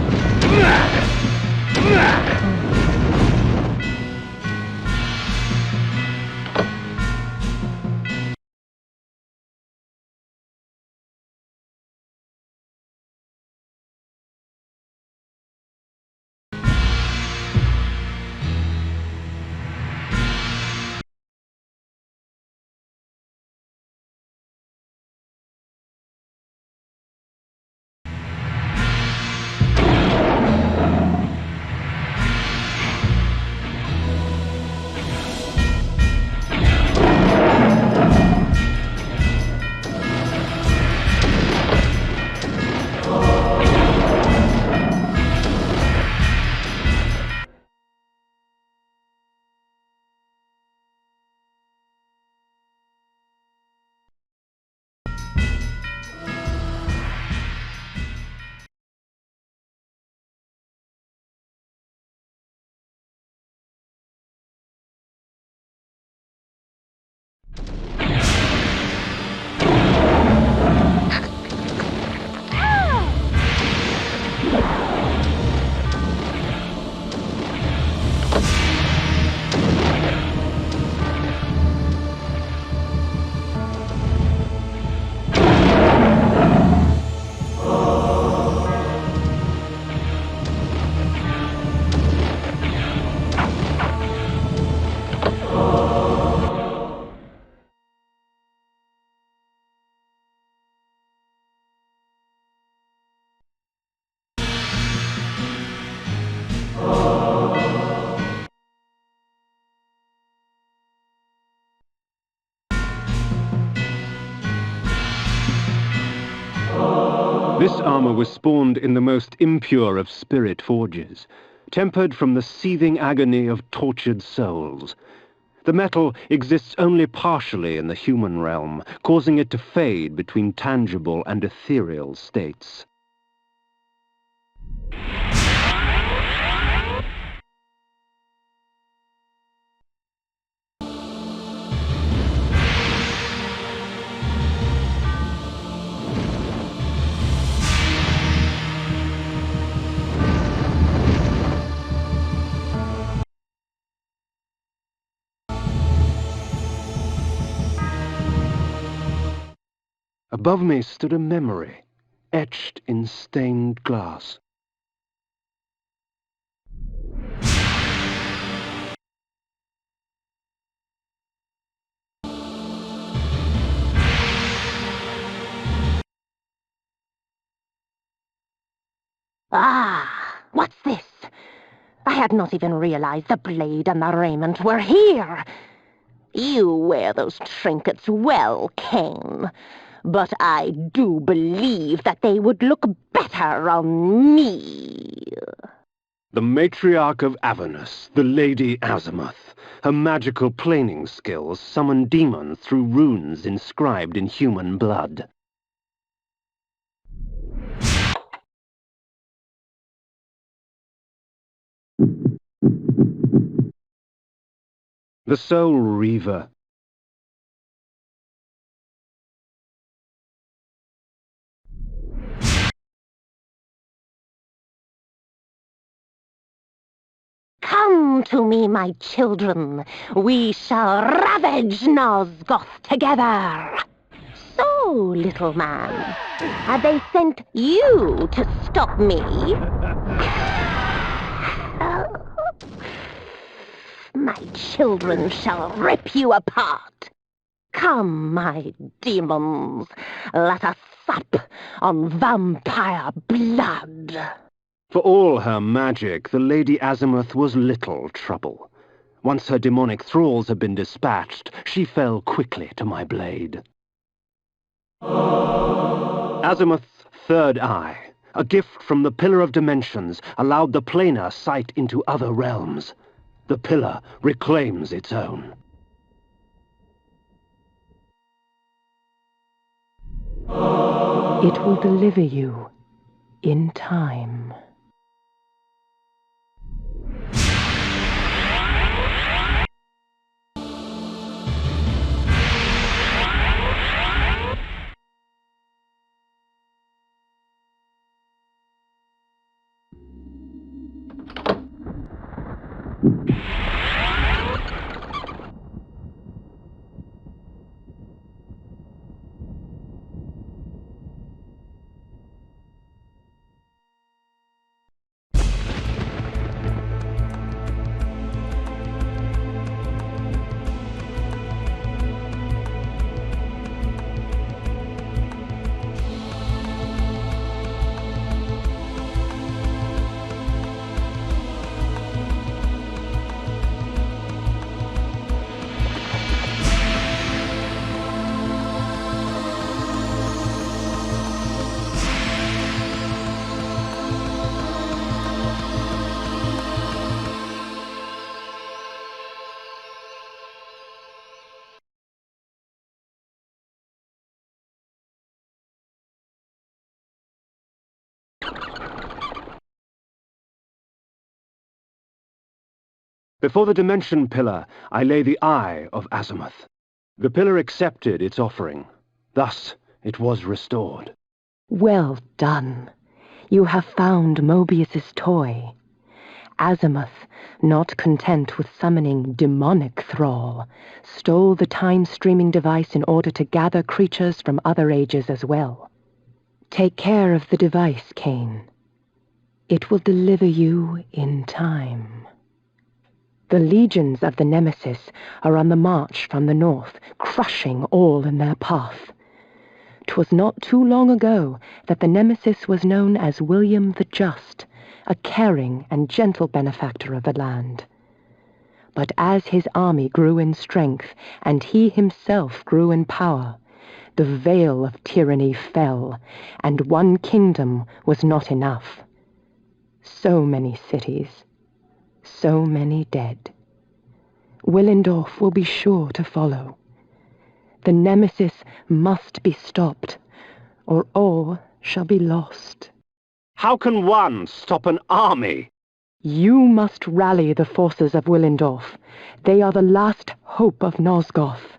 This armor was spawned in the most impure of spirit forges, tempered from the seething agony of tortured souls. The metal exists only partially in the human realm, causing it to fade between tangible and ethereal states. Above me stood a memory, etched in stained glass. Ah, what's this? I had not even realized the blade and the raiment were here. You wear those trinkets well, Kain. But I do believe that they would look better on me. The matriarch of Avernus, the Lady Azimuth. Her magical planing skills summon demons through runes inscribed in human blood. The Soul Reaver. Come to me, my children. We shall ravage Nosgoth together. So, little man, have they sent you to stop me? My children shall rip you apart. Come, my demons, let us sup on vampire blood. For all her magic, the Lady Azimuth was little trouble. Once her demonic thralls had been dispatched, she fell quickly to my blade. Azimuth's third eye, a gift from the Pillar of Dimensions, allowed the planar sight into other realms. The pillar reclaims its own. It will deliver you in time. Before the Dimension Pillar, I lay the Eye of Azimuth. The pillar accepted its offering. Thus, it was restored. Well done. You have found Mobius's toy. Azimuth, not content with summoning demonic thrall, stole the time-streaming device in order to gather creatures from other ages as well. Take care of the device, Kain. It will deliver you in time. The legions of the Nemesis are on the march from the north, crushing all in their path. 'Twas not too long ago that the Nemesis was known as William the Just, a caring and gentle benefactor of the land. But as his army grew in strength, and he himself grew in power, the veil of tyranny fell, and one kingdom was not enough. So many cities, so many dead. Willendorf will be sure to follow. The Nemesis must be stopped, or all shall be lost. How can one stop an army? You must rally the forces of Willendorf. They are the last hope of Nosgoth.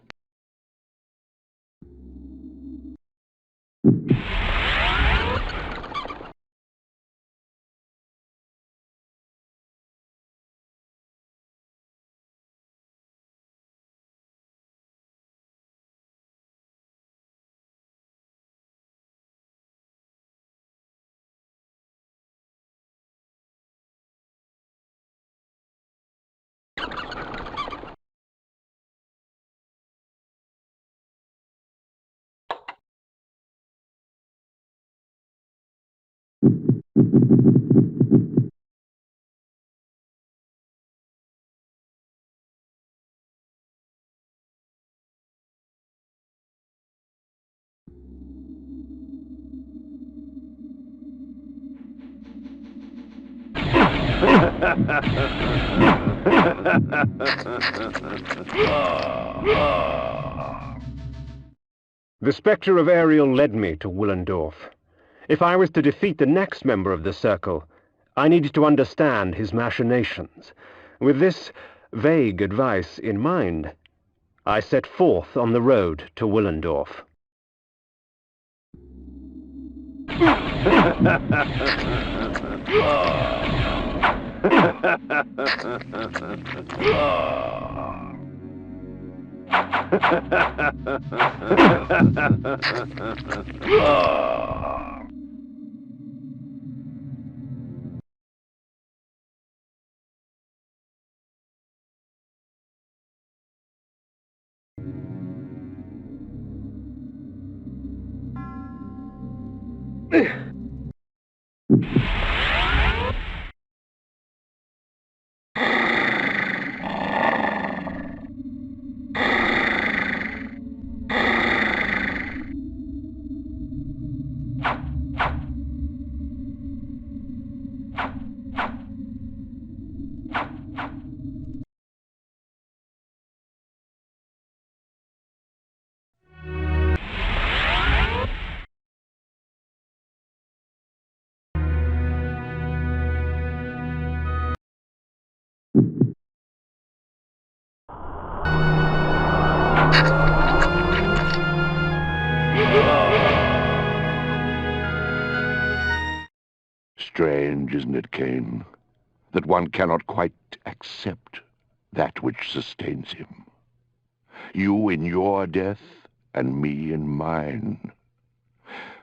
The Spectre of Ariel led me to Willendorf. If I was to defeat the next member of the Circle, I needed to understand his machinations. With this vague advice in mind, I set forth on the road to Willendorf. strange, isn't it, Kain, that one cannot quite accept that which sustains him? You in your death, and me in mine.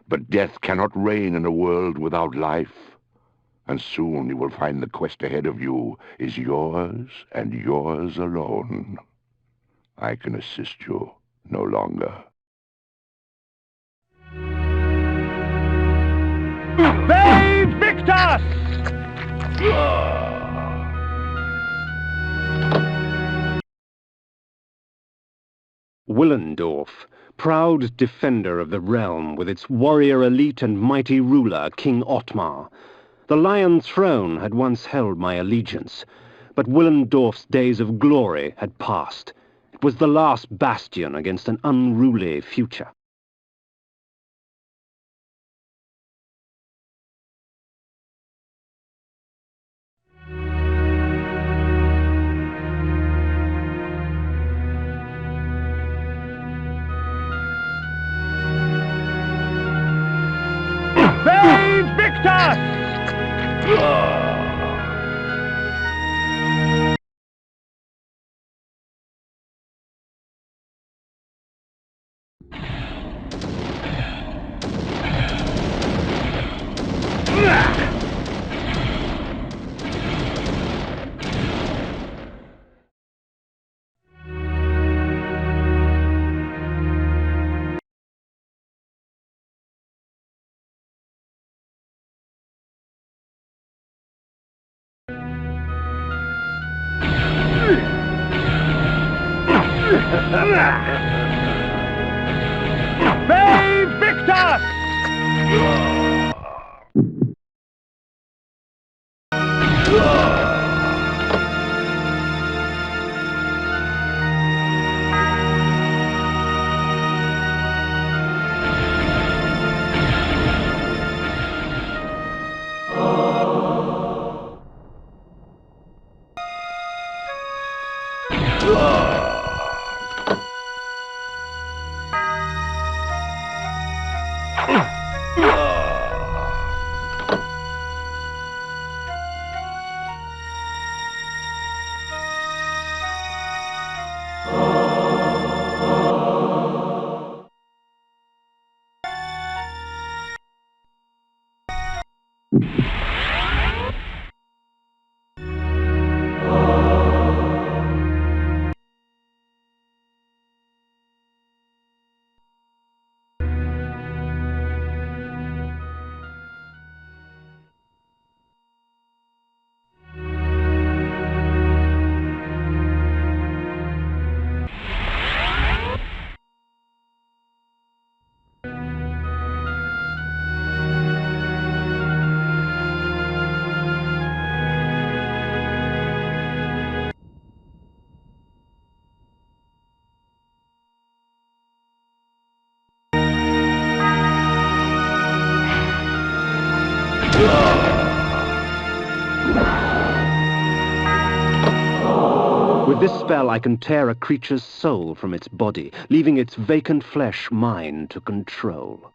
But death cannot reign in a world without life, and soon you will find the quest ahead of you is yours and yours alone. I can assist you no longer. Save Victus! Willendorf, proud defender of the realm with its warrior elite and mighty ruler, King Ottmar. The Lion Throne had once held my allegiance, but Willendorf's days of glory had passed. It was the last bastion against an unruly future. Save Victus! Save Victus! With this spell, I can tear a creature's soul from its body, leaving its vacant flesh mine to control.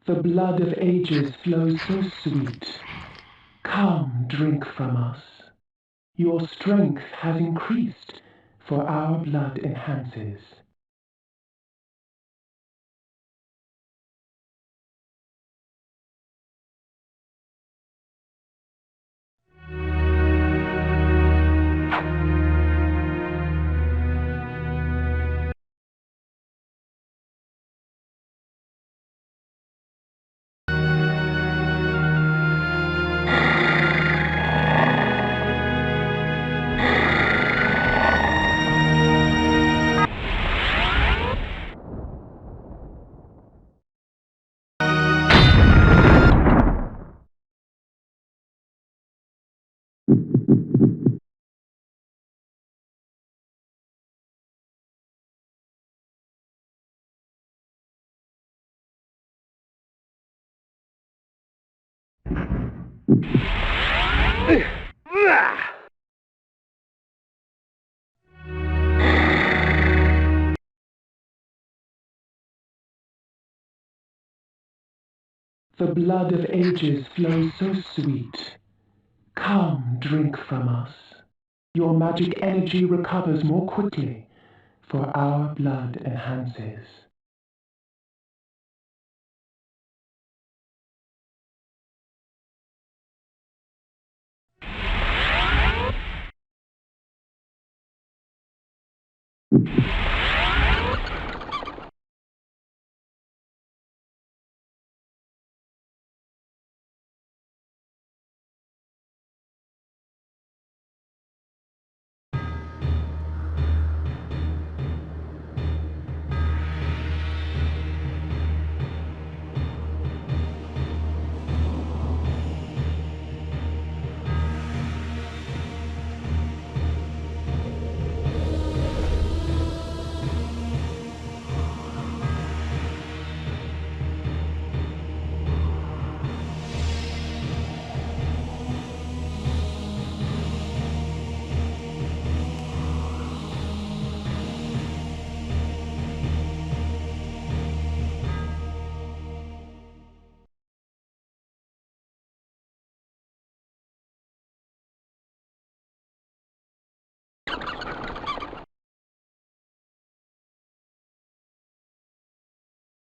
The blood of ages flows so sweet. Come, drink from us. Your strength has increased, for our blood enhances. The blood of ages flows so sweet. Come, drink from us. Your magic energy recovers more quickly, for our blood enhances.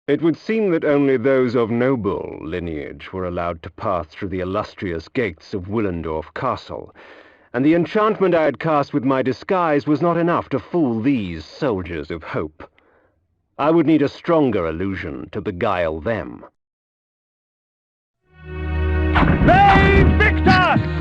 It would seem that only those of noble lineage were allowed to pass through the illustrious gates of Willendorf Castle, and the enchantment I had cast with my disguise was not enough to fool these soldiers of hope. I would need a stronger illusion to beguile them. Victus!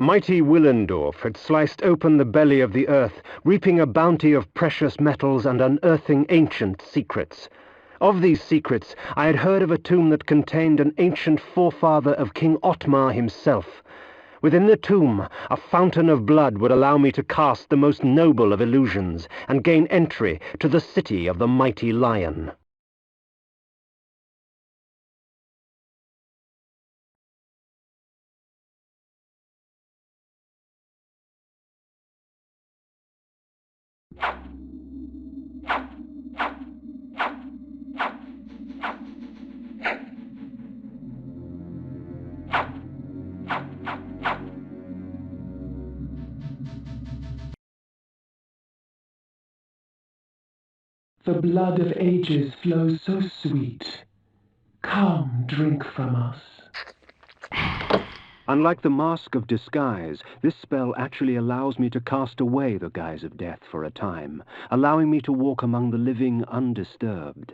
Mighty Willendorf had sliced open the belly of the earth, reaping a bounty of precious metals and unearthing ancient secrets. Of these secrets, I had heard of a tomb that contained an ancient forefather of King Otmar himself. Within the tomb, a fountain of blood would allow me to cast the most noble of illusions and gain entry to the city of the mighty lion. The blood of ages flows so sweet. Come, drink from us. Unlike the Mask of Disguise, this spell actually allows me to cast away the guise of death for a time, allowing me to walk among the living undisturbed.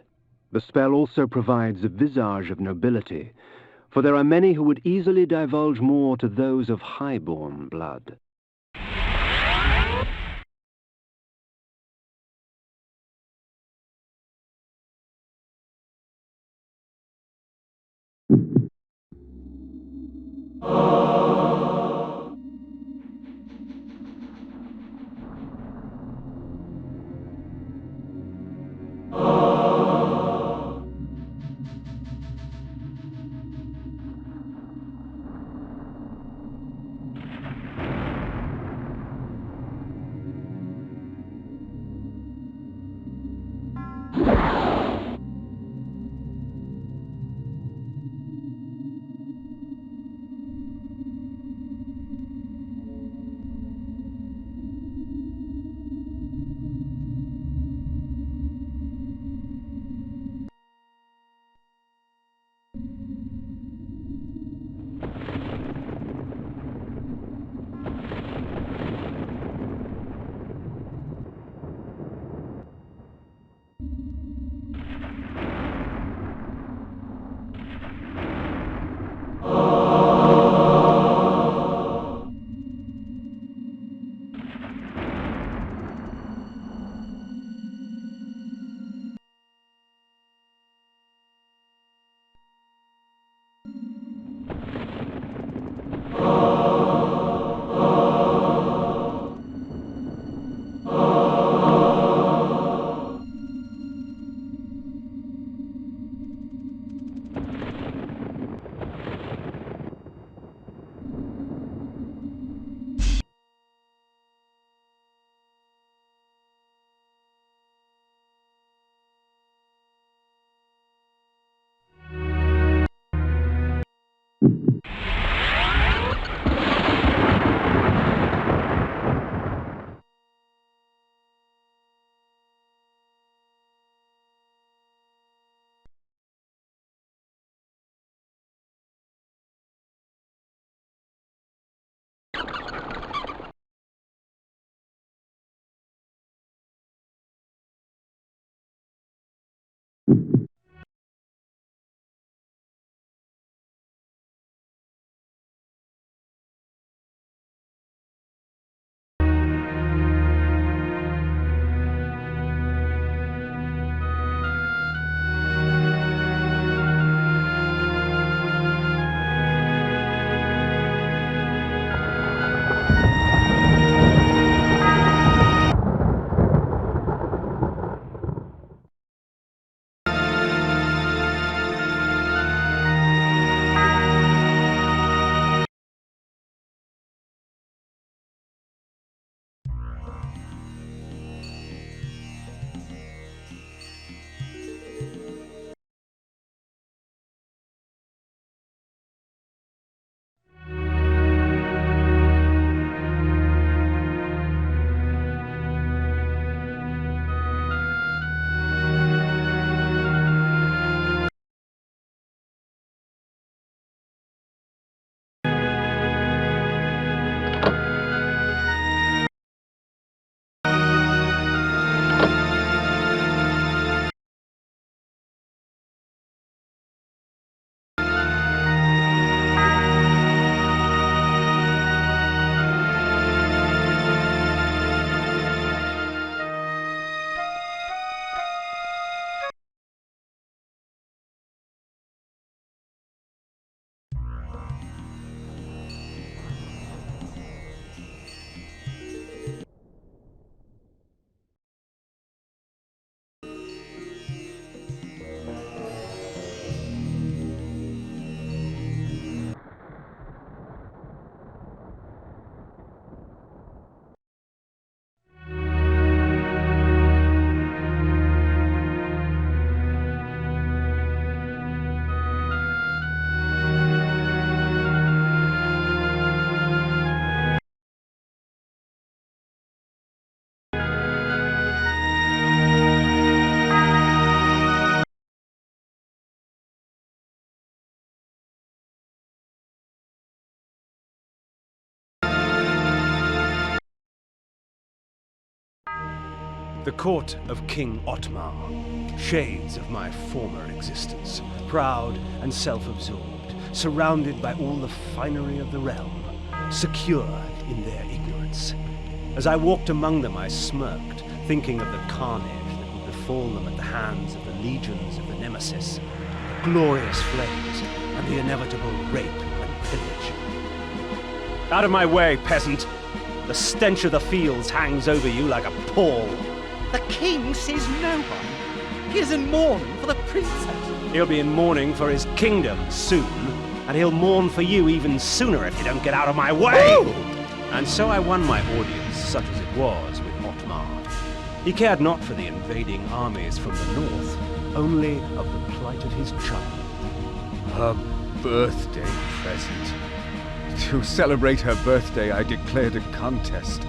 The spell also provides a visage of nobility, for there are many who would easily divulge more to those of high-born blood. The court of King Otmar, shades of my former existence, proud and self-absorbed, surrounded by all the finery of the realm, secure in their ignorance. As I walked among them, I smirked, thinking of the carnage that would befall them at the hands of the legions of the Nemesis, the glorious flames, and the inevitable rape and pillage. Out of my way, peasant! The stench of the fields hangs over you like a pall. The king sees no one. He is in mourning for the princess. He'll be in mourning for his kingdom soon, and he'll mourn for you even sooner if you don't get out of my way! Ooh! And so I won my audience, such as it was, with Otmar. He cared not for the invading armies from the north, only of the plight of his child. A birthday present. To celebrate her birthday, I declared a contest.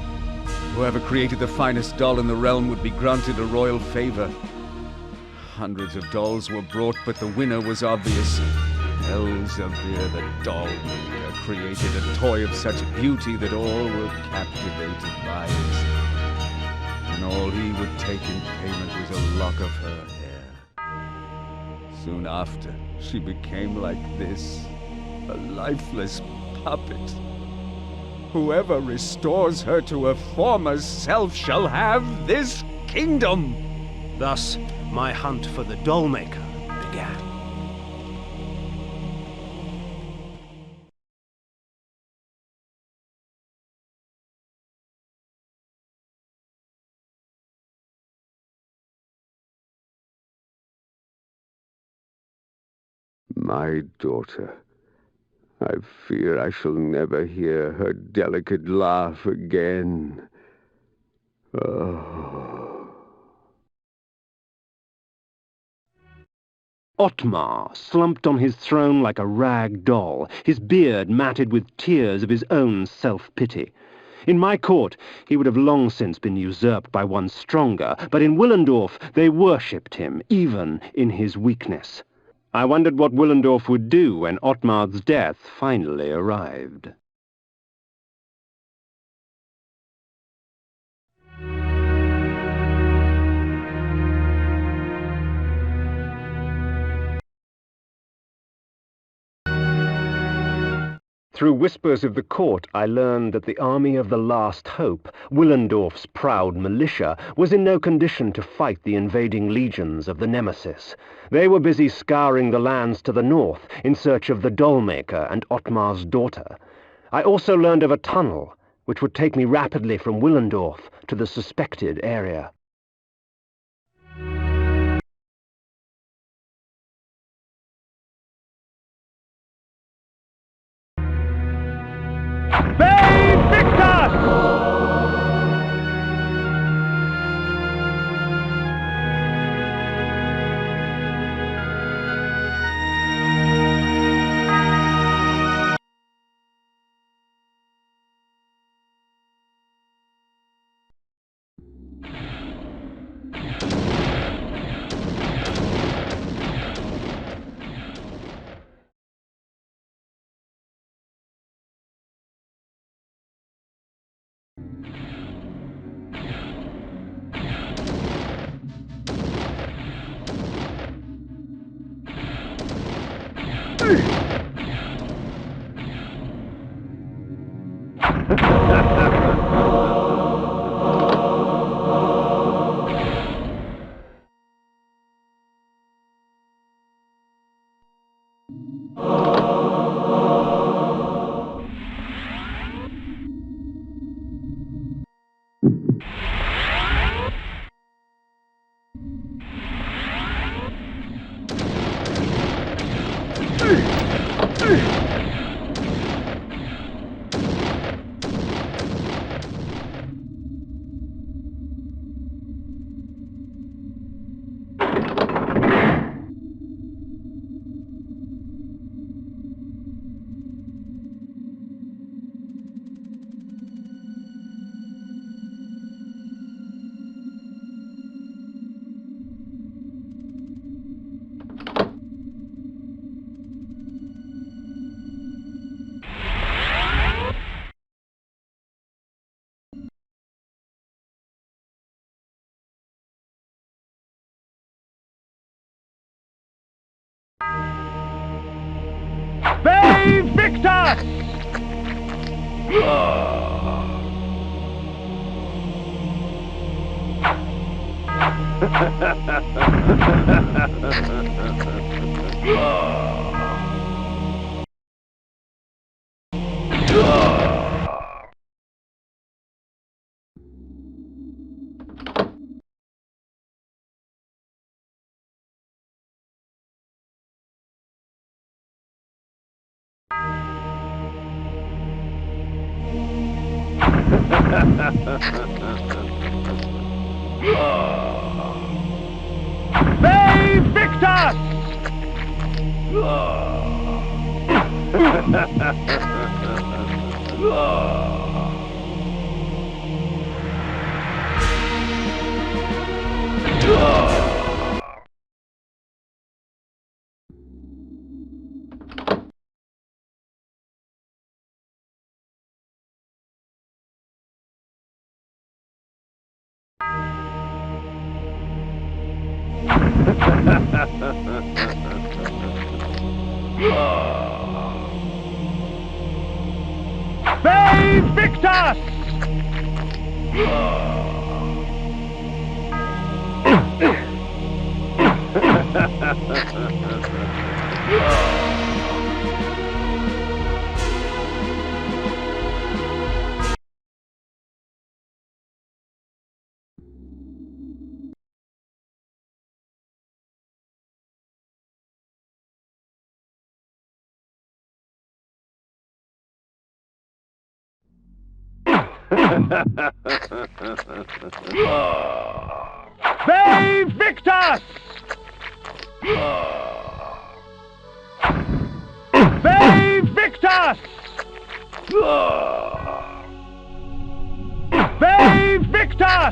Whoever created the finest doll in the realm would be granted a royal favor. Hundreds of dolls were brought, but the winner was obvious. Elzevir, the doll maker, created a toy of such beauty that all were captivated by it. And all he would take in payment was a lock of her hair. Soon after, she became like this, a lifeless puppet. Whoever restores her to her former self shall have this kingdom. Thus, my hunt for the doll maker began. My daughter. I fear I shall never hear her delicate laugh again. Oh. Otmar slumped on his throne like a rag doll, his beard matted with tears of his own self-pity. In my court, he would have long since been usurped by one stronger, but in Willendorf they worshipped him, even in his weakness. I wondered what Willendorf would do when Otmar's death finally arrived. Through whispers of the court, I learned that the army of the Last Hope, Willendorf's proud militia, was in no condition to fight the invading legions of the Nemesis. They were busy scouring the lands to the north in search of the Dollmaker and Otmar's daughter. I also learned of a tunnel, which would take me rapidly from Willendorf to the suspected area. Save Victus! Save Victus! Save Victus! Save Victus! Save Victus! Save Victus! Save Victus! Save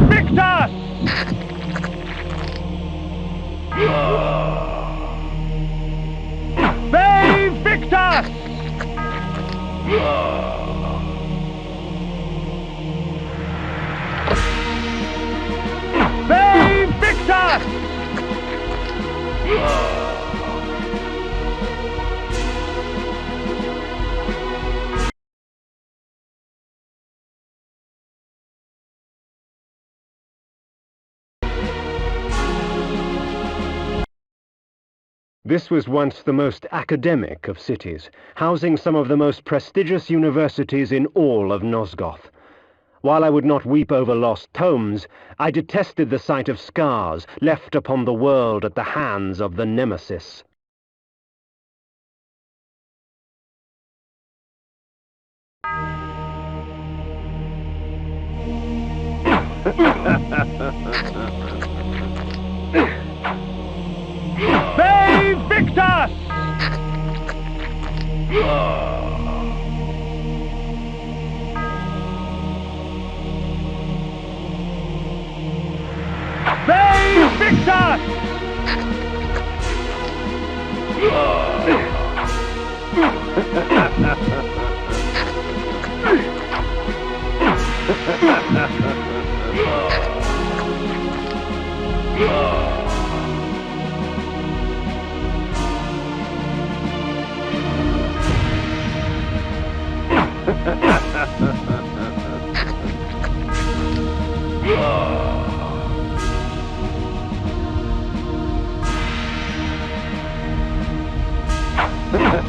Victus! Save Victus! Save Victus! This was once the most academic of cities, housing some of the most prestigious universities in all of Nosgoth. While I would not weep over lost tomes, I detested the sight of scars left upon the world at the hands of the Nemesis. Save Victus! Save Victus! They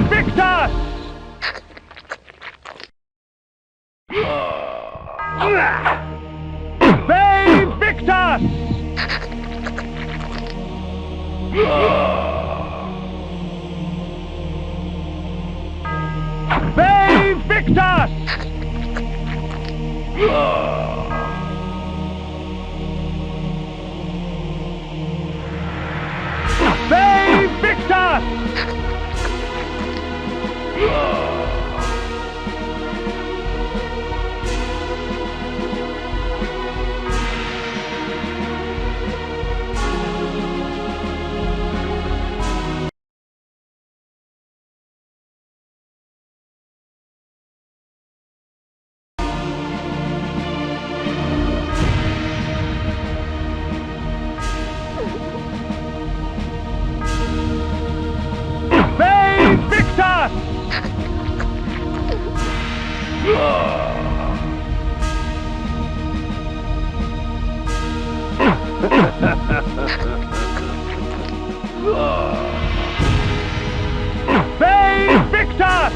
Victus! They Victus! They Victus! They Victus! They Victus! They Victus!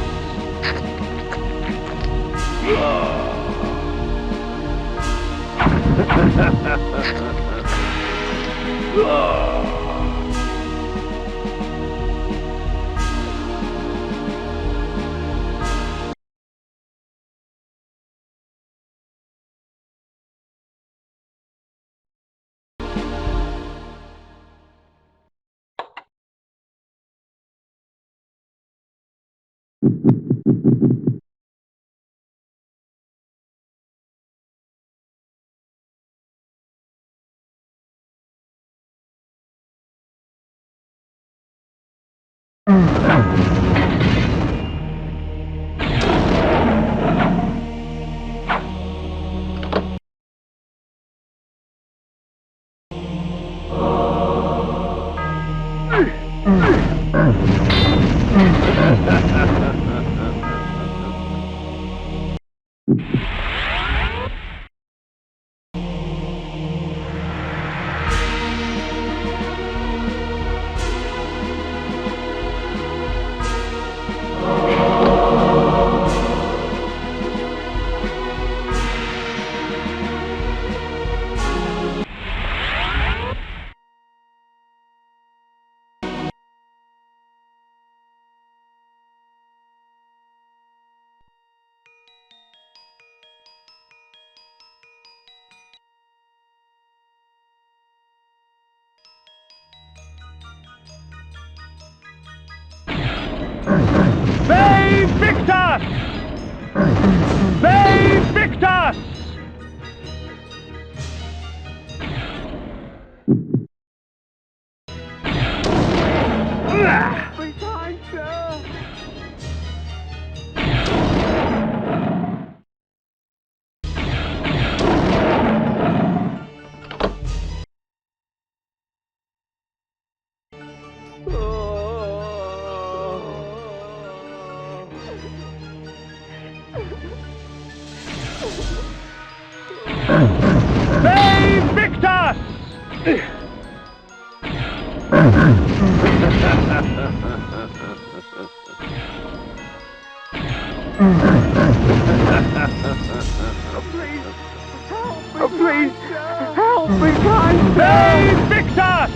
They Victus! They Victus! Behind, sir! They Victus! Please help me, kind sir! They Victus!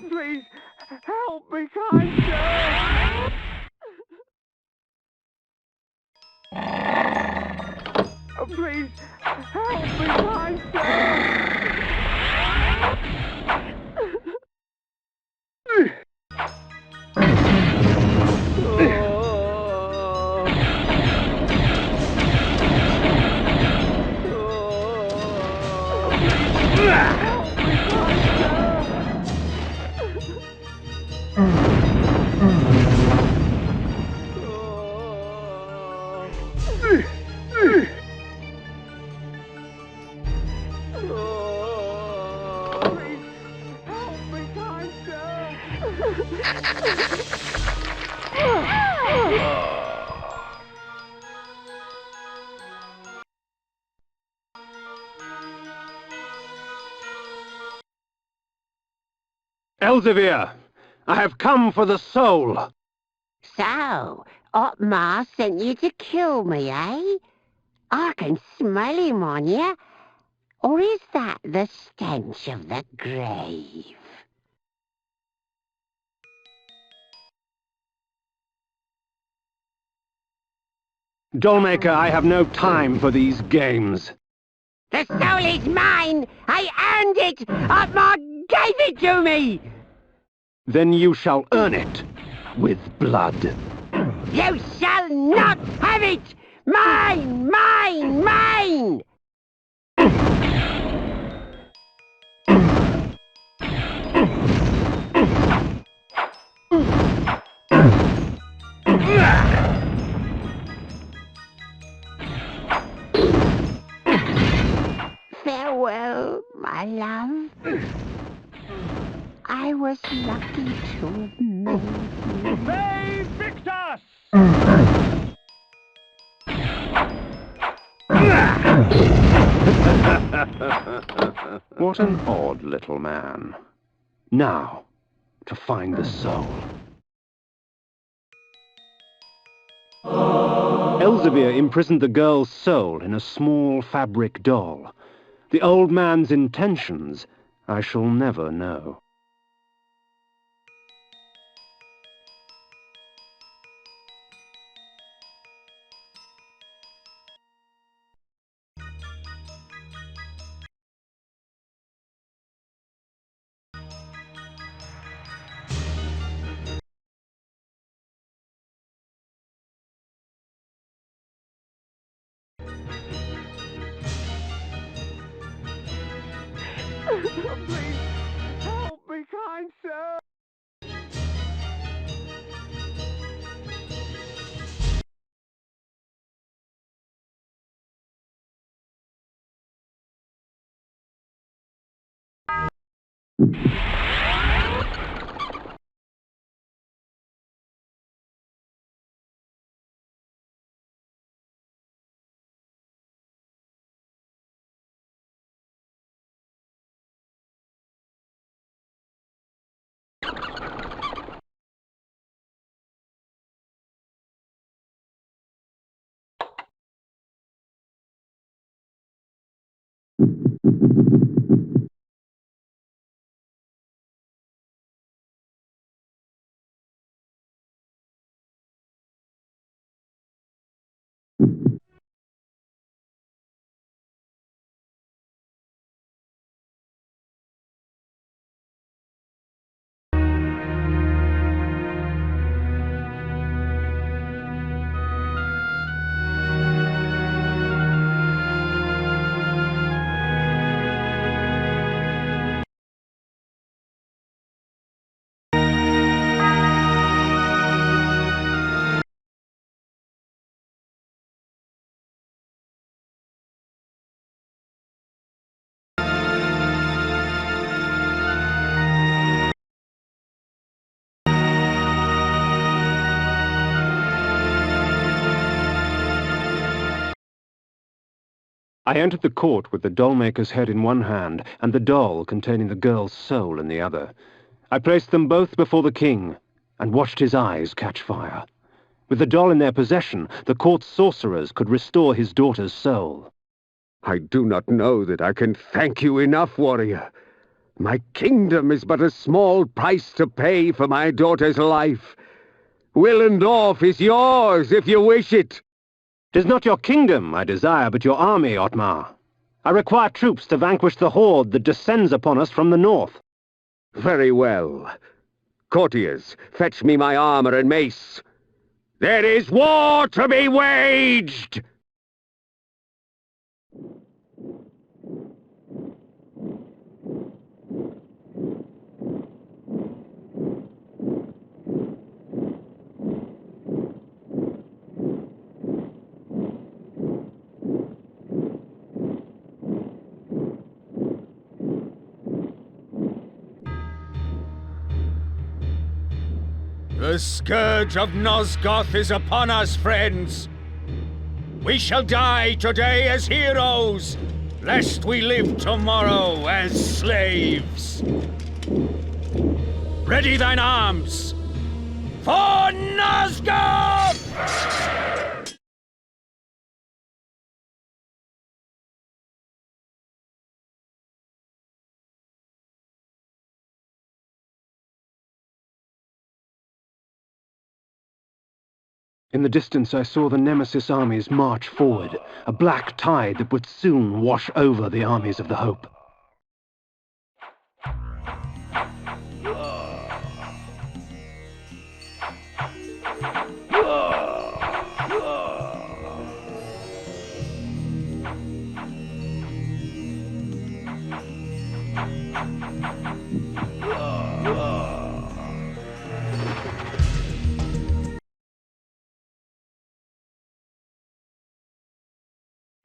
Please, help me, kind sir! Please, help me, kind sir! Elzevir, I have come for the soul. So, Otmar sent you to kill me, eh? I can smell him on you. Or is that the stench of the grave? Dollmaker, I have no time for these games. The soul is mine! I earned it! Otmar gave it to me! Then you shall earn it with blood. You shall not have it! Mine! Mine! Mine! Farewell, my love. I was lucky to have made you. May Victus! What an odd little man. Now, to find the soul. Elzevir imprisoned the girl's soul in a small fabric doll. The old man's intentions I shall never know. Please, help me, kind sir! I entered the court with the doll-maker's head in one hand and the doll containing the girl's soul in the other. I placed them both before the king and watched his eyes catch fire. With the doll in their possession, the court's sorcerers could restore his daughter's soul. I do not know that I can thank you enough, warrior. My kingdom is but a small price to pay for my daughter's life. Willendorf is yours, if you wish it. 'Tis not your kingdom I desire, but your army, Otmar. I require troops to vanquish the horde that descends upon us from the north. Very well. Courtiers, fetch me my armor and mace. There is war to be waged! The scourge of Nosgoth is upon us, friends. We shall die today as heroes, lest we live tomorrow as slaves. Ready thine arms for Nosgoth! In the distance I saw the Nemesis armies march forward, a black tide that would soon wash over the armies of the Hope.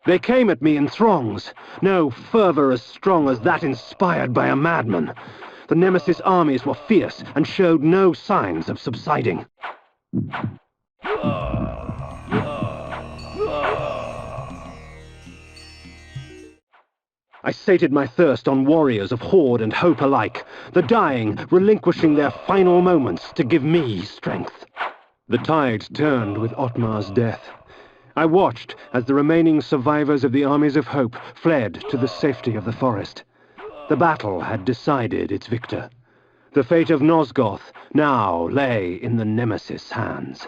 They came at me in throngs, no fervor as strong as that inspired by a madman. The Nemesis armies were fierce and showed no signs of subsiding. I sated my thirst on warriors of Horde and Hope alike, the dying relinquishing their final moments to give me strength. The tide turned with Otmar's death. I watched as the remaining survivors of the armies of Hope fled to the safety of the forest. The battle had decided its victor. The fate of Nosgoth now lay in the Nemesis' hands.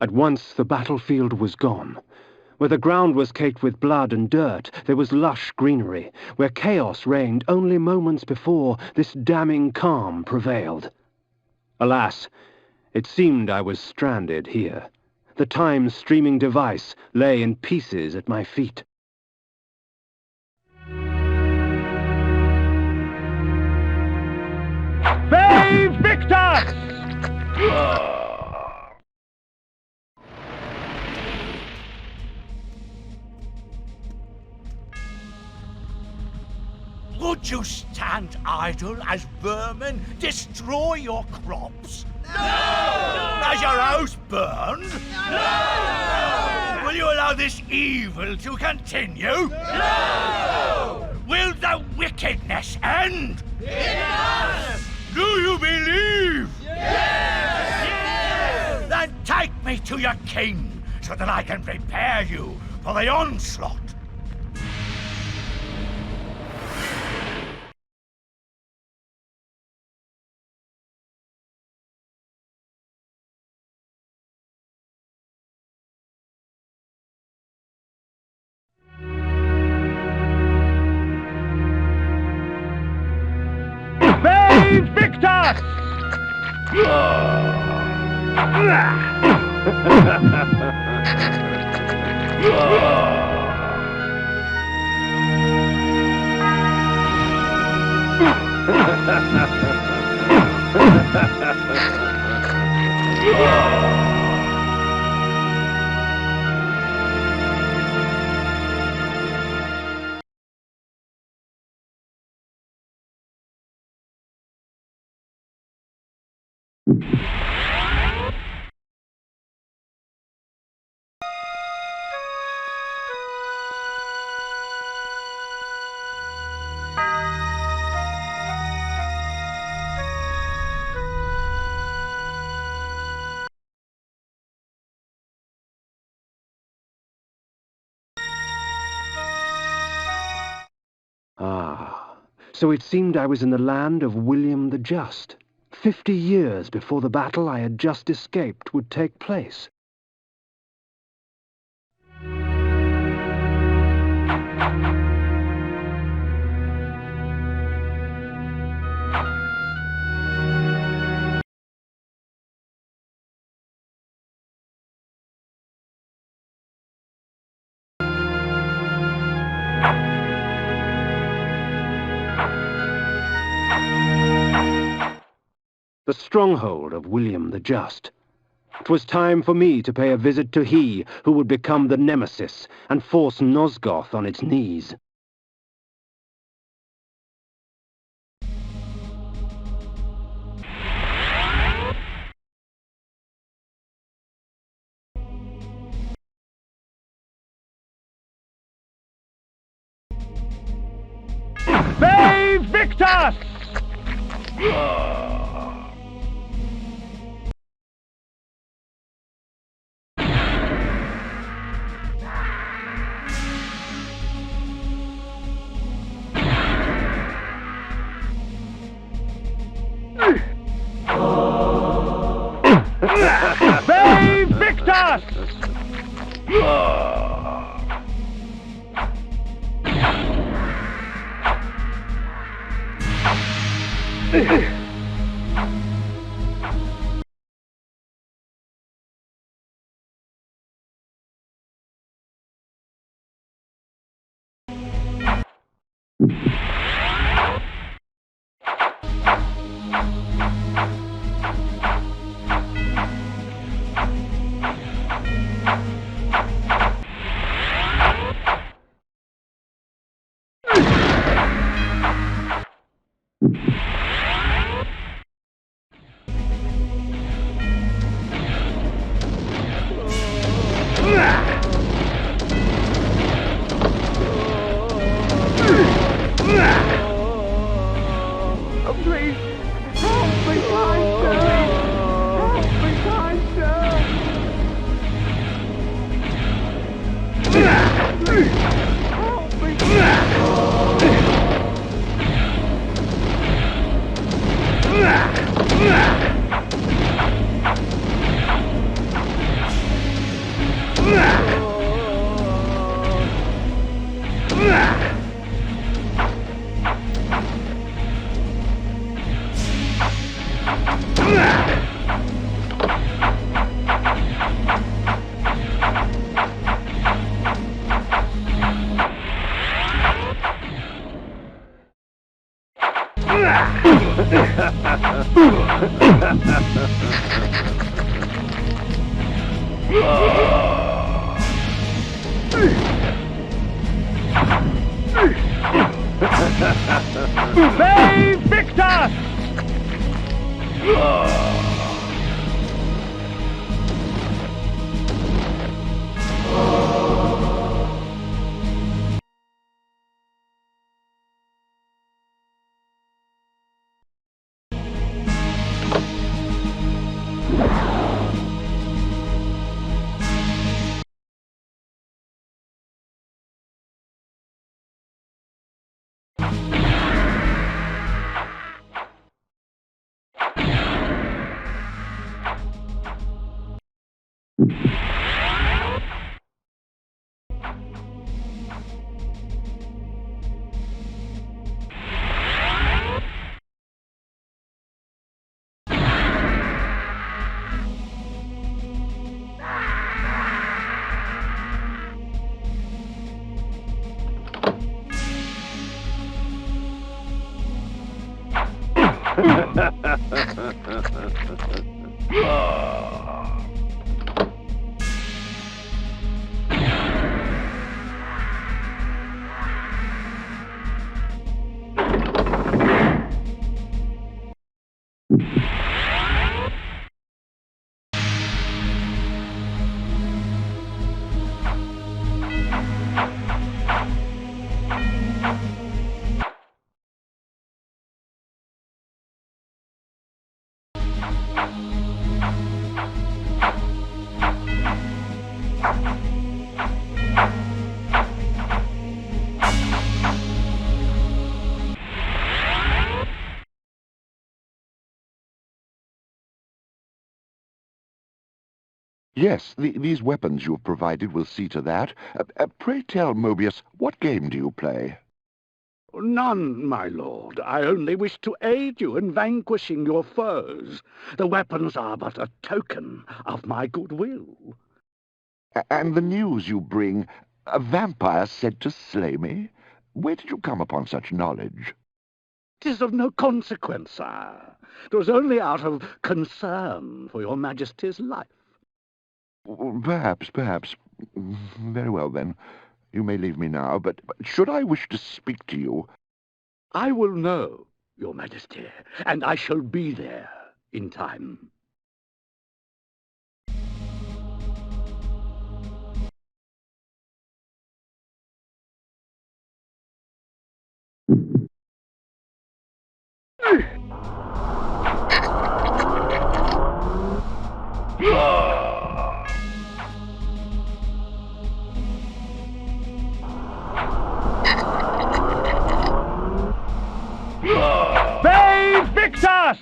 At once the battlefield was gone. Where the ground was caked with blood and dirt, there was lush greenery. Where chaos reigned only moments before, this damning calm prevailed. Alas, it seemed I was stranded here. The time-streaming device lay in pieces at my feet. Save Victor! Would you stand idle as vermin destroy your crops? No! As your house burned? No! Will you allow this evil to continue? No! Will the wickedness end? Yes! Do you believe? Yes! Yes! Then take me to your king, so that I can prepare you for the onslaught. Save Victor! Ah, so it seemed I was in the land of William the Just. 50 years before the battle I had just escaped would take place. The stronghold of William the Just. 'Twas time for me to pay a visit to he who would become the nemesis and force Nosgoth on its knees. Save Victor! Save Victor! Please, help me, Master! Help me, Master! Help me! Bay Victor! Yes, these weapons you have provided will see to that. Pray tell, Mobius, what game do you play? None, my lord. I only wish to aid you in vanquishing your foes. The weapons are but a token of my goodwill. And the news you bring, a vampire said to slay me? Where did you come upon such knowledge? 'Tis of no consequence, sire. 'Twas only out of concern for your majesty's life. Perhaps. Very well, then. You may leave me now, but should I wish to speak to you... I will know, your majesty, and I shall be there in time. Bay Victus!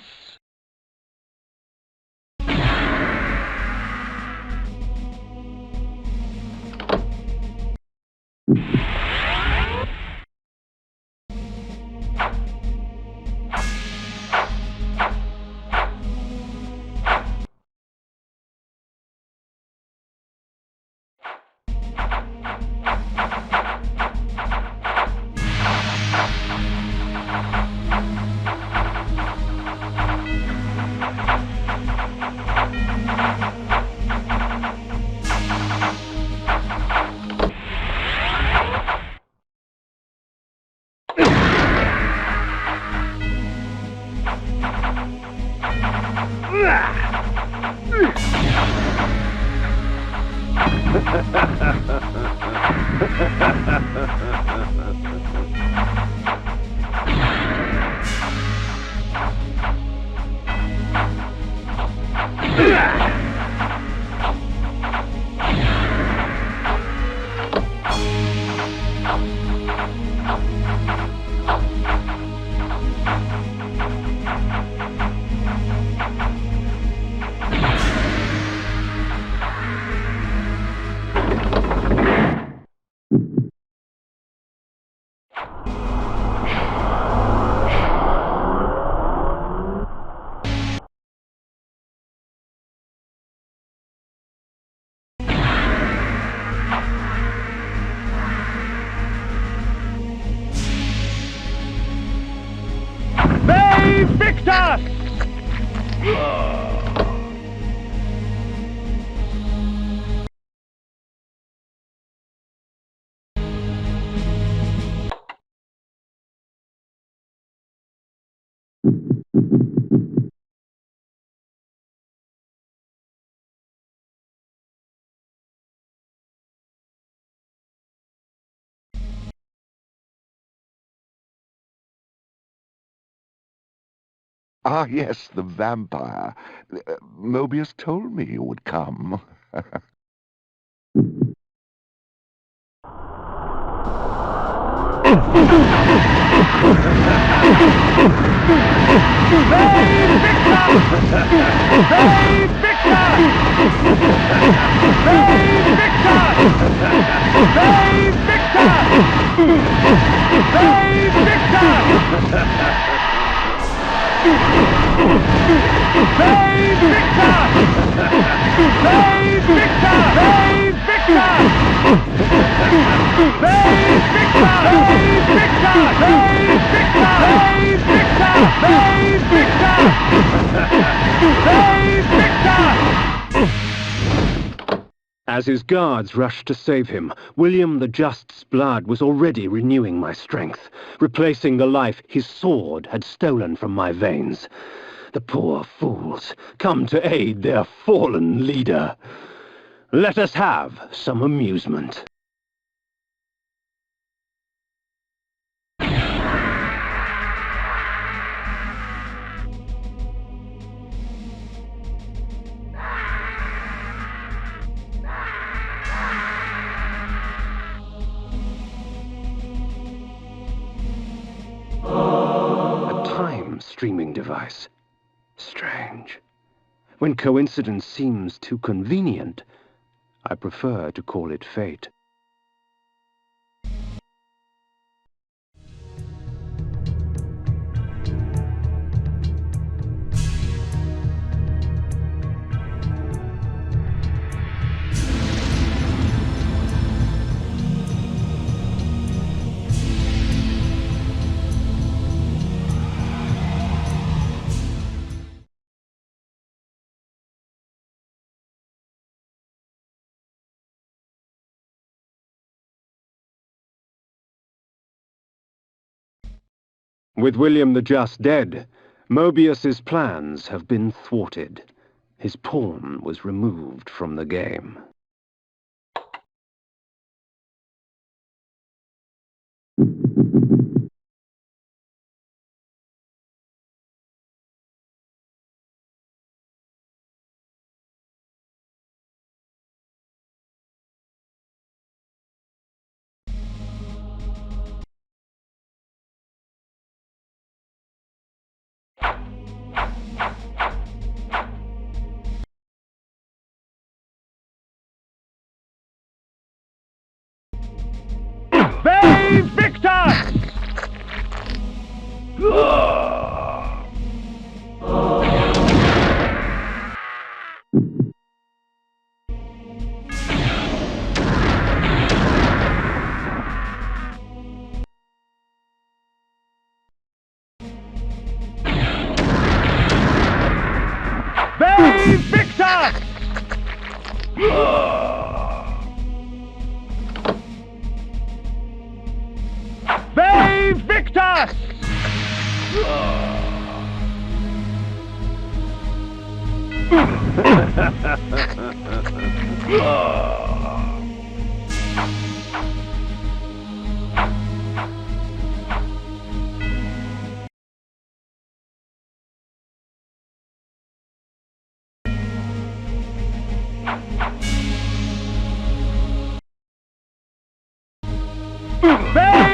Ah, yes, the vampire. Mobius told me you would come. As his guards rushed to save him, William the Just's blood was already renewing my strength, replacing the life his sword had stolen from my veins. The poor fools, come to aid their fallen leader. Let us have some amusement. Streaming device. Strange. When coincidence seems too convenient, I prefer to call it fate. With William the Just dead, Mobius's plans have been thwarted. His pawn was removed from the game.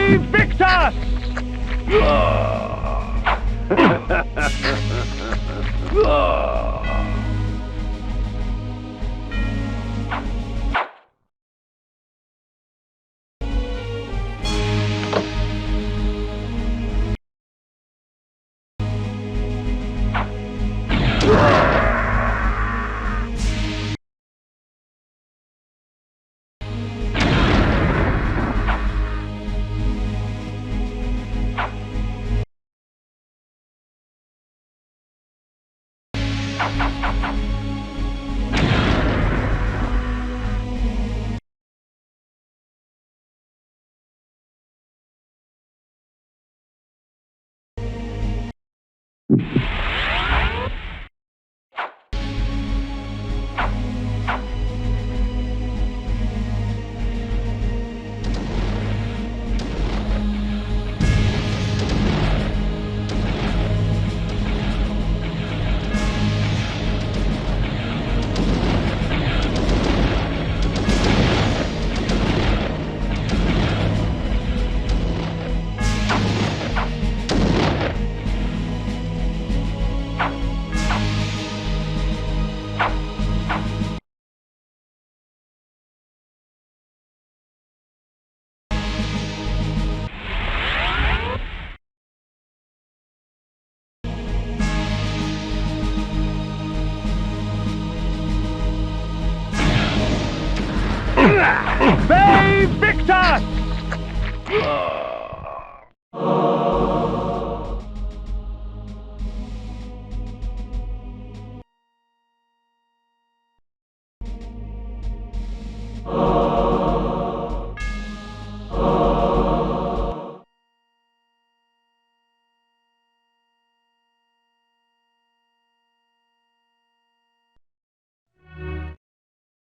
Victor!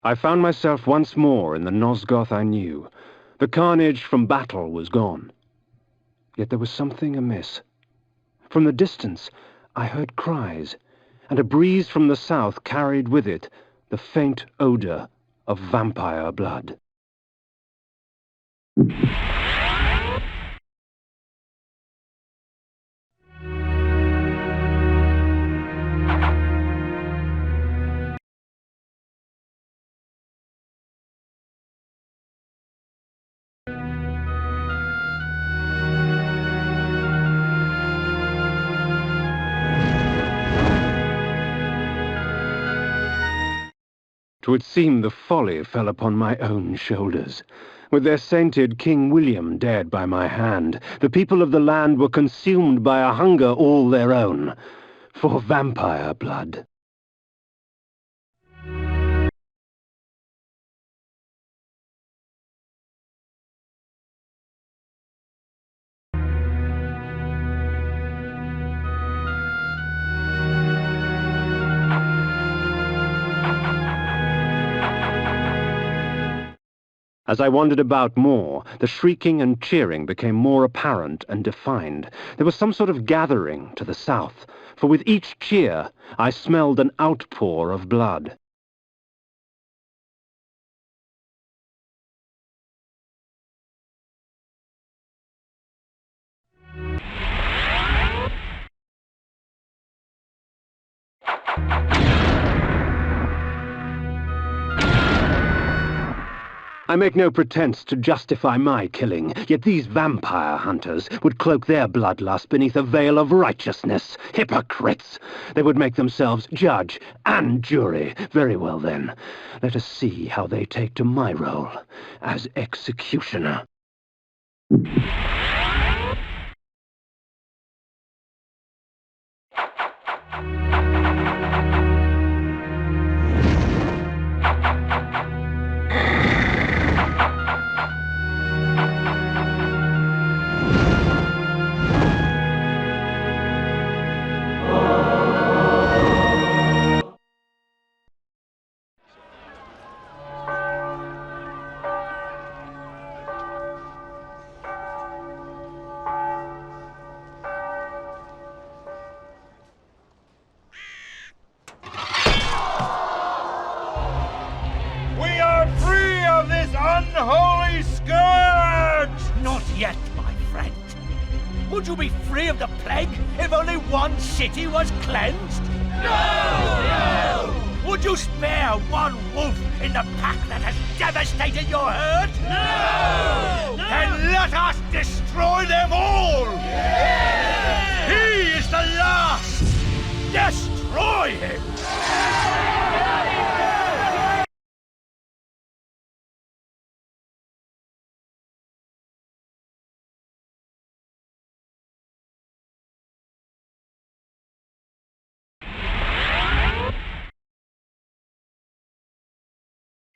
I found myself once more in the Nosgoth I knew. The carnage from battle was gone. Yet there was something amiss. From the distance, I heard cries, and a breeze from the south carried with it the faint odor of vampire blood. Twould seem the folly fell upon my own shoulders. With their sainted King William dead by my hand, the people of the land were consumed by a hunger all their own, for vampire blood. As I wandered about more, the shrieking and cheering became more apparent and defined. There was some sort of gathering to the south, for with each cheer I smelled an outpour of blood. I make no pretense to justify my killing, yet these vampire hunters would cloak their bloodlust beneath a veil of righteousness. Hypocrites! They would make themselves judge and jury. Very well then, let us see how they take to my role as executioner. Unholy scourge! Not yet, my friend. Would you be free of the plague if only one city was cleansed? No! No! Would you spare one wolf in the pack that has devastated your herd? No! No! Then let us destroy them all! Yeah! He is the last! Destroy him!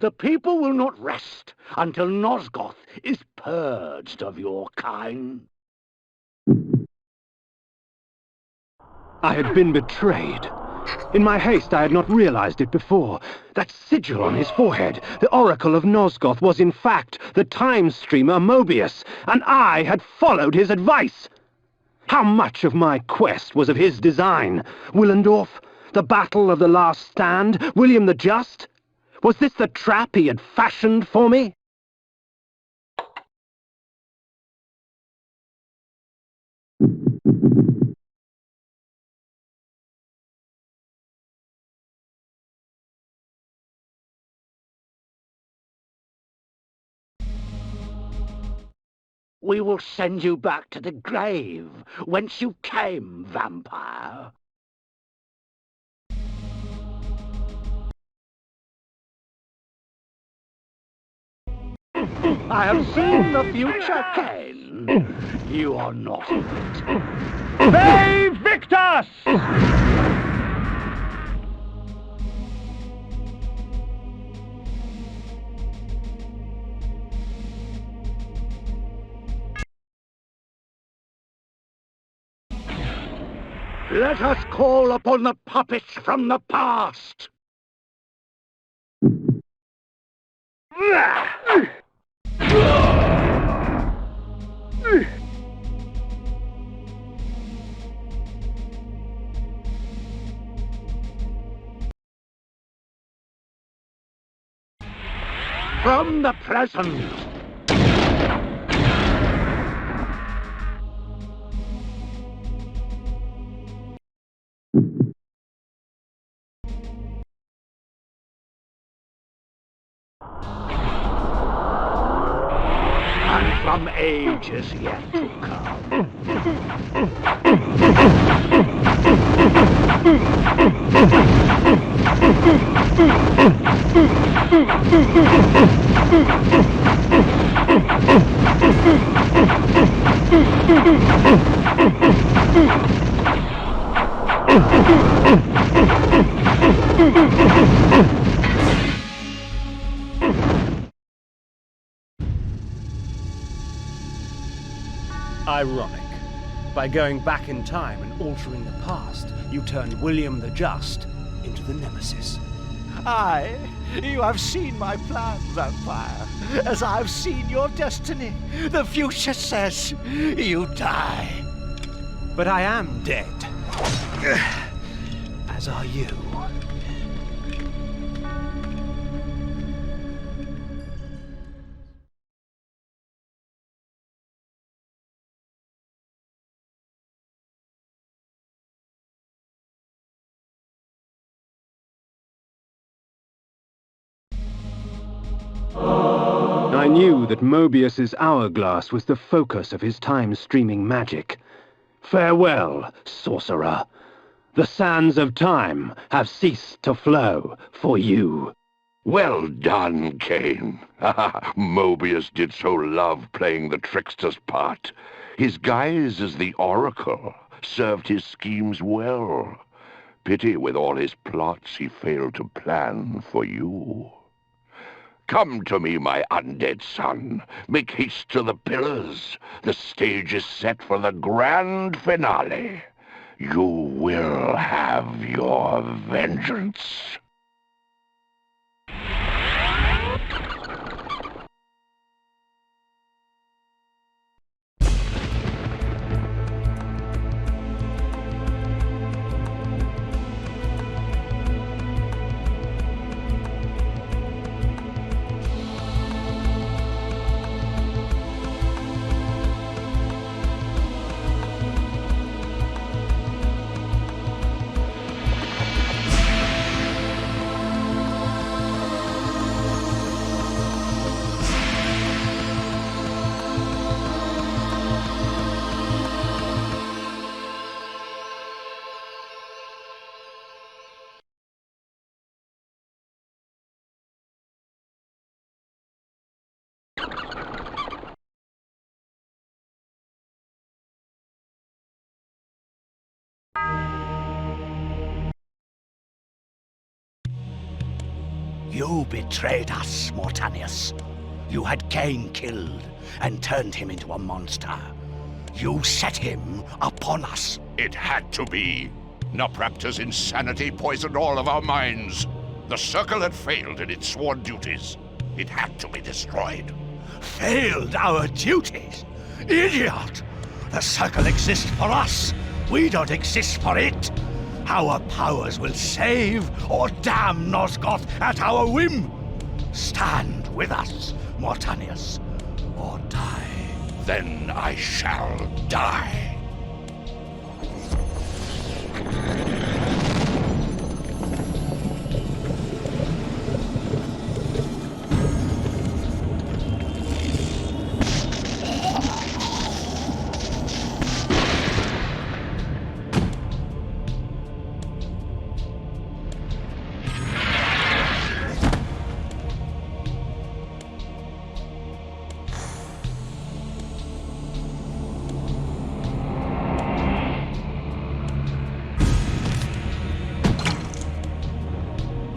The people will not rest until Nosgoth is purged of your kind. I had been betrayed. In my haste, I had not realized it before. That sigil on his forehead, the Oracle of Nosgoth, was in fact the time-streamer Mobius, and I had followed his advice. How much of my quest was of his design? Willendorf? The Battle of the Last Stand? William the Just? Was this the trap he had fashioned for me? We will send you back to the grave whence you came, vampire. I have seen the future, Kain. Kain. You are not it. Ve Victus! Let us call upon the puppets from the past. From the present. And from ages yet to come. Ironic. By going back in time and altering the past, you turned William the Just into the Nemesis. Aye, you have seen my plans, Vampire, as I've seen your destiny. The future says you die. But I am dead. As are you. I knew that Mobius's hourglass was the focus of his time-streaming magic. Farewell, sorcerer. The sands of time have ceased to flow for you. Well done, Kain. Mobius did so love playing the trickster's part. His guise as the Oracle served his schemes well. Pity with all his plots he failed to plan for you. Come to me, my undead son. Make haste to the pillars. The stage is set for the grand finale. You will have your vengeance. You betrayed us, Mortanius. You had Kain killed and turned him into a monster. You set him upon us. It had to be. Nupraptor's insanity poisoned all of our minds. The Circle had failed in its sworn duties. It had to be destroyed. Failed our duties? Idiot! The Circle exists for us. We don't exist for it. Our powers will save or damn Nosgoth at our whim. Stand with us, Mortanius, or die. Then I shall die.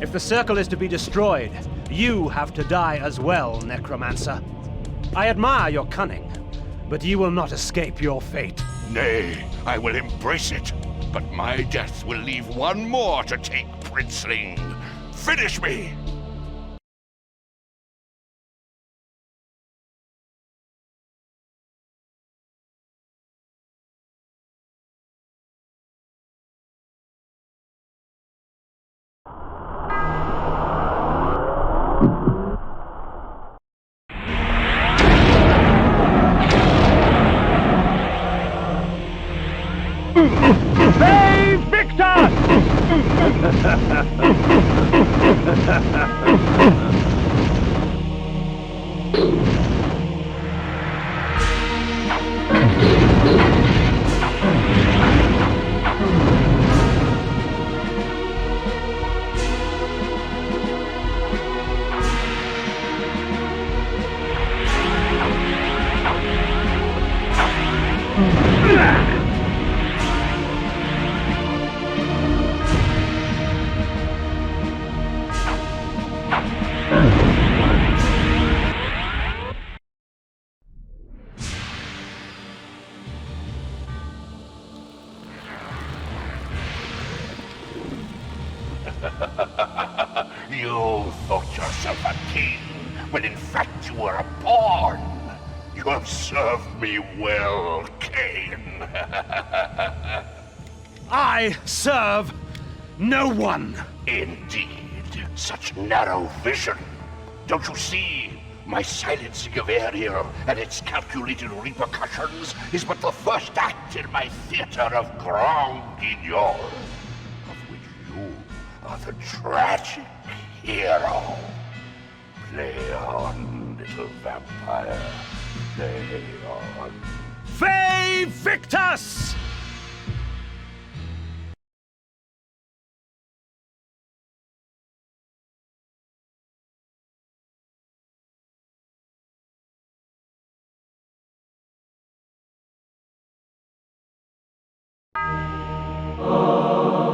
If the circle is to be destroyed, you have to die as well, Necromancer. I admire your cunning, but you will not escape your fate. Nay, I will embrace it, but my death will leave one more to take, Princeling. Finish me! Save Victor! You thought yourself a king, when in fact you were a pawn. You have served me well, Kain. I serve no one. Indeed, such narrow vision. Don't you see? My silencing of Ariel and its calculated repercussions is but the first act in my theater of Grand Guignol, of which you are the tragic hero. Play on, little vampire. Play on. Ve Victus!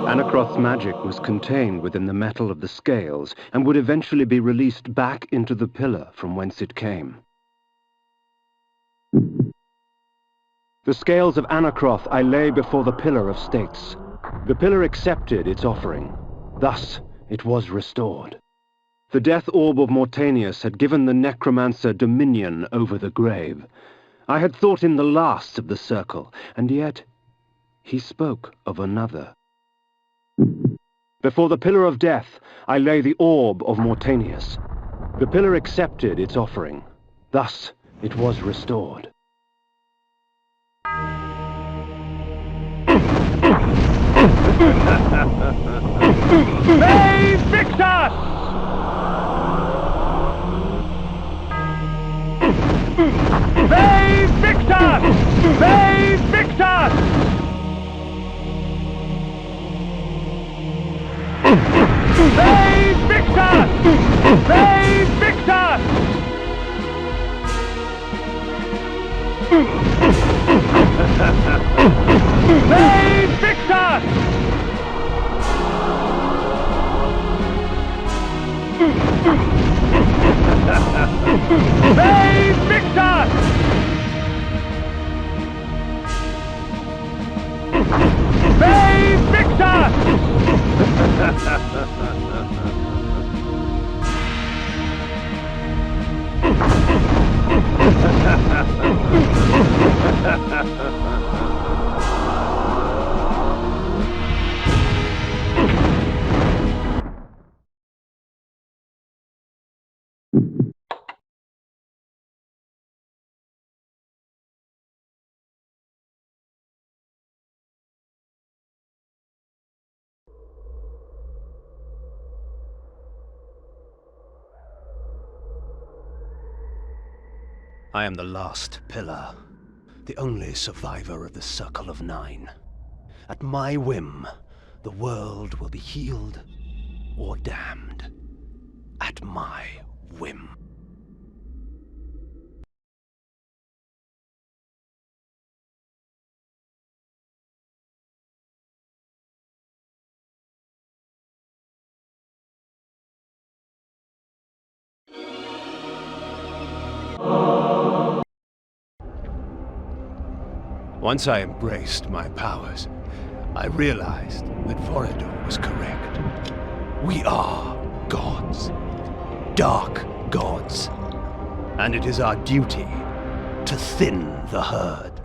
Anacroth's magic was contained within the metal of the scales and would eventually be released back into the pillar from whence it came. The scales of Anacroth I lay before the Pillar of States. The pillar accepted its offering. Thus it was restored. The death orb of Mortanius had given the necromancer dominion over the grave. I had thought him the last of the circle, and yet he spoke of another. Before the Pillar of Death, I lay the orb of Mortanius. The pillar accepted its offering. Thus it was restored. Save Victus! Save Victus! Save Victus! Save Victus! Save Victus! Save Victus! Save Victus! Save Victus! I am the last pillar, the only survivor of the Circle of Nine. At my whim, the world will be healed or damned. At my whim. Once I embraced my powers, I realized that Vorador was correct. We are gods. Dark gods. And it is our duty to thin the herd.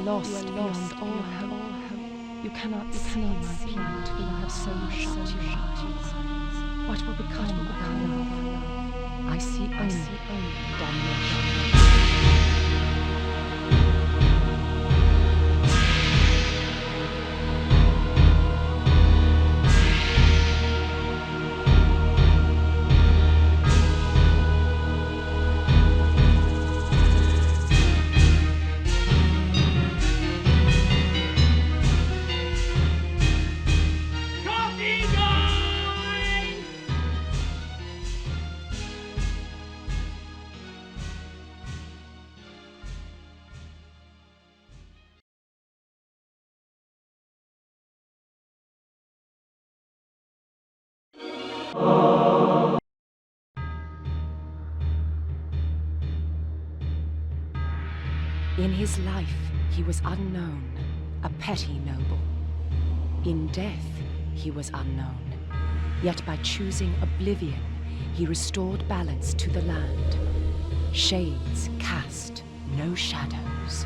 Lost beyond all hope. You cannot see my plight, for you have so shut your eyes. What will become of love? I see only damnation. In his life, he was unknown, a petty noble. In death, he was unknown. Yet by choosing oblivion, he restored balance to the land. Shades cast no shadows.